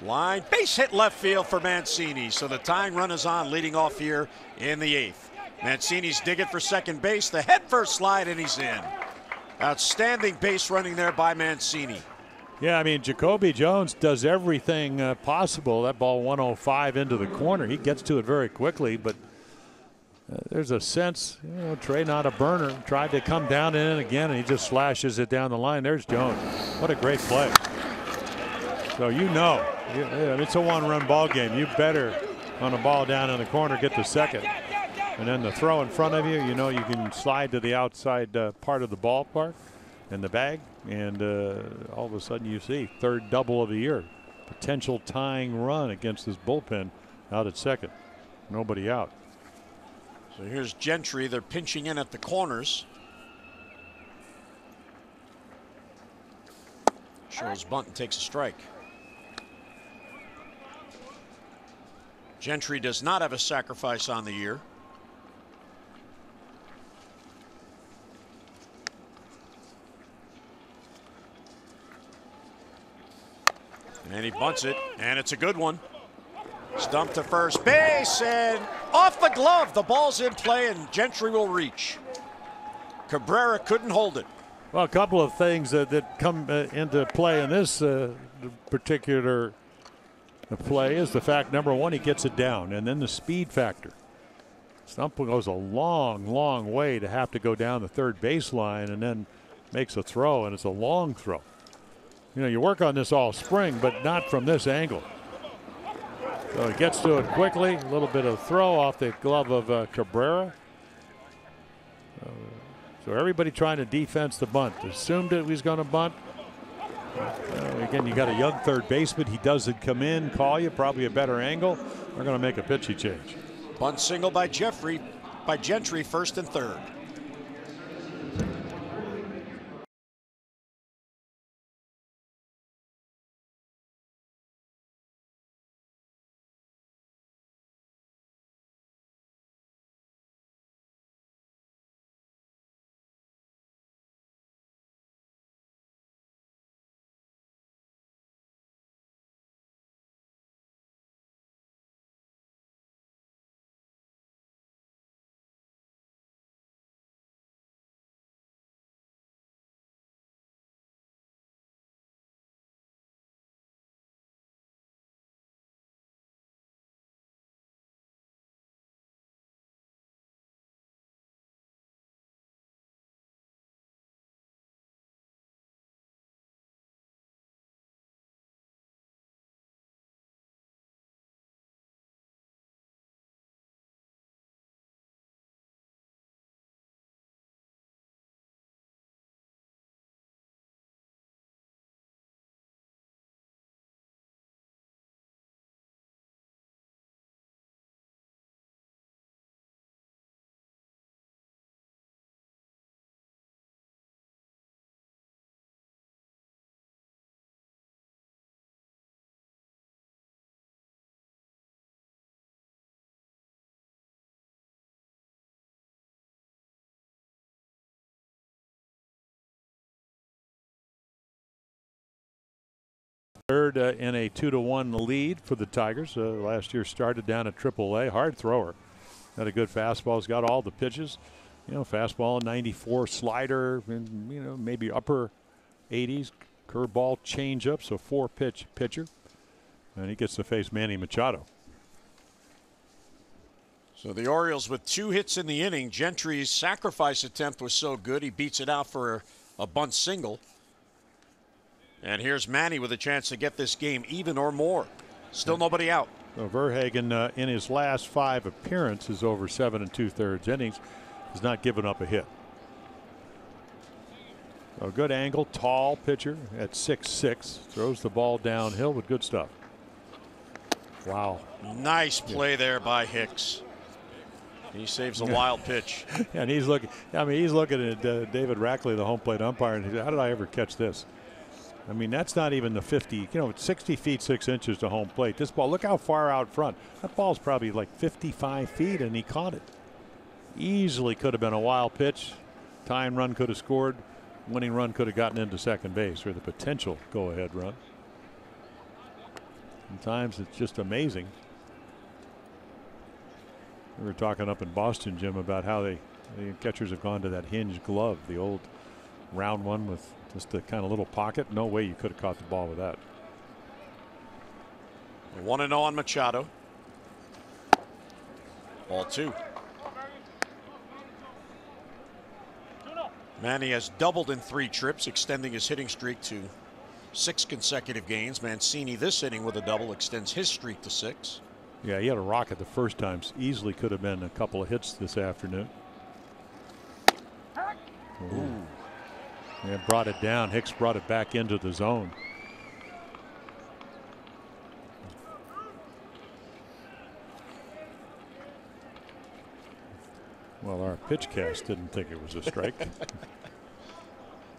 Line, base hit left field for Mancini. So the tying run is on, leading off here in the 8th. Mancini's digging for second base, the head first slide, and he's in. Outstanding base running there by Mancini. Yeah, I mean, Jacoby Jones does everything possible. That ball 105 into the corner. He gets to it very quickly, but there's a sense, Trey not a burner. Tried to come down in it again, and he just slashes it down the line. There's Jones. What a great play. So it's a one-run ball game. You better, on a ball down in the corner, get the second. And then the throw in front of you, you can slide to the outside part of the ballpark and the bag, and all of a sudden you see third double of the year. Potential tying run against this bullpen out at second. Nobody out. So here's Gentry. They're pinching in at the corners. Shows bunt and takes a strike. Gentry does not have a sacrifice on the year. And he bunts it, and it's a good one. Stumped to first base, and off the glove. The ball's in play, and Gentry will reach. Cabrera couldn't hold it. Well, a couple of things that come into play in this particular play is the fact, number one, he gets it down, and then the speed factor. Stump goes a long, long way to have to go down the third baseline and then makes a throw, and it's a long throw. You work on this all spring, but not from this angle. So he gets to it quickly. A little bit of throw off the glove of Cabrera. So everybody trying to defense the bunt. Assumed it was going to bunt. Again, you got a young third baseman. He doesn't come in, call you, probably a better angle. They're going to make a pitchy change. Bunt single by Gentry, first and third. Third in a 2-1 lead for the Tigers. Last year started down at AAA. Hard thrower. Got a good fastball. He's got all the pitches. You know, fastball 94, slider, and, you know, maybe upper 80s, curveball, changeup. So 4-pitch pitcher, and he gets to face Manny Machado. So the Orioles with 2 hits in the inning. Gentry's sacrifice attempt was so good he beats it out for a bunt single. And here's Manny with a chance to get this game even or more. Still nobody out. So Verhagen in his last 5 appearances over 7 2/3 innings has not given up a hit. A good angle, tall pitcher at 6'6", throws the ball downhill with good stuff. Wow. Nice play there by Hicks. He saves a wild pitch. And he's looking, I mean, he's looking at David Rackley, the home plate umpire, and he said, how did I ever catch this? I mean, that's not even the 50, you know, it's 60 feet 6 inches to home plate. This ball, look how far out front. That ball's probably like 55 feet, and he caught it. Easily could have been a wild pitch. Tying run could have scored. Winning run could have gotten into second base, or the potential go-ahead run. Sometimes it's just amazing. We were talking up in Boston, Jim, about how the catchers have gone to that hinge glove, the old round one with just a kind of little pocket. No way you could have caught the ball with that. 1-0 on Machado. Ball 2. Manny has doubled in 3 trips, extending his hitting streak to 6 consecutive games. Mancini this inning with a double extends his streak to 6. Yeah, he had a rocket the first time. Easily could have been a couple of hits this afternoon. Ooh. Yeah, brought it down. Hicks brought it back into the zone. Well, our pitch cast didn't think it was a strike.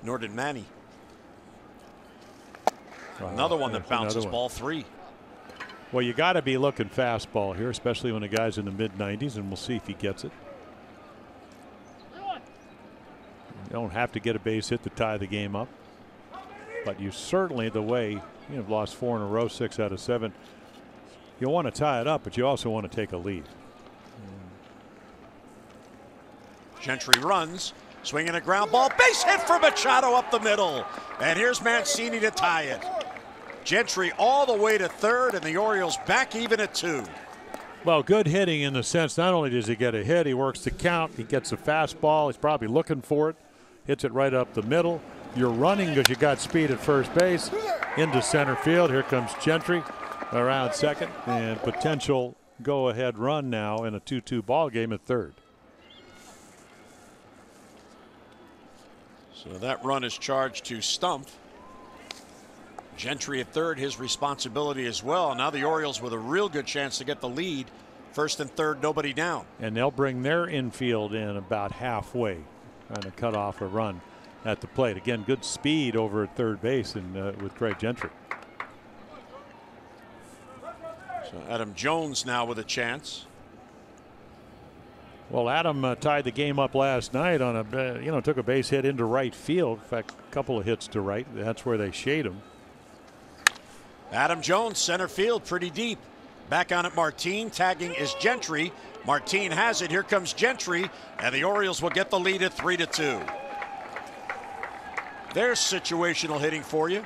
Nor did Manny. Another one that bounces, ball 3. Well, you got to be looking fastball here, especially when the guy's in the mid-90s, and we'll see if he gets it. You don't have to get a base hit to tie the game up, but you certainly, the way you've lost 4 in a row, 6 out of 7, you want to tie it up, but you also want to take a lead. Gentry runs, swinging a ground ball, base hit for Machado up the middle, and here's Mancini to tie it. Gentry all the way to third, and the Orioles back even at 2. Well, good hitting in the sense not only does he get a hit, he works the count, he gets a fastball, he's probably looking for it, hits it right up the middle. You're running because you got speed at first base, into center field. Here comes Gentry around second, and potential go-ahead run now in a 2-2 ball game at third. So that run is charged to Stumpf. Gentry at third, his responsibility as well. Now the Orioles with a real good chance to get the lead. First and third, nobody down. And they'll bring their infield in about halfway, trying to cut off a run at the plate. Again, good speed over at third base and with Craig Gentry. So Adam Jones now with a chance. Well, Adam tied the game up last night on a, took a base hit into right field. In fact, a couple of hits to right. That's where they shade him. Adam Jones, center field, pretty deep. Back on it, Martin. Tagging is Gentry. Martin has it. Here comes Gentry, and the Orioles will get the lead at 3-2. There's situational hitting for you.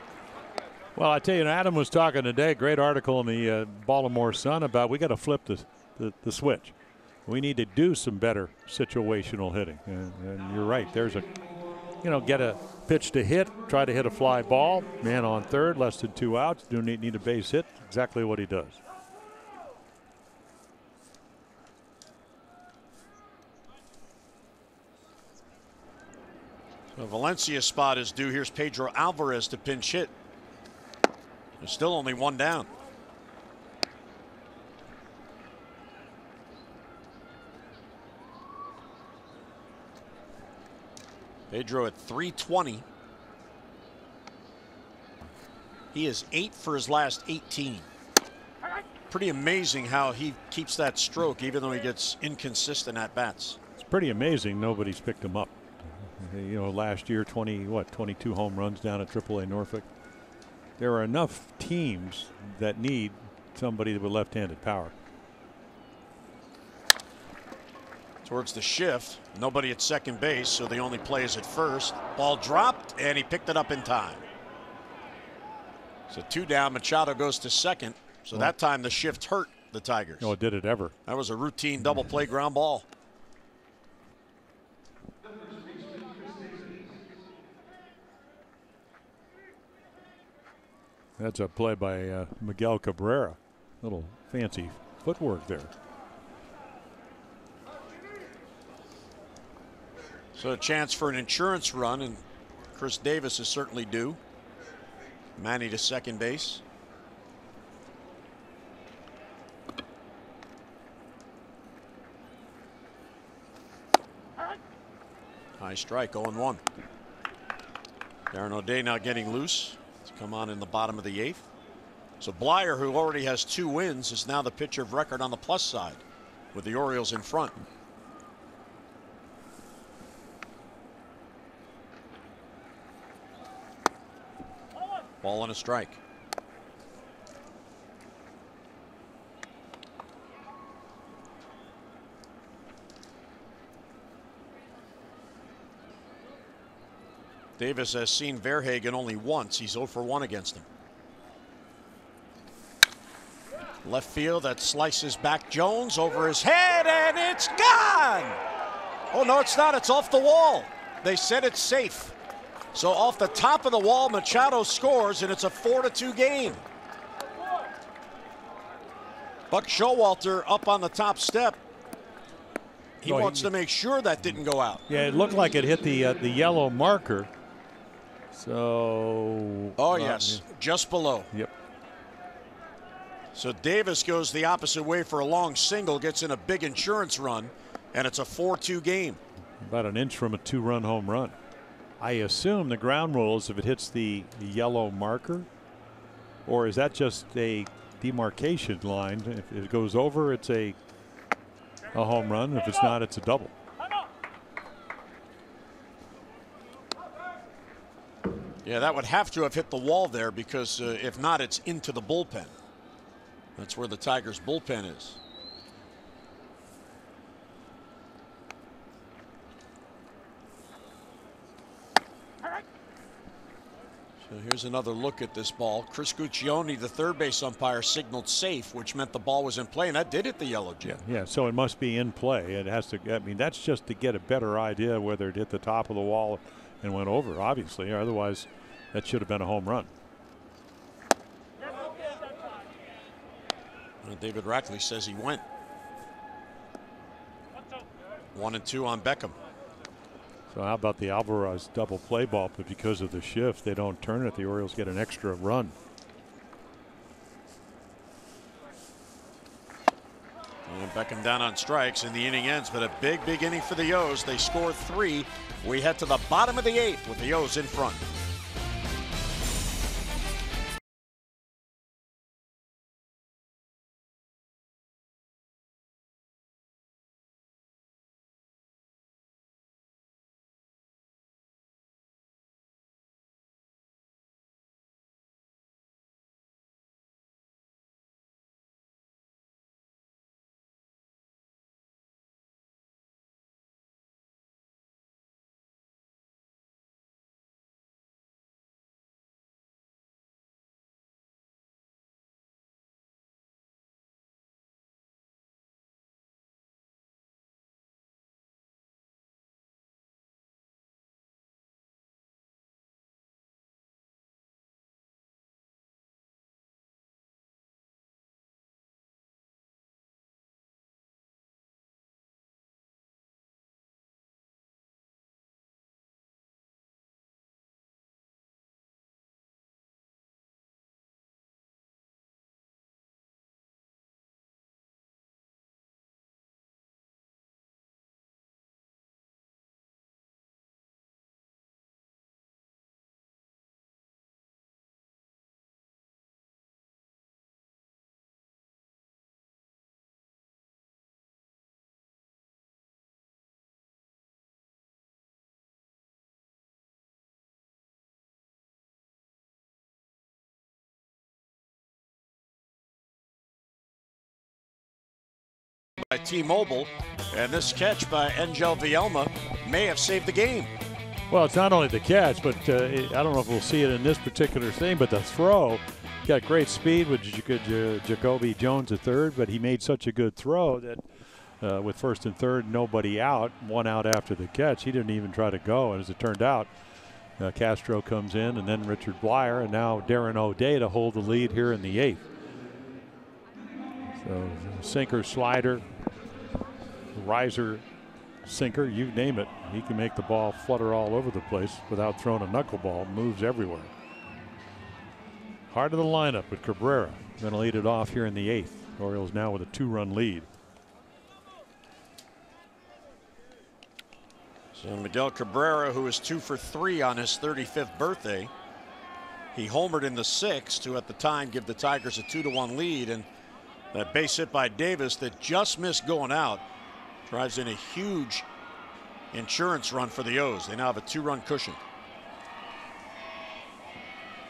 Well, I tell you, Adam was talking today. Great article in the Baltimore Sun about we got to flip the switch. We need to do some better situational hitting, and you're right. There's a, get a pitch to hit, try to hit a fly ball, man on third, less than 2 outs. Do need a base hit. Exactly what he does. So Valencia's spot is due. Here's Pedro Alvarez to pinch hit. There's still only 1 down. Pedro at 320. He is 8 for his last 18. Pretty amazing how he keeps that stroke even though he gets inconsistent at bats. It's pretty amazing nobody's picked him up. Last year 22 home runs down at AAA Norfolk. There are enough teams that need somebody with left-handed power. towards the shift. Nobody at second base, so the only play is at first. Ball dropped, and he picked it up in time. So 2 down. Machado goes to second. So that time the shift hurt the Tigers. Oh, did it ever? That was a routine double play ground ball. That's a play by Miguel Cabrera. Little fancy footwork there. So a chance for an insurance run, and Chris Davis is certainly due. Manny to second base. High strike, 0-1. Darren O'Day now getting loose. It's come on in the bottom of the 8th. So Blyer, who already has 2 wins, is now the pitcher of record on the plus side with the Orioles in front. Ball and a strike. Davis has seen Verhagen only once. He's 0 for 1 against him. Left field, that slices back Jones over his head, and it's gone. Oh, no, it's not. It's off the wall. They said it's safe. So off the top of the wall, Machado scores, and it's a 4-2 game. Buck Showalter up on the top step. He wants to make sure that didn't go out. Yeah, it looked like it hit the yellow marker. So. Oh, yes, just below. Yep. So Davis goes the opposite way for a long single, gets in a big insurance run, and it's a 4-2 game. About an inch from a 2-run home run. I assume the ground rule is if it hits the yellow marker, or is that just a demarcation line? If it goes over, it's a home run. If it's not, it's a double. Yeah, that would have to have hit the wall there, because if not, it's into the bullpen. That's where the Tigers' bullpen is. So here's another look at this ball. Chris Guccione, the third base umpire, signaled safe, which meant the ball was in play, and that did hit the yellow, Jim. Yeah, so it must be in play. It has to. I mean, that's just to get a better idea whether it hit the top of the wall and went over, obviously. Otherwise, that should have been a home run. David Rackley says he went. 1-2 on Beckham. So how about the Alvarez double play ball, but because of the shift, they don't turn it. The Orioles get an extra run. And Beckham down on strikes, and the inning ends, but a big inning for the O's. They score 3. We head to the bottom of the 8th with the O's in front. by T-Mobile, and this catch by Angel Vielma may have saved the game. Well, it's not only the catch, but I don't know if we'll see it in this particular thing, but the throw. Got great speed with Jacoby Jones at third, but he made such a good throw that with first and third, nobody out, one out after the catch, he didn't even try to go. And as it turned out, Castro comes in, and then Richard Blyer, and now Darren O'Day to hold the lead here in the 8th. So sinker, slider, riser, sinker, you name it. He can make the ball flutter all over the place without throwing a knuckleball. Moves everywhere. Heart of the lineup with Cabrera. Going to lead it off here in the 8th. Orioles now with a 2-run lead. So Miguel Cabrera, who is 2 for 3 on his 35th birthday. He homered in the 6th to at the time give the Tigers a 2-1 lead, and that base hit by Davis that just missed going out drives in a huge insurance run for the O's. They now have a 2-run cushion.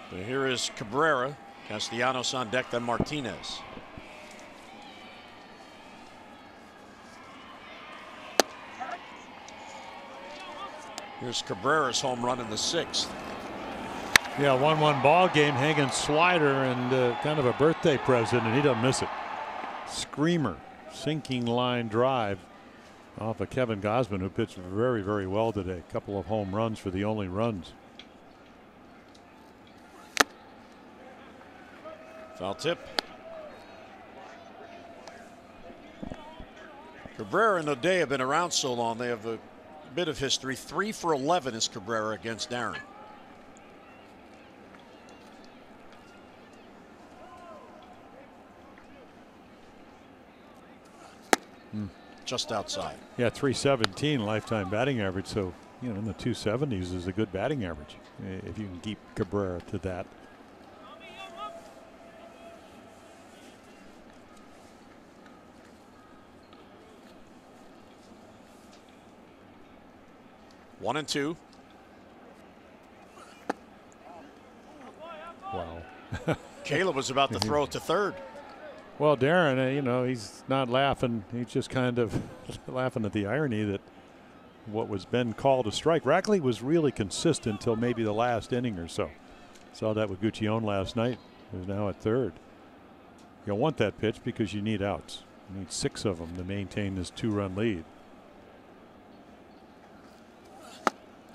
So here is Cabrera, Castellanos on deck, then Martinez. Here's Cabrera's home run in the 6th. Yeah, 1-1 ball game, hanging slider and kind of a birthday present, and he doesn't miss it. Screamer, sinking line drive off of Kevin Gausman, who pitched very, very well today. A couple of home runs for the only runs. Foul tip. Cabrera and O'Day have been around so long, they have a bit of history. 3 for 11 is Cabrera against Darren. Just outside. Yeah, 317 lifetime batting average. So, you know, in the 270s is a good batting average if you can keep Cabrera to that. One and two. Wow. Caleb was about to throw it to third. Well, Darren, you know, he's not laughing. He's just kind of laughing at the irony that what was been called a strike. Rackley was really consistent until maybe the last inning or so. Saw that with Guccione last night. Who's now at third. You'll want that pitch because you need outs. You need 6 of them to maintain this 2-run lead.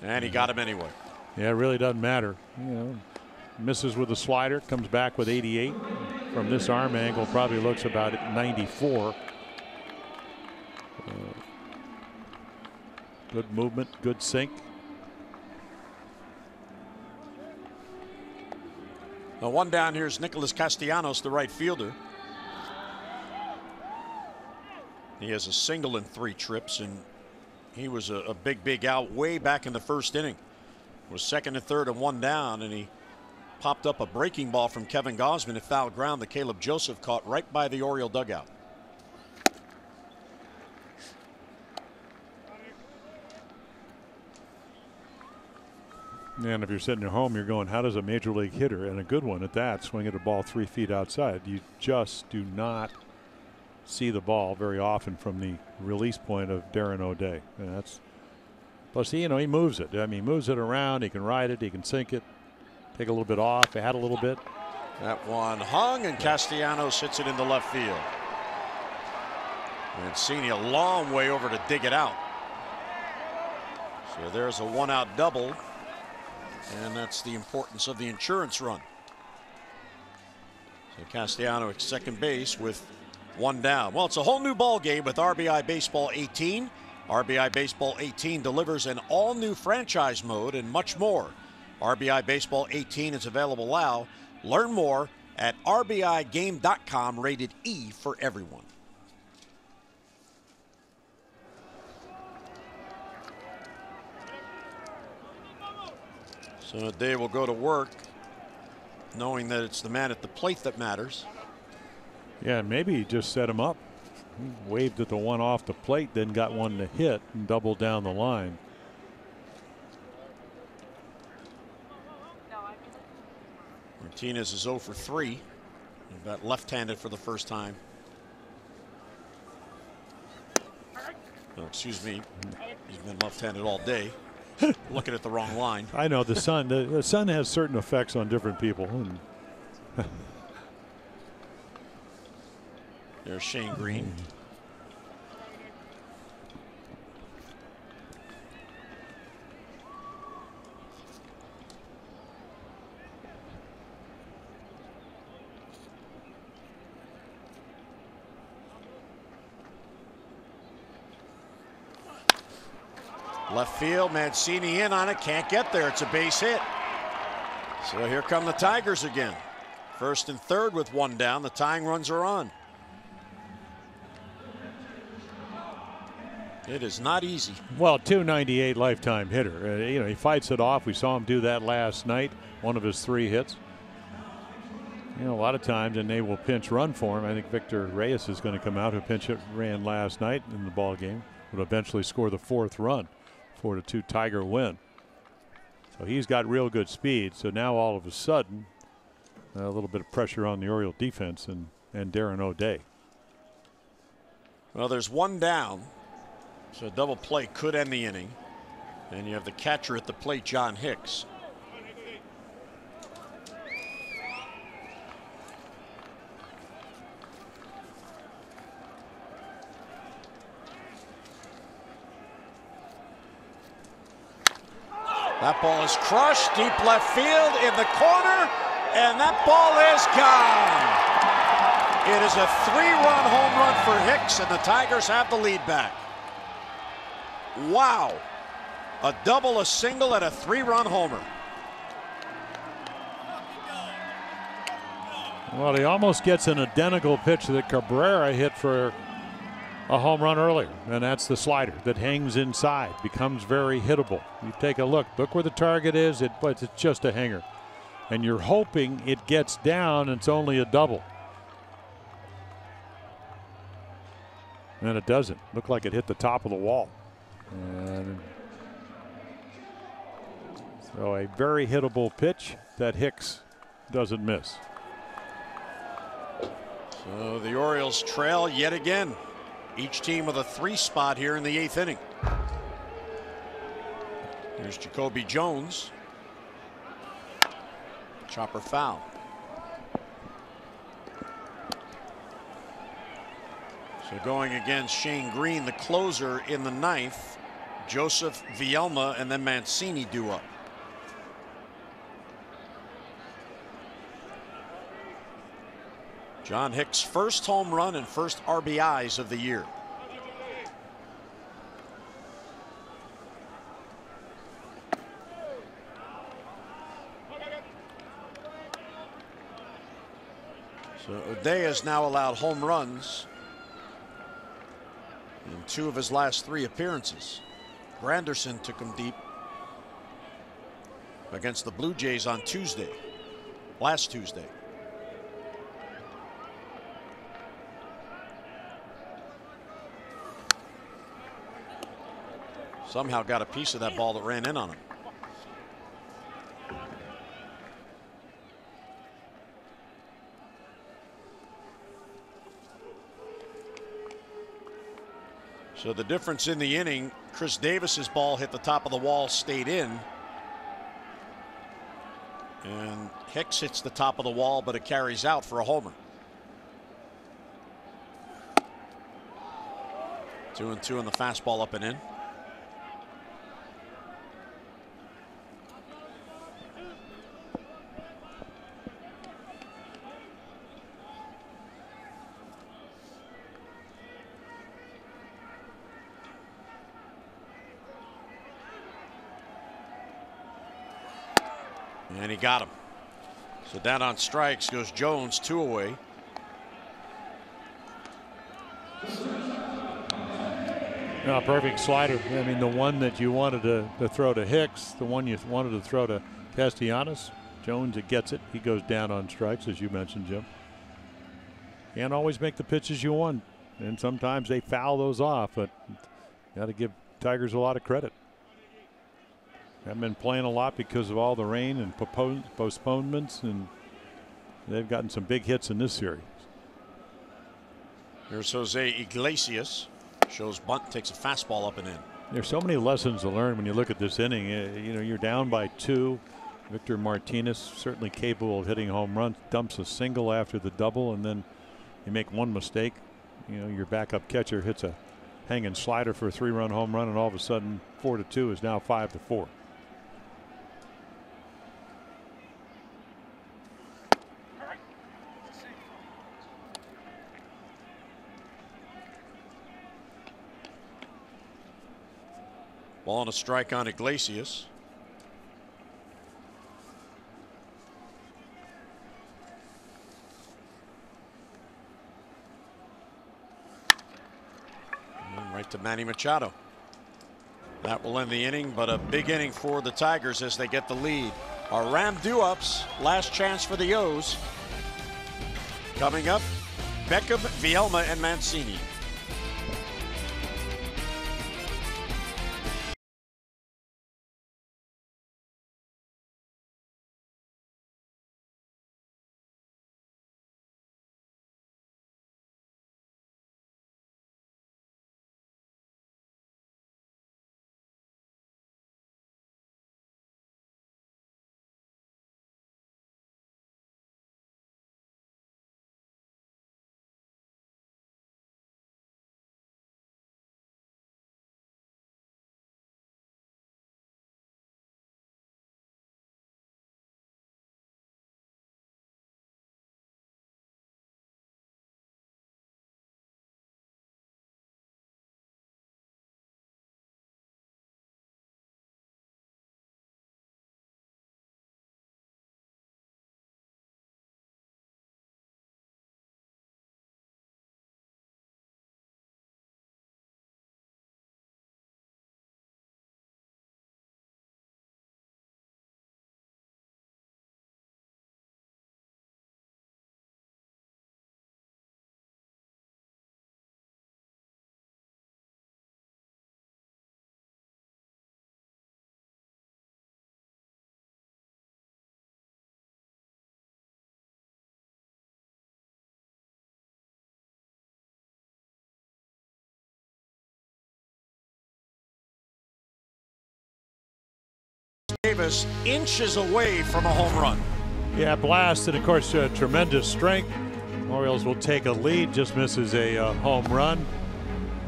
And he got him anyway. Yeah, it really doesn't matter. You know, misses with a slider, comes back with 88. From this arm angle, probably looks about at 94. Good movement, good sink. Now one down here is Nicholas Castellanos, the right fielder. He has a single in 3 trips, and he was a big out way back in the first inning. Was second and third and 1 down, and he popped up a breaking ball from Kevin Gausman at foul ground that Caleb Joseph caught right by the Oriole dugout. And if you're sitting at home, you're going, how does a major league hitter, and a good one at that, swing at a ball 3 feet outside? You just do not see the ball very often from the release point of Darren O'Day. And that's, plus, you know, he moves it. I mean, he moves it around. He can ride it. He can sink it. Take a little bit off. They had a little bit. That one hung, and Castellanos hits it into left field. Mancini a long way over to dig it out. So there's a 1-out double, and that's the importance of the insurance run. So Castellanos at second base with 1 down. Well, it's a whole new ball game with RBI Baseball 18. RBI Baseball 18 delivers an all-new franchise mode and much more. RBI Baseball 18 is available now. Learn more at RBIGame.com, rated E for everyone. So they will go to work knowing that it's the man at the plate that matters. Yeah, maybe he just set him up. He waved at the one off the plate, then got one to hit and doubled down the line. Martinez is 0 for 3. He got left-handed for the first time. Oh, excuse me. He's been left-handed all day. Looking at the wrong line. I know the sun. The sun has certain effects on different people. And there's Shane Green. Left field, Mancini in on it, can't get there. It's a base hit. So here come the Tigers again. First and third with one down. The tying runs are on. It is not easy. Well, .298 lifetime hitter. You know, he fights it off. We saw him do that last night. One of his 3 hits. You know, a lot of times, and they will pinch run for him. I think Victor Reyes is going to come out, who pinch hit ran last night in the ball game. Would eventually score the 4th run. 4-2 Tiger win. So he's got real good speed. So now all of a sudden, a little bit of pressure on the Oriole defense and Darren O'Day. Well, there's one down. So a double play could end the inning. And you have the catcher at the plate, John Hicks. That ball is crushed deep left field in the corner, and that ball is gone. It is a 3-run home run for Hicks, and the Tigers have the lead back. Wow. A double, a single, and a 3-run homer. Well, he almost gets an identical pitch that Cabrera hit for a home run earlier, and that's the slider that hangs inside, becomes very hittable. You take a look where the target is, but it's just a hanger. And you're hoping it gets down and it's only a double. And it doesn't. Looked like it hit the top of the wall. And so a very hittable pitch that Hicks doesn't miss. So the Orioles trail yet again. Each team with a 3 spot here in the 8th inning. Here's Jacoby Jones. Chopper foul. So going against Shane Green, the closer in the 9th. Joseph Vielma and then Mancini due up. John Hicks' first home run and first RBIs of the year. So O'Day has now allowed home runs in 2 of his last 3 appearances. Granderson took him deep against the Blue Jays on last Tuesday. Somehow got a piece of that ball that ran in on him. So the difference in the inning, Chris Davis's ball hit the top of the wall, stayed in. And Hicks hits the top of the wall, but it carries out for a homer. 2-2 on the fastball up and in. And he got him. So down on strikes goes Jones, 2 away. No, perfect slider. I mean, the one that you wanted to throw to Hicks, the one you wanted to throw to Castellanos. Jones, it gets it. He goes down on strikes, as you mentioned, Jim. Can't always make the pitches you want, and sometimes they foul those off, but got to give Tigers a lot of credit. Haven't been playing a lot because of all the rain and postponements, and they've gotten some big hits in this series. Here's Jose Iglesias. Shows bunt, takes a fastball up and in. There's so many lessons to learn when you look at this inning. You know, you're down by 2. Victor Martinez certainly capable of hitting home runs, dumps a single after the double, and then you make one mistake. You know, your backup catcher hits a hanging slider for a 3-run home run, and all of a sudden 4-2 is now 5-4. Ball and a strike on Iglesias. And right to Manny Machado. That will end the inning, but a big inning for the Tigers as they get the lead. Our Ram do-ups, last chance for the O's. Coming up, Beckham, Vielma, and Mancini. Davis inches away from a home run. Yeah, blast, and of course tremendous strength. Orioles will take a lead, just misses a home run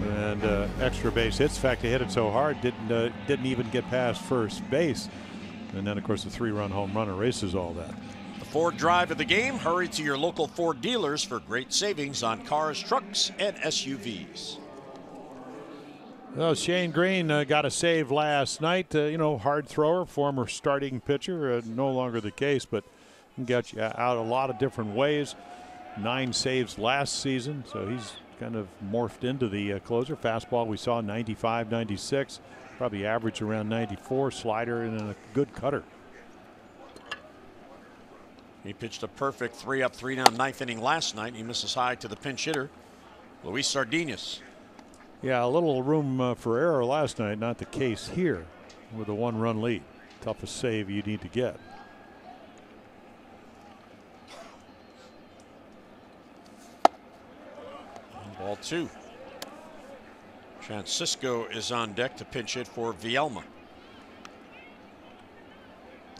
and extra base hits. In fact, they hit it so hard didn't even get past first base, and then of course the 3-run home run erases all that. The Ford drive of the game. Hurry to your local Ford dealers for great savings on cars, trucks, and SUVs. Well, Shane Green got a save last night. You know, hard thrower, former starting pitcher, no longer the case, but can get you out a lot of different ways. 9 saves last season, so he's kind of morphed into the closer. Fastball we saw 95, 96, probably average around 94. Slider and a good cutter. He pitched a perfect 3-up, 3-down 9th inning last night. He misses high to the pinch hitter, Luis Sardinas. Yeah, a little room for error last night. Not the case here with a 1-run lead. Toughest save you need to get. And ball 2. Francisco is on deck to pinch hit for Vielma.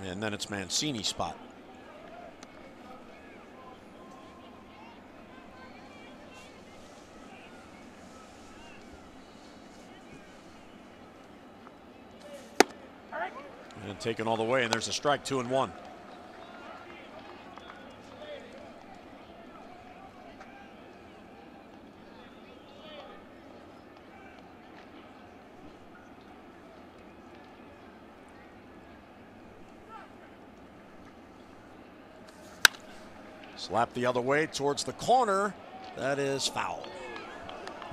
And then it's Mancini's spot. And taken all the way, and there's a strike. 2-1. Slap the other way towards the corner. That is foul.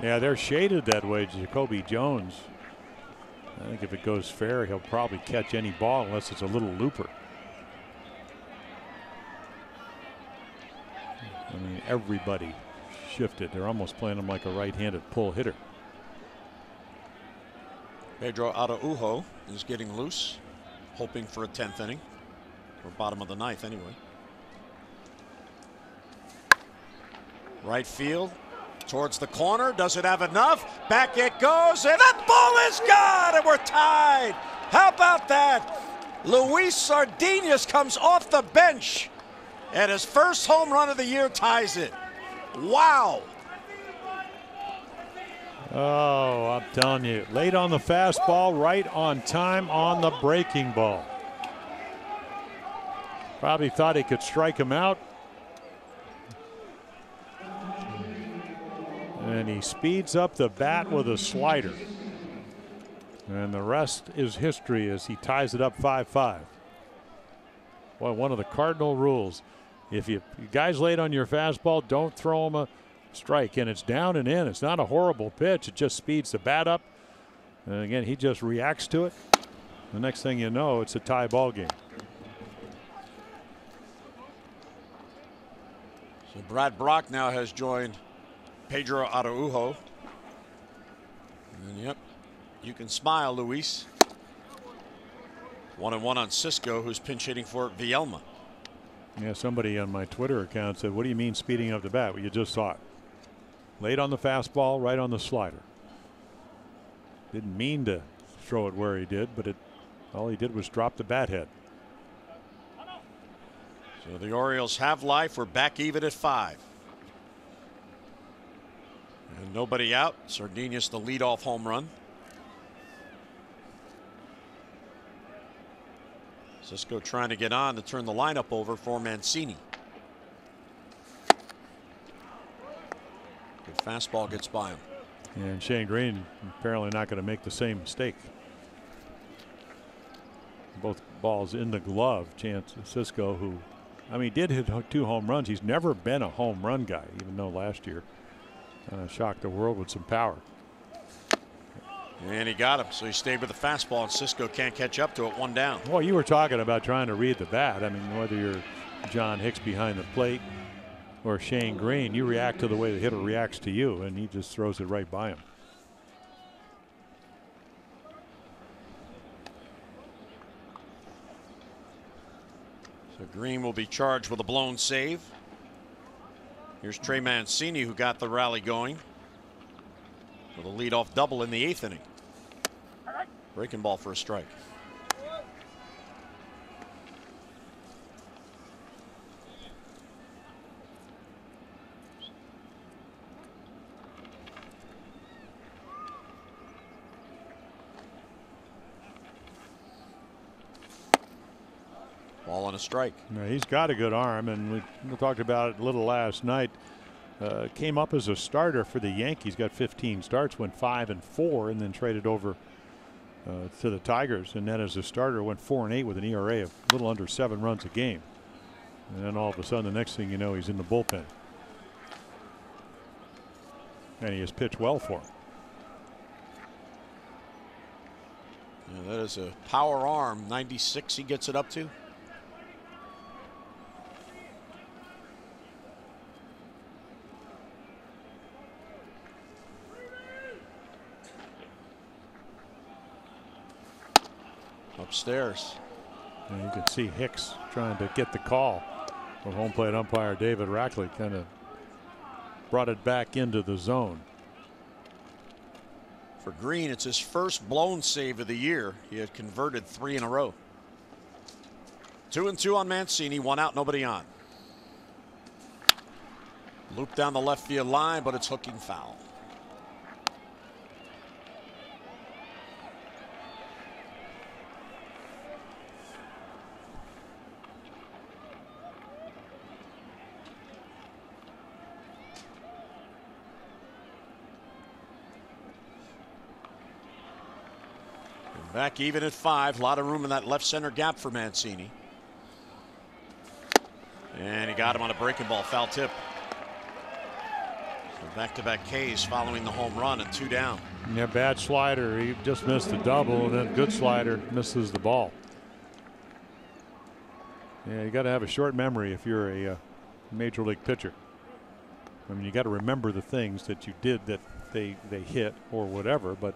Yeah, they're shaded that way, Jacoby Jones. I think if it goes fair, he'll probably catch any ball unless it's a little looper. I mean, everybody shifted. They're almost playing him like a right-handed pull hitter. Pedro Araujo is getting loose, hoping for a 10th inning, or bottom of the 9th anyway. Right field, Towards the corner, does it have enough? Back it goes, and that ball is gone, and we're tied. How about that? Luis Sardinas comes off the bench, and his first home run of the year ties it. Wow. Oh, I'm telling you, late on the fastball, right on time on the breaking ball. Probably thought he could strike him out. And he speeds up the bat with a slider. And the rest is history as he ties it up 5-5. Well, one of the cardinal rules, if you guys late on your fastball, don't throw him a strike. And it's down and in. It's not a horrible pitch. It just speeds the bat up. And again, he just reacts to it. The next thing you know, it's a tie ball game. So Brad Brock now has joined Pedro Araujo. And yep, you can smile, Luis. 1-1 on Cisco, who's pinch hitting for Vielma. Yeah, somebody on my Twitter account said, what do you mean speeding up the bat? Well, you just saw it. Late on the fastball, right on the slider. Didn't mean to throw it where he did, but all he did was drop the bat head. So the Orioles have life. We're back even at 5. And nobody out. Sardinas the leadoff home run. Cisco trying to get on to turn the lineup over for Mancini. Good fastball gets by him. And Shane Green apparently not going to make the same mistake. Both balls in the glove. Chance Cisco, who, I mean, did hit 2 home runs. He's never been a home run guy, even though last year shocked the world with some power. And he got him, so he stayed with the fastball, and Cisco can't catch up to it. 1 down. Well, you were talking about trying to read the bat. I mean, whether you're John Hicks behind the plate or Shane Green, you react to the way the hitter reacts to you, and he just throws it right by him. So Green will be charged with a blown save. Here's Trey Mancini, who got the rally going with a leadoff double in the 8th inning. Breaking ball for a strike. Ball on a strike. Now, he's got a good arm, and we talked about it a little last night. Came up as a starter for the Yankees, got 15 starts, went 5-4, and then traded over to the Tigers, and then as a starter went 4-8 with an ERA of a little under 7 runs a game. And then all of a sudden, the next thing you know, he's in the bullpen. And he has pitched well for him. Yeah, that is a power arm. 96 he gets it up to. Upstairs. And you can see Hicks trying to get the call. The home plate umpire David Rackley kind of brought it back into the zone. For Green, it's his first blown save of the year. He had converted 3 in a row. 2-2 on Mancini, 1 out, nobody on. Loop down the left field line, but it's hooking foul. Back even at 5. A lot of room in that left center gap for Mancini. And he got him on a breaking ball, foul tip. So back-to-back Ks following the home run and 2 down. Yeah, bad slider. He just missed the double, and then good slider misses the ball. Yeah, you got to have a short memory if you're a major league pitcher. I mean, you got to remember the things that you did that they hit or whatever, but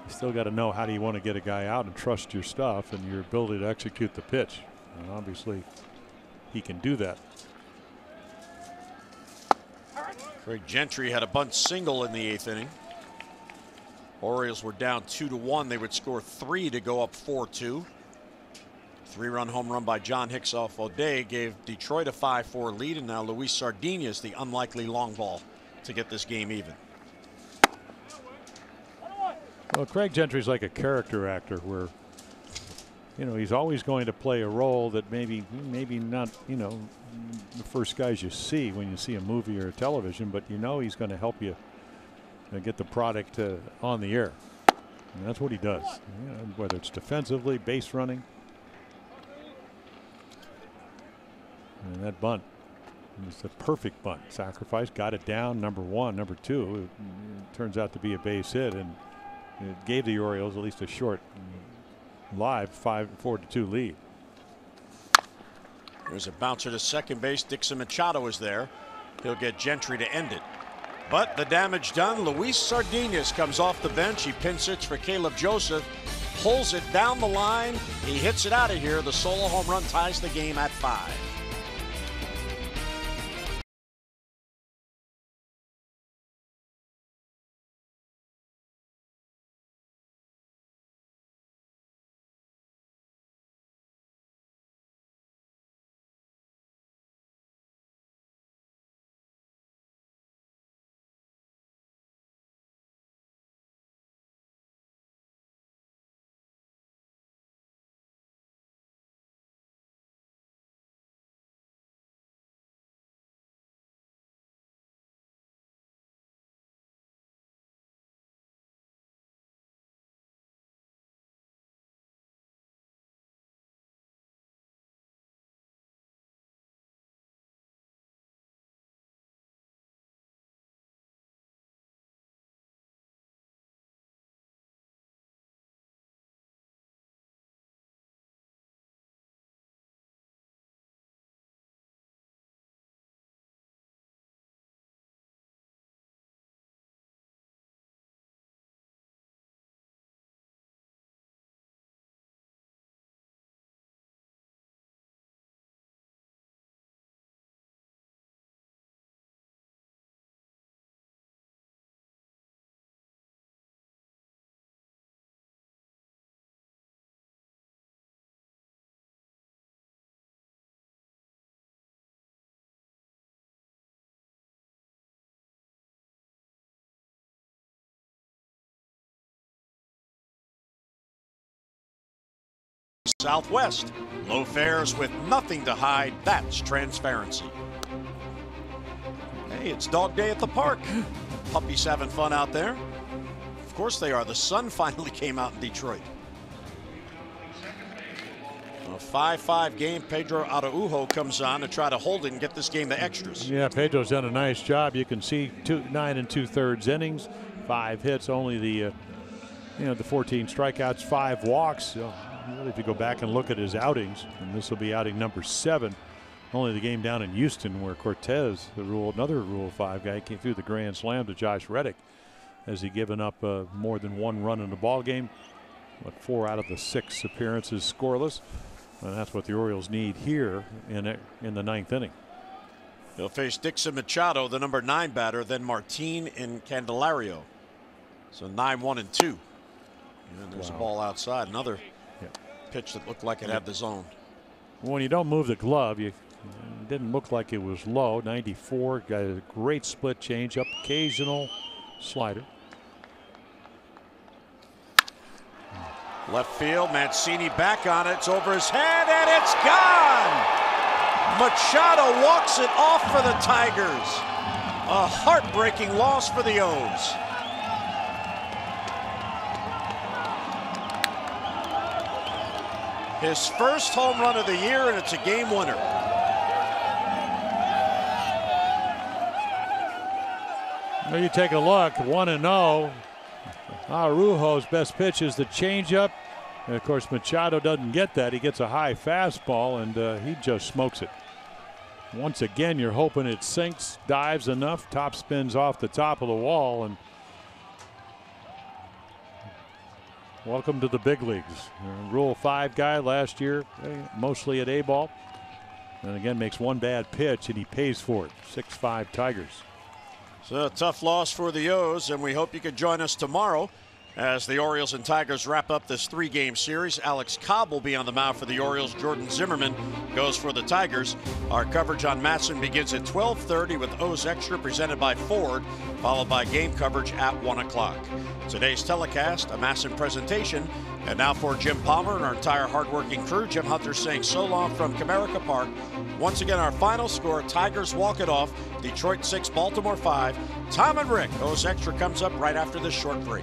you still got to know how do you want to get a guy out and trust your stuff and your ability to execute the pitch. And obviously, he can do that. Craig Gentry had a bunt single in the 8th inning. Orioles were down 2-1. They would score 3 to go up 4-2. 3-run home run by John Hicks off O'Day gave Detroit a 5-4 lead, and now Luis Sardinas the unlikely long ball to get this game even. Well, Craig Gentry's like a character actor where, you know, he's always going to play a role that maybe not, you know, the first guys you see when you see a movie or a television, but you know he's going to help you get the product on the air. And that's what he does, you know, whether it's defensively, base running. And that bunt was the perfect bunt. Sacrifice, got it down, number 1, number 2. It turns out to be a base hit, and it gave the Orioles at least a short live 4-2 lead. There's a bouncer to second base. Dixon Machado is there. He'll get Gentry to end it. But the damage done. Luis Sardinas comes off the bench. He pin sits for Caleb Joseph. Pulls it down the line. He hits it out of here. The solo home run ties the game at 5. Southwest. Low fares with nothing to hide. That's transparency. Hey, it's dog day at the park. Puppies having fun out there. Of course they are. The sun finally came out in Detroit. A 5-5 game. Pedro Araujo comes on to try to hold it and get this game to extras. Yeah, Pedro's done a nice job. You can see 9 2/3 innings, 5 hits, only the the 14 strikeouts, 5 walks. Really, if you go back and look at his outings, and this will be outing number 7. Only the game down in Houston where Cortez, another Rule 5 guy, came through the grand slam to Josh Reddick as he given up more than 1 run in the ball game. But 4 out of the 6 appearances scoreless. And that's what the Orioles need here in the 9th inning. They'll face Dixon Machado, the number 9 batter, then Martin and Candelario. So 9-1-2. And there's a ball outside. Another pitch that looked like it had the zone. When you don't move the glove, it didn't look like it was low. 94, got a great split changeup, occasional slider. Left field, Mancini back on it. It's over his head and it's gone. Machado walks it off for the Tigers. A heartbreaking loss for the O's. His first home run of the year, and it's a game winner. Now you take a look, 1-0. Araujo's best pitch is the changeup. And of course, Machado doesn't get that. He gets a high fastball, and he just smokes it. Once again, you're hoping it sinks, dives enough, top spins off the top of the wall, and welcome to the big leagues. Rule 5 guy last year, mostly at A-ball. And again, makes one bad pitch, and he pays for it. 6-5 Tigers. So a tough loss for the O's, and we hope you could join us tomorrow as the Orioles and Tigers wrap up this 3-game series. Alex Cobb will be on the mound for the Orioles. Jordan Zimmerman goes for the Tigers. Our coverage on Masson begins at 12:30 with O's Extra presented by Ford, followed by game coverage at 1 o'clock. Today's telecast, a Masson presentation. And now for Jim Palmer and our entire hardworking crew, Jim Hunter saying so long from Comerica Park. Once again, our final score, Tigers walk it off, Detroit 6, Baltimore 5. Tom and Rick, O's Extra comes up right after this short break.